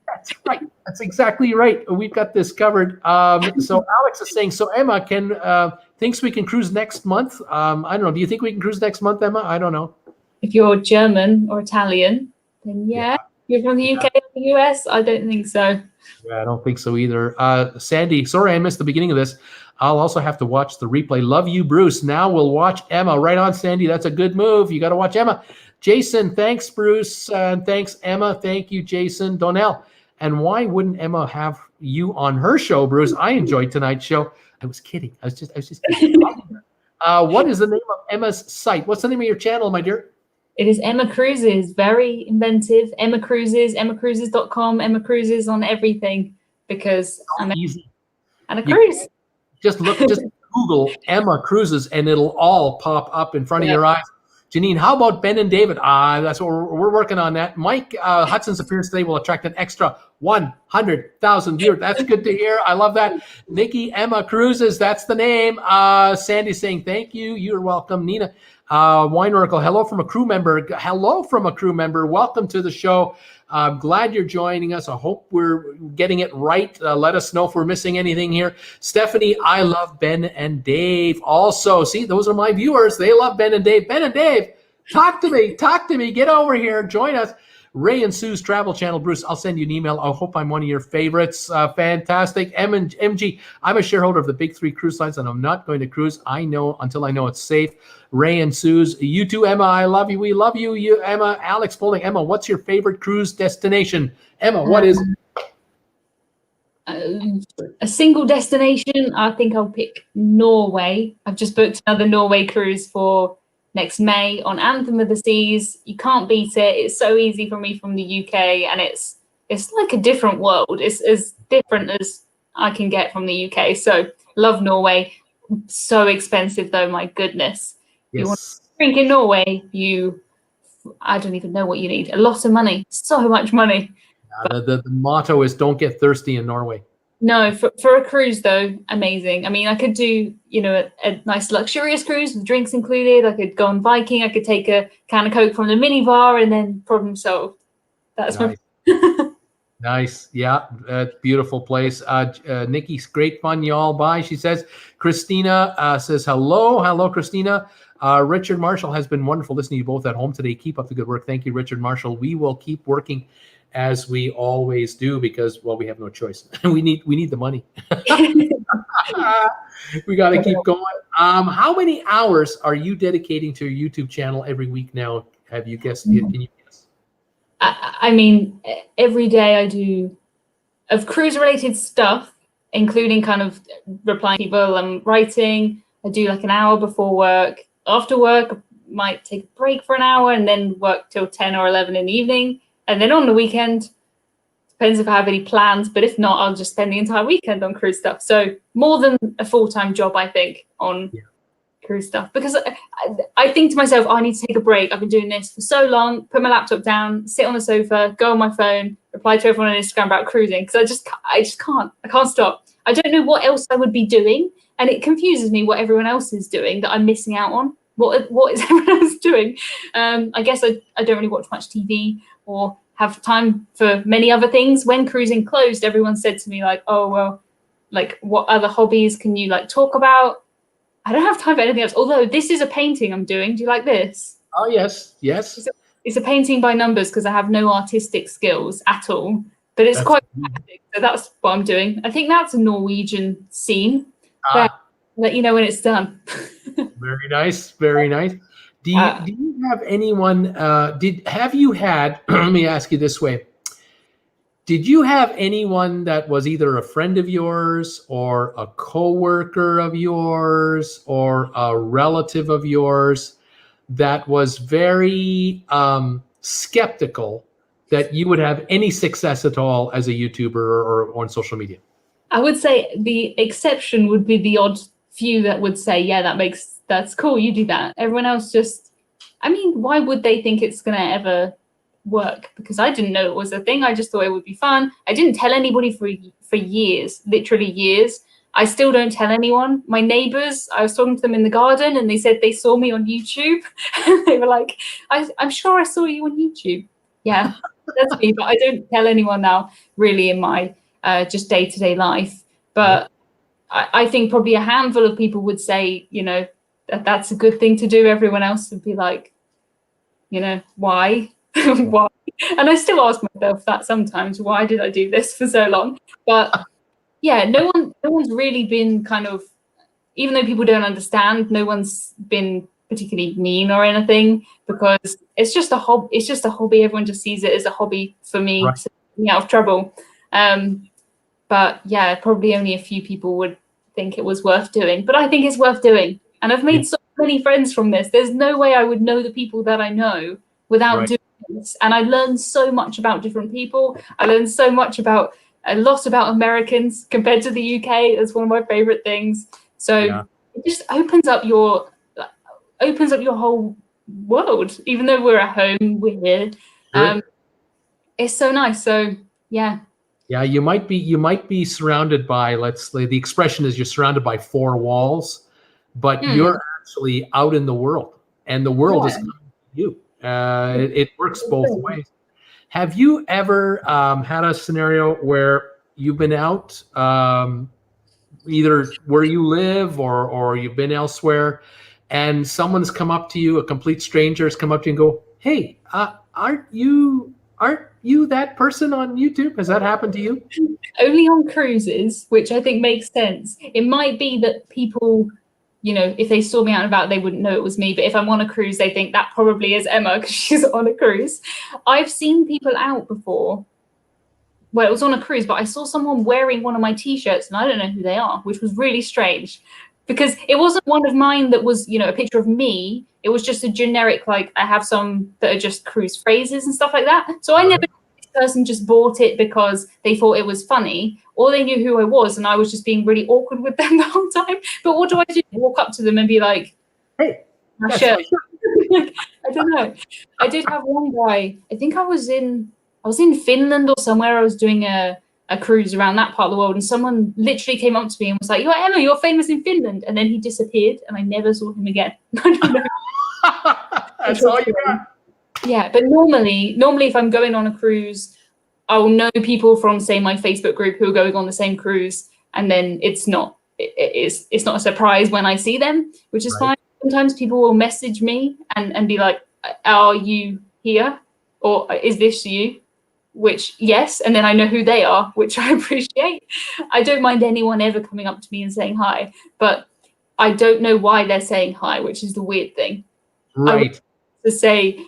That's right. That's exactly right. We've got this covered. So Alex is saying, so Emma thinks we can cruise next month. I don't know. Do you think we can cruise next month, Emma? I don't know. If you're German or Italian, then yeah. You're from the UK or the US? I don't think so. Yeah, I don't think so either. Sandy, sorry I missed the beginning of this. I'll also have to watch the replay. Love you, Bruce. Now we'll watch Emma. Right on, Sandy. That's a good move. You got to watch Emma. Jason, thanks, Bruce. Thanks, Emma. Thank you, Jason. Donnell. And why wouldn't Emma have you on her show, Bruce? I enjoyed tonight's show. I was kidding. I was just kidding. What is the name of Emma's site? What's the name of your channel, my dear? It is Emma Cruises. Very inventive. Emma Cruises, emmacruises.com, Emma Cruises on everything, because I'm easy. And a cruise. Just Google Google Emma Cruises and it'll all pop up in front of your eyes. Janine, how about Ben and David? That's what we're working on that. Mike Hudson's appearance today will attract an extra 100,000 viewers. That's good to hear. I love that. Nikki, Emma Cruises, that's the name. Sandy's saying thank you. You're welcome. Nina, Wine Oracle, hello from a crew member. Hello from a crew member. Welcome to the show. I'm glad you're joining us. I hope we're getting it right. Let us know if we're missing anything here. Stephanie, I love Ben and Dave. Also, see, those are my viewers. They love Ben and Dave. Ben and Dave, talk to me. Talk to me. Get over here. Join us. Ray and Sue's Travel Channel. Bruce, I'll send you an email. I hope I'm one of your favorites. Fantastic. MG, I'm a shareholder of the big three cruise lines, and I'm not going to cruise. I know until I know it's safe. Ray and Sue's. You too, Emma. I love you. We love you. You, Emma. Alex Bowling. Emma, what's your favorite cruise destination? Emma, what is it? A single destination, I think I'll pick Norway. I've just booked another Norway cruise for next May on Anthem of the Seas. You can't beat it. It's so easy for me from the UK, and it's like a different world. It's as different as I can get from the UK. So love Norway. So expensive though, my goodness. yes. You want to drink in Norway, I don't even know what you need. A lot of money, so much money. The motto is don't get thirsty in Norway. No, for a cruise though, amazing. I mean, I could do, a nice luxurious cruise with drinks included. I could go on Viking. I could take a can of Coke from the minibar and then problem solved. That's nice. Nice. Yeah. Beautiful place. Nikki's great fun. Y'all bye. She says, Christina says, hello. Hello, Christina. Richard Marshall has been wonderful listening to you both at home today. Keep up the good work. Thank you, Richard Marshall. We will keep working as we always do because, well, we have no choice. we need the money. We got to keep going. How many hours are you dedicating to your YouTube channel every week now? Have you guessed? Can you guess? I mean, every day I do of cruise-related stuff, including kind of replying to people and writing. I do like an hour before work. After work, I might take a break for an hour and then work till 10 or 11 in the evening. And then on the weekend, depends if I have any plans, but if not, I'll just spend the entire weekend on cruise stuff. So more than a full-time job, I think, on cruise stuff. Because I think to myself, I need to take a break. I've been doing this for so long, put my laptop down, sit on the sofa, go on my phone, reply to everyone on Instagram about cruising. Because I just can't. I can't stop. I don't know what else I would be doing. And it confuses me what everyone else is doing that I'm missing out on. What is everyone else doing? I guess I don't really watch much TV or have time for many other things. When cruising closed, everyone said to me like, oh, well, like what other hobbies can you like talk about? I don't have time for anything else. Although this is a painting I'm doing. Do you like this? Oh, yes. Yes. It's a painting by numbers because I have no artistic skills at all. But it's quite fantastic. So that's what I'm doing. I think that's a Norwegian scene. Let you know when it's done. Very nice. Very nice. Do you have anyone, have you had, let me ask you this way. Did you have anyone that was either a friend of yours or a coworker of yours or a relative of yours that was very skeptical that you would have any success at all as a YouTuber or on social media? I would say the exception would be the odd few that would say, yeah, that's cool, you do that. Everyone else just, I mean, why would they think it's going to ever work? Because I didn't know it was a thing. I just thought it would be fun. I didn't tell anybody for years, literally years. I still don't tell anyone. My neighbors, I was talking to them in the garden and they said they saw me on YouTube. They were like, I'm sure I saw you on YouTube. Yeah, that's me. But I don't tell anyone now really in my just day-to-day life. But I think probably a handful of people would say, that's a good thing to do. Everyone else would be like, why? Why? And I still ask myself that sometimes, why did I do this for so long? But yeah, no one's really been kind of, even though people don't understand, no one's been particularly mean or anything, because it's just a hobby. Everyone just sees it as a hobby for me, to get me out of trouble. But yeah, probably only a few people would think it was worth doing, but I think it's worth doing. And I've made so many friends from this. There's no way I would know the people that I know without doing this. And I learned so much about different people. I learned so much a lot about Americans compared to the UK. That's one of my favorite things. So it just opens up your whole world. Even though we're at home, we're here. Sure. It's so nice. So yeah. Yeah, you might be surrounded by, let's say, the expression is you're surrounded by four walls, but you're actually out in the world, and the world is coming to you. It works both ways. Have you ever had a scenario where you've been out, either where you live or you've been elsewhere, and someone's come up to you, a complete stranger has come up to you and go, "Hey, aren't you that person on YouTube?" Has that happened to you? Only on cruises, which I think makes sense. It might be that people, if they saw me out and about, they wouldn't know it was me. But if I'm on a cruise, they think that probably is Emma because she's on a cruise. I've seen people out before. Well, it was on a cruise, but I saw someone wearing one of my T-shirts, and I don't know who they are, which was really strange because it wasn't one of mine that was, a picture of me. It was just a generic, like I have some that are just cruise phrases and stuff like that. So I never knew this person just bought it because they thought it was funny, or they knew who I was and I was just being really awkward with them the whole time. But what do I do? Walk up to them and be like, "Hey, my shirt." I don't know. I did have one guy, I think I was in Finland or somewhere. I was doing a cruise around that part of the world, and someone literally came up to me and was like, "You're Emma, you're famous in Finland." And then he disappeared and I never saw him again. I don't know. That's all you got. Yeah, but normally if I'm going on a cruise, I'll know people from, say, my Facebook group who are going on the same cruise, and then it's not a surprise when I see them, which is fine. Sometimes people will message me and be like, "Are you here?" or "Is this you?" Which, yes, and then I know who they are, which I appreciate. I don't mind anyone ever coming up to me and saying hi, but I don't know why they're saying hi, which is the weird thing. Right. To say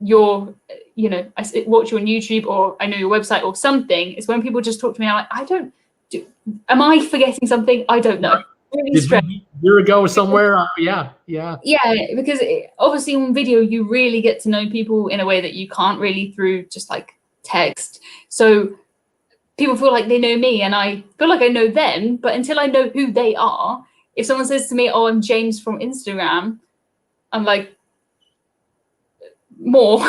I watch you on YouTube, or I know your website or something. It's when people just talk to me, I'm like, am I forgetting something? I don't know. Really strange. A year ago somewhere? Yeah. Because obviously on video, you really get to know people in a way that you can't really through just like text. So people feel like they know me and I feel like I know them, but until I know who they are, if someone says to me, "Oh, I'm James from Instagram," I'm like, "More,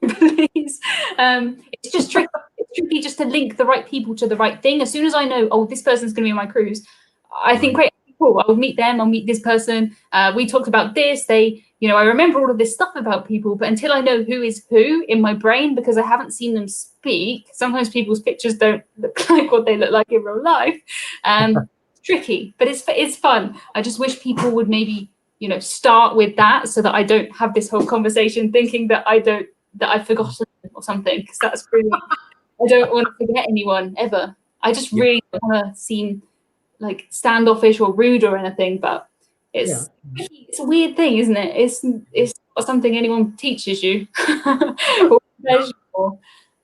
please." It's just tricky. It's tricky just to link the right people to the right thing. As soon as I know, "Oh, this person's going to be on my cruise," I think, "Great, cool. I'll meet them. I'll meet this person. We talked about this. I remember all of this stuff about people, but until I know who is who in my brain, because I haven't seen them speak, sometimes people's pictures don't look like what they look like in real life." It's tricky, but it's fun. I just wish people would maybe, start with that so that I don't have this whole conversation thinking that I've forgotten or something, because that's really, I don't want to forget anyone ever. I just really don't want to seem like standoffish or rude or anything, but it's a weird thing, isn't it? It's not something anyone teaches you.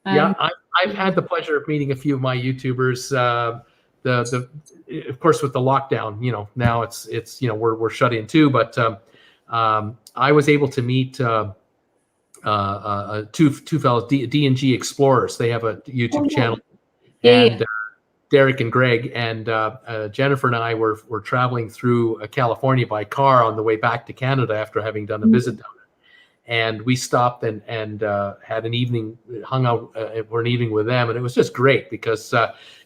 I've had the pleasure of meeting a few of my YouTubers. Of course, with the lockdown, now it's we're shut in too. But I was able to meet two fellows, D&G Explorers. They have a YouTube channel, and Derek and Greg, and Jennifer and I were traveling through California by car on the way back to Canada after having done a visit down there. And we stopped and had an evening, hung out for an evening with them, and it was just great because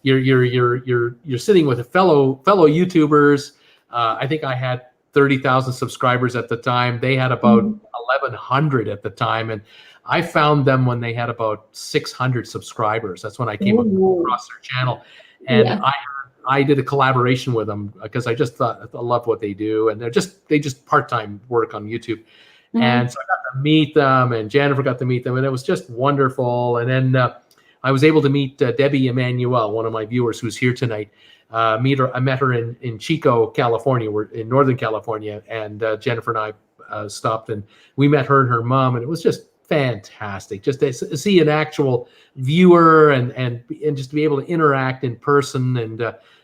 you're sitting with fellow YouTubers. I think I had 30,000 subscribers at the time. They had about 1,100 at the time, and I found them when they had about 600 subscribers. That's when I came across their channel, and I did a collaboration with them because I just thought I love what they do, and they just part-time work on YouTube. And so I got to meet them, and Jennifer got to meet them, and it was just wonderful. And then I was able to meet Debbie Emanuel, one of my viewers who's here tonight. I met her in Chico, California. We're in Northern California, and Jennifer and I stopped, and we met her and her mom, and it was just fantastic just to see an actual viewer and just to be able to interact in person, and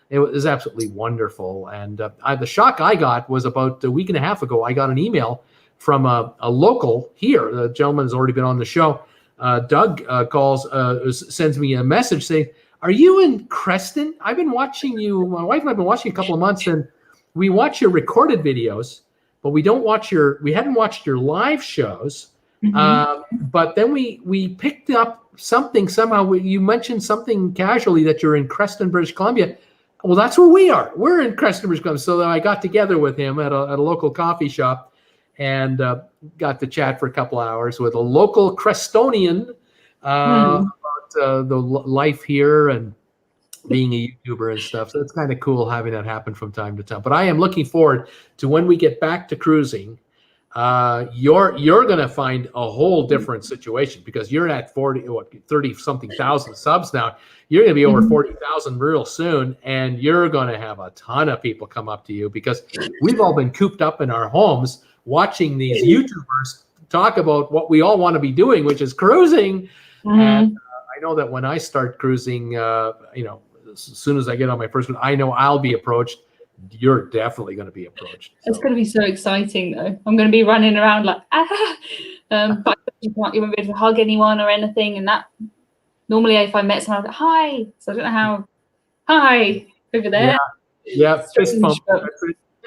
it was absolutely wonderful. And the shock I got was about a week and a half ago. I got an email from a local here. The gentleman has already been on the show. Doug sends me a message saying, "Are you in Creston? I've been watching you. My wife and I've been watching you a couple of months, and we watch your recorded videos, but we hadn't watched your live shows. But then we picked up something somehow. You mentioned something casually that you're in Creston, British Columbia. Well, that's where we are. We're in Creston, British Columbia. So I got together with him at a local coffee shop and got to chat for a couple hours with a local Crestonian about the life here and being a YouTuber and stuff. So it's kind of cool having that happen from time to time. But I am looking forward to when we get back to cruising. You're going to find a whole different situation because you're at 30 something thousand subs now. You're going to be over 40,000 real soon, and you're going to have a ton of people come up to you because we've all been cooped up in our homes watching these YouTubers talk about what we all want to be doing, which is cruising. And I know that when I start cruising, as soon as I get on my first one, I know I'll be approached. You're definitely going to be approached. It's going to be so exciting, though. I'm going to be running around like, but you can't even be able to hug anyone or anything. And that normally, if I met someone, I'm like, hi. So I don't know how. Hi over there. Yeah. Fist pump.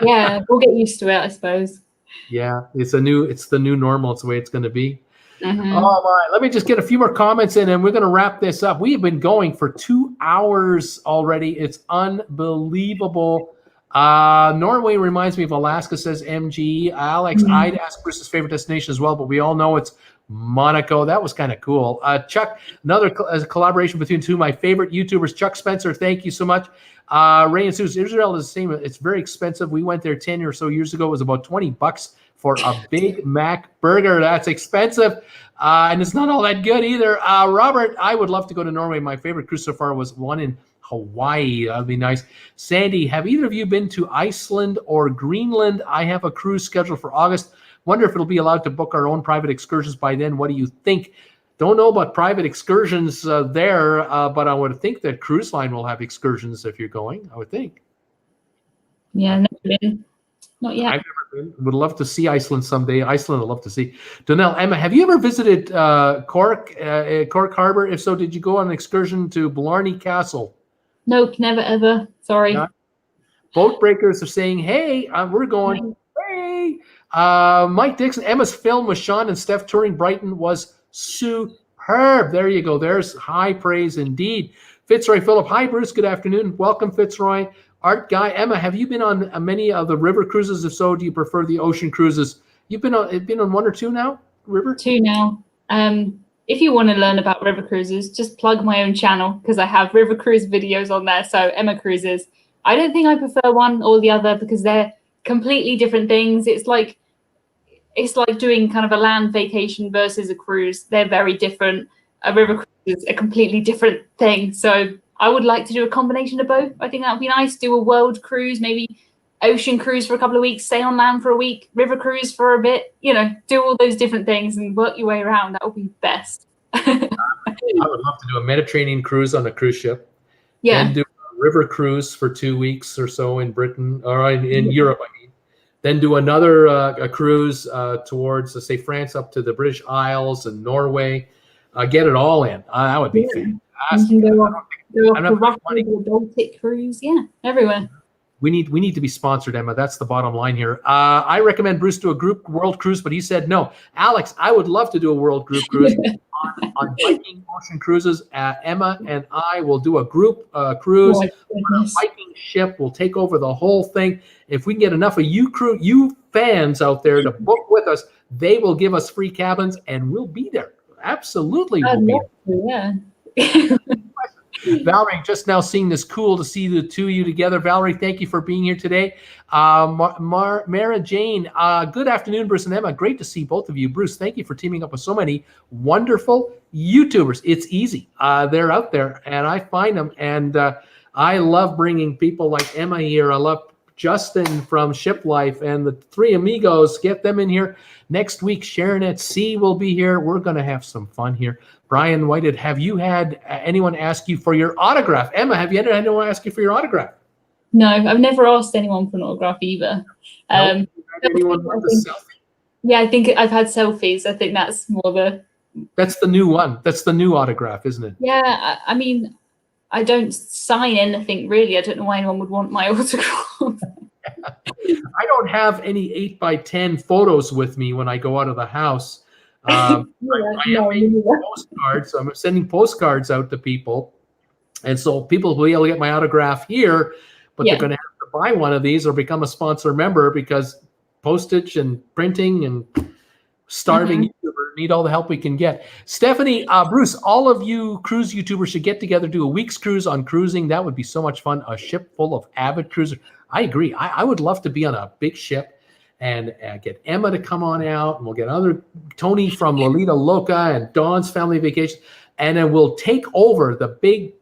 Yeah, we'll get used to it, I suppose. Yeah, it's the new normal. It's the way it's going to be. Oh my! Let me just get a few more comments in, and we're going to wrap this up. We have been going for 2 hours already. It's unbelievable. Norway reminds me of Alaska, says MG. Alex, I'd ask Bruce's favorite destination as well, but we all know it's Monaco. That was kind of cool. Chuck, another collaboration between two of my favorite YouTubers, Chuck Spencer. Thank you so much. Ray and Susan, Israel is the same. It's very expensive. We went there 10 or so years ago. It was about $20 for a Big Mac burger. That's expensive. And it's not all that good either. Robert, I would love to go to Norway. My favorite cruise so far was one in Hawaii. That'd be nice. Sandy, have either of you been to Iceland or Greenland? I have a cruise scheduled for August. Wonder if it'll be allowed to book our own private excursions by then. What do you think? Don't know about private excursions there, but I would think that cruise line will have excursions if you're going, I would think. Yeah, never been. Not yet. I've never been. Would love to see Iceland someday. Iceland, I'd love to see. Donnell, Emma, have you ever visited Cork Harbor? If so, did you go on an excursion to Blarney Castle? Nope, never ever. Sorry. Boat breakers are saying, hey, we're going. Hey. Mike Dixon, Emma's film with Sean and Steph touring Brighton was superb. There you go. There's high praise indeed. Fitzroy Phillip, hi, Bruce. Good afternoon. Welcome, Fitzroy. Art Guy, Emma, have you been on many of the river cruises? If so, do you prefer the ocean cruises? You've been on one or two now, river? 2 now. If you want to learn about river cruises, just plug my own channel because I have river cruise videos on there. So Emma Cruises. I don't think I prefer one or the other because they're completely different things. It's like doing kind of a land vacation versus a cruise. They're very different. A river cruise is a completely different thing. So I would like to do a combination of both. I think that would be nice. Do a world cruise, maybe ocean cruise for a couple of weeks, stay on land for a week, river cruise for a bit, do all those different things and work your way around. That would be best. I would love to do a Mediterranean cruise on a cruise ship. Yeah. Then do a river cruise for 2 weeks or so in Britain, or in Europe, I mean. Then do another a cruise towards, let's say, France up to the British Isles and Norway. Get it all in. That would be fantastic. You can go off the Russia, Baltic cruise. Yeah, everywhere. We need to be sponsored, Emma. That's the bottom line here. I recommend Bruce do a group world cruise, but he said no. Alex, I would love to do a world group cruise on Viking ocean cruises. Emma and I will do a group cruise on a Viking ship. We'll take over the whole thing. If we can get enough of you fans out there to book with us, they will give us free cabins, and we'll be there. Absolutely, we'll be there. Yeah. Valerie, just now seeing this, cool to see the two of you together. Valerie, thank you for being here today. Mara Jane, good afternoon, Bruce and Emma. Great to see both of you. Bruce, thank you for teaming up with so many wonderful YouTubers. It's easy. They're out there, and I find them, and I love bringing people like Emma here. I love Justin from Ship Life and the three amigos. Get them in here. Next week, Sharon at Sea will be here. We're going to have some fun here. Brian Whited, have you had anyone ask you for your autograph? Emma, have you had anyone ask you for your autograph? No, I've never asked anyone for an autograph either. Anyone want a selfie? Yeah, I think I've had selfies. I think that's more the... That's the new one. That's the new autograph, isn't it? Yeah, I mean, I don't sign anything really. I don't know why anyone would want my autograph. I don't have any 8x10 photos with me when I go out of the house. I am making postcards. So I'm sending postcards out to people. And so people will be able to get my autograph here, but they're going to have to buy one of these or become a sponsor member because postage and printing and starving YouTuber need all the help we can get. Stephanie, Bruce, all of you cruise YouTubers should get together, do a week's cruise on cruising. That would be so much fun. A ship full of avid cruisers. I agree. I would love to be on a big ship and get Emma to come on out, and we'll get Tony from Lolita Loca and Dawn's Family Vacation, and then we'll take over the big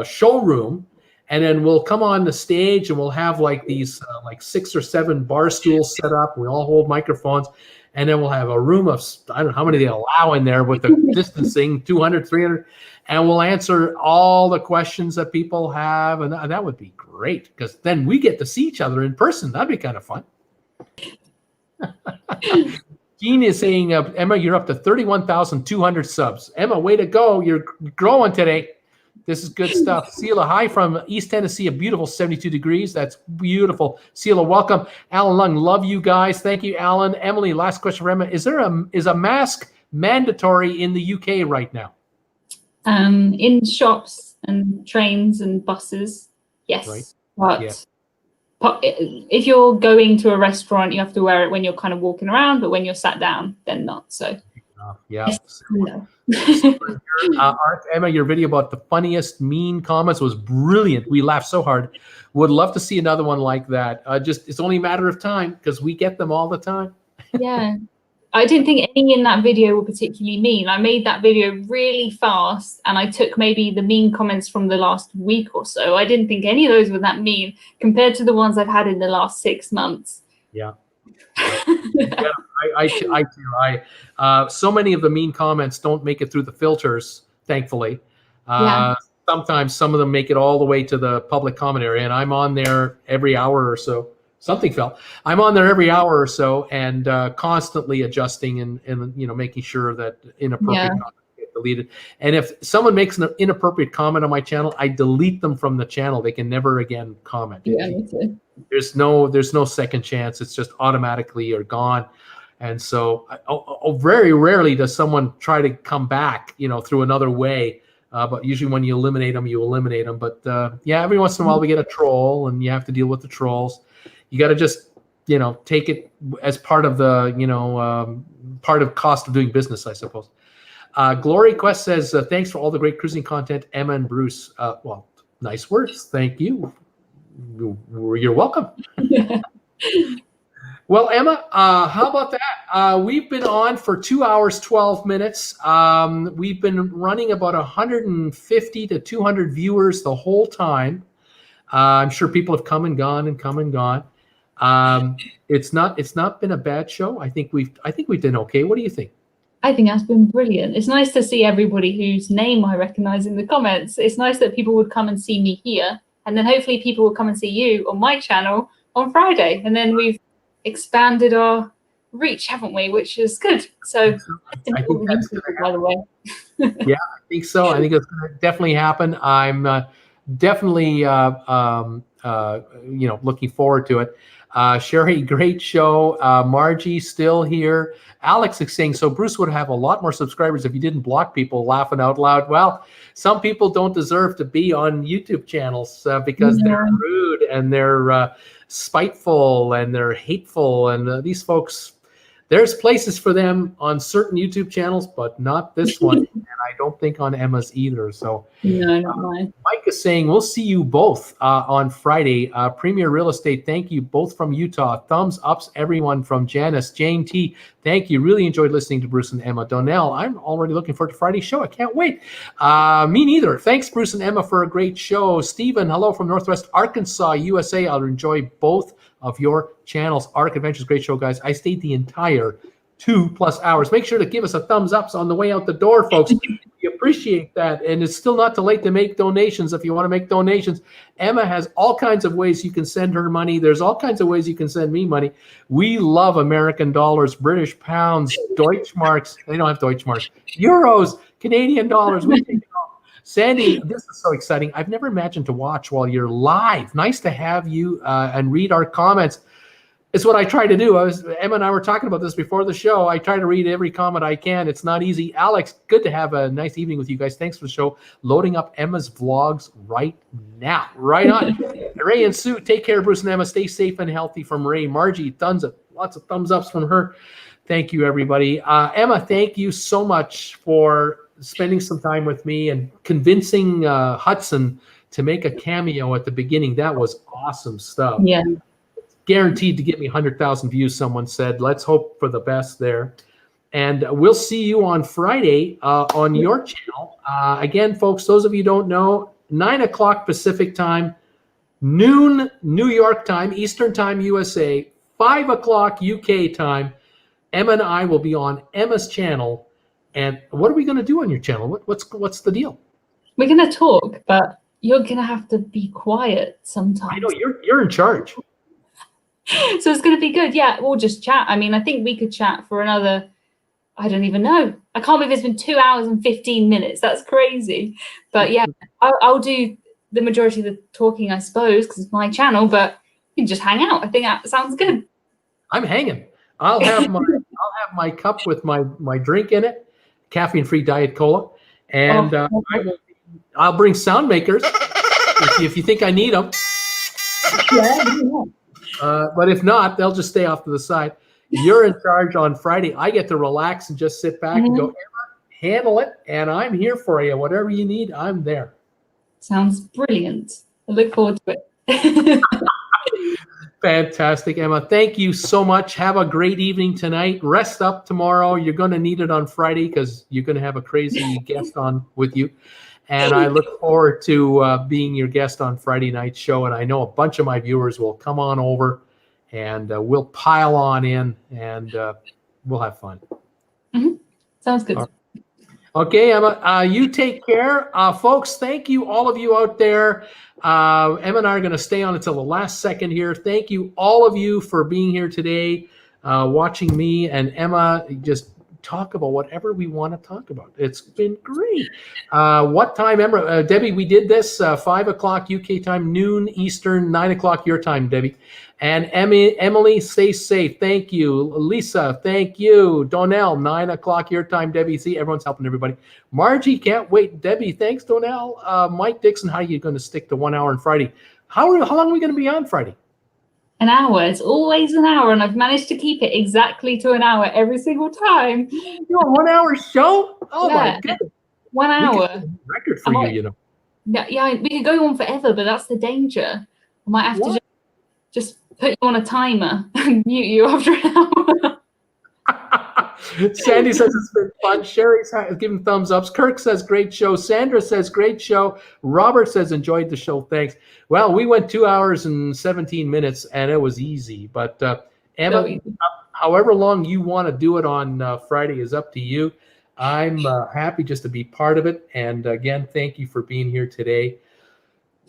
showroom, and then we'll come on the stage and we'll have like these like 6 or 7 bar stools set up. We all hold microphones, and then we'll have a room of, I don't know how many they allow in there with the distancing, 200, 300, and we'll answer all the questions that people have, and that would be great because then we get to see each other in person. That'd be kind of fun. Jean is saying, Emma, you're up to 31,200 subs. Emma, way to go. You're growing today. This is good stuff. Sheila, hi from East Tennessee, a beautiful 72 degrees. That's beautiful. Sheila, welcome. Alan Lung, love you guys. Thank you, Alan. Emily, last question for Emma. Is a mask mandatory in the UK right now? In shops and trains and buses, yes. Right. But if you're going to a restaurant, you have to wear it when you're kind of walking around, but when you're sat down, then not. So yes, no. Emma, your video about the funniest mean comments was brilliant. We laughed so hard. Would love to see another one like that. It's only a matter of time because we get them all the time. Yeah. I didn't think any in that video were particularly mean. I made that video really fast, and I took maybe the mean comments from the last week or so. I didn't think any of those were that mean compared to the ones I've had in the last 6 months. Yeah. I too. So many of the mean comments don't make it through the filters, thankfully. Sometimes some of them make it all the way to the public comment area, and I'm on there every hour or so. Something fell. I'm on there every hour or so and constantly adjusting and making sure that inappropriate comments get deleted. And if someone makes an inappropriate comment on my channel, I delete them from the channel. They can never again comment. Yeah, me too. There's no second chance. It's just automatically you're gone. And so very rarely does someone try to come back, through another way. But usually when you eliminate them, you eliminate them. But every once in a while we get a troll, and you have to deal with the trolls. You got to just, take it as part of the, part of cost of doing business, I suppose. Glory Quest says, thanks for all the great cruising content, Emma and Bruce. Well, nice words. Thank you. You're welcome. Well, Emma, how about that? We've been on for 2 hours, 12 minutes. We've been running about 150 to 200 viewers the whole time. I'm sure people have come and gone and come and gone. It's not been a bad show. I think we've done okay. What do you think? I think that's been brilliant. It's nice to see everybody whose name I recognize in the comments. It's nice that people would come and see me here, and then hopefully people will come and see you on my channel on Friday. And then we've expanded our reach, haven't we? Which is good. So I think that's by the way. Yeah, I think so. I think it's going to definitely happen. I'm definitely looking forward to it. Sherry, great show. Margie still here. Alex is saying, so Bruce would have a lot more subscribers if he didn't block people, laughing out loud. Well, some people don't deserve to be on YouTube channels because they're rude and they're spiteful and they're hateful. And these folks, there's places for them on certain YouTube channels, but not this one. And I don't think on Emma's either. So no, not mine. Mike is saying, we'll see you both on Friday. Premier Real Estate, thank you both from Utah. Thumbs ups, everyone from Janice. Jane T, thank you. Really enjoyed listening to Bruce and Emma. Donnell, I'm already looking forward to Friday's show. I can't wait. Me neither. Thanks, Bruce and Emma, for a great show. Stephen, hello from Northwest Arkansas, USA. I'll enjoy both of your channels. Arc Adventures, great show, guys. I stayed the entire 2+ hours. Make sure to give us a thumbs up on the way out the door, folks. We appreciate that. And it's still not too late to make donations if you want to make donations. Emma has all kinds of ways you can send her money. There's all kinds of ways you can send me money. We love American dollars, British pounds, Deutschmarks. They don't have Deutschmarks. Euros, Canadian dollars. We take it all. Sandy, this is so exciting. I've never imagined to watch while you're live. Nice to have you and read our comments. It's what I try to do. Emma and I were talking about this before the show. I try to read every comment I can. It's not easy. Alex, good to have a nice evening with you guys. Thanks for the show. Loading up Emma's vlogs right now. Right on. Ray and Sue, take care, Bruce and Emma. Stay safe and healthy from Ray. Margie, lots of thumbs ups from her. Thank you, everybody. Emma, thank you so much for spending some time with me and convincing Hudson to make a cameo at the beginning. That was awesome stuff. Yeah. Guaranteed to get me 100,000 views, someone said. Let's hope for the best there. And we'll see you on Friday on your channel. Again, folks, those of you who don't know, 9 o'clock Pacific time, noon New York time, Eastern time USA, 5 o'clock UK time. Emma and I will be on Emma's channel. And what are we going to do on your channel? What's the deal? We're going to talk, but you're going to have to be quiet sometimes. I know, you're in charge. So it's going to be good. Yeah, we'll just chat. I mean, I think we could chat for another, I don't even know. I can't believe it's been 2 hours and 15 minutes. That's crazy. But yeah, I'll do the majority of the talking, I suppose, because it's my channel, but you can just hang out. I think that sounds good. I'm hanging. I'll have my cup with my drink in it, caffeine-free Diet Cola, and I'll bring sound makers if you think I need them. Yeah. But if not, they'll just stay off to the side. You're in charge on Friday. I get to relax and just sit back and go, Emma, handle it, and I'm here for you. Whatever you need, I'm there. Sounds brilliant. I look forward to it. Fantastic, Emma. Thank you so much. Have a great evening tonight. Rest up tomorrow. You're going to need it on Friday because you're going to have a crazy guest on with you. And I look forward to being your guest on Friday night's show. And I know a bunch of my viewers will come on over and we'll pile on in and we'll have fun. Mm-hmm. Sounds good. Right. Okay, Emma, you take care. Folks, thank you, all of you out there. Emma and I are going to stay on until the last second here. Thank you, all of you, for being here today, watching me and Emma just talk about whatever we want to talk about. It's been great. What time, Emma? Debbie, we did this 5 o'clock UK time, noon Eastern, 9 o'clock your time, Debbie. And Emily, stay safe. Thank you. Lisa, thank you. Donnell, 9 o'clock your time, Debbie. See, everyone's helping everybody. Margie, can't wait. Debbie, thanks, Donnell. Mike Dixon, how are you going to stick to 1 hour on Friday? How long are we going to be on Friday? An hour. It's always an hour, and I've managed to keep it exactly to an hour every single time. You're a 1 hour show? Oh, yeah. My goodness. 1 hour. Record for you, you know. Yeah, we could go on forever, but that's the danger. I might have to just put you on a timer and mute you after an hour. Sandy says it's been fun. Sherry's giving thumbs ups. Kirk says great show. Sandra says great show. Robert says enjoyed the show. Thanks. Well, we went 2 hours and 17 minutes and it was easy. But Emma, however long you want to do it on Friday is up to you. I'm happy just to be part of it. And again, thank you for being here today.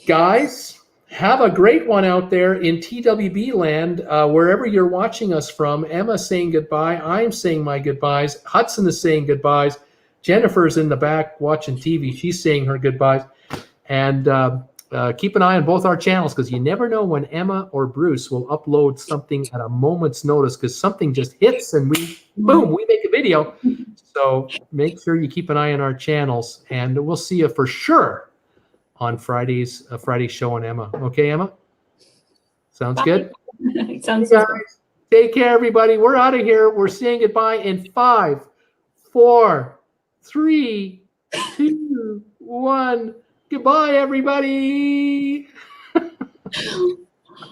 Guys, have a great one out there in TWB land, wherever you're watching us from. Emma's saying goodbye. I'm saying my goodbyes. Hudson is saying goodbyes. Jennifer's in the back watching TV. She's saying her goodbyes. And keep an eye on both our channels because you never know when Emma or Bruce will upload something at a moment's notice because something just hits and we make a video. So make sure you keep an eye on our channels and we'll see you for sure on Friday's show on Emma. Okay, Emma? Sounds good? Sounds good. Take care, everybody. We're out of here. We're saying goodbye in 5, 4, 3, 2, 1. Goodbye, everybody.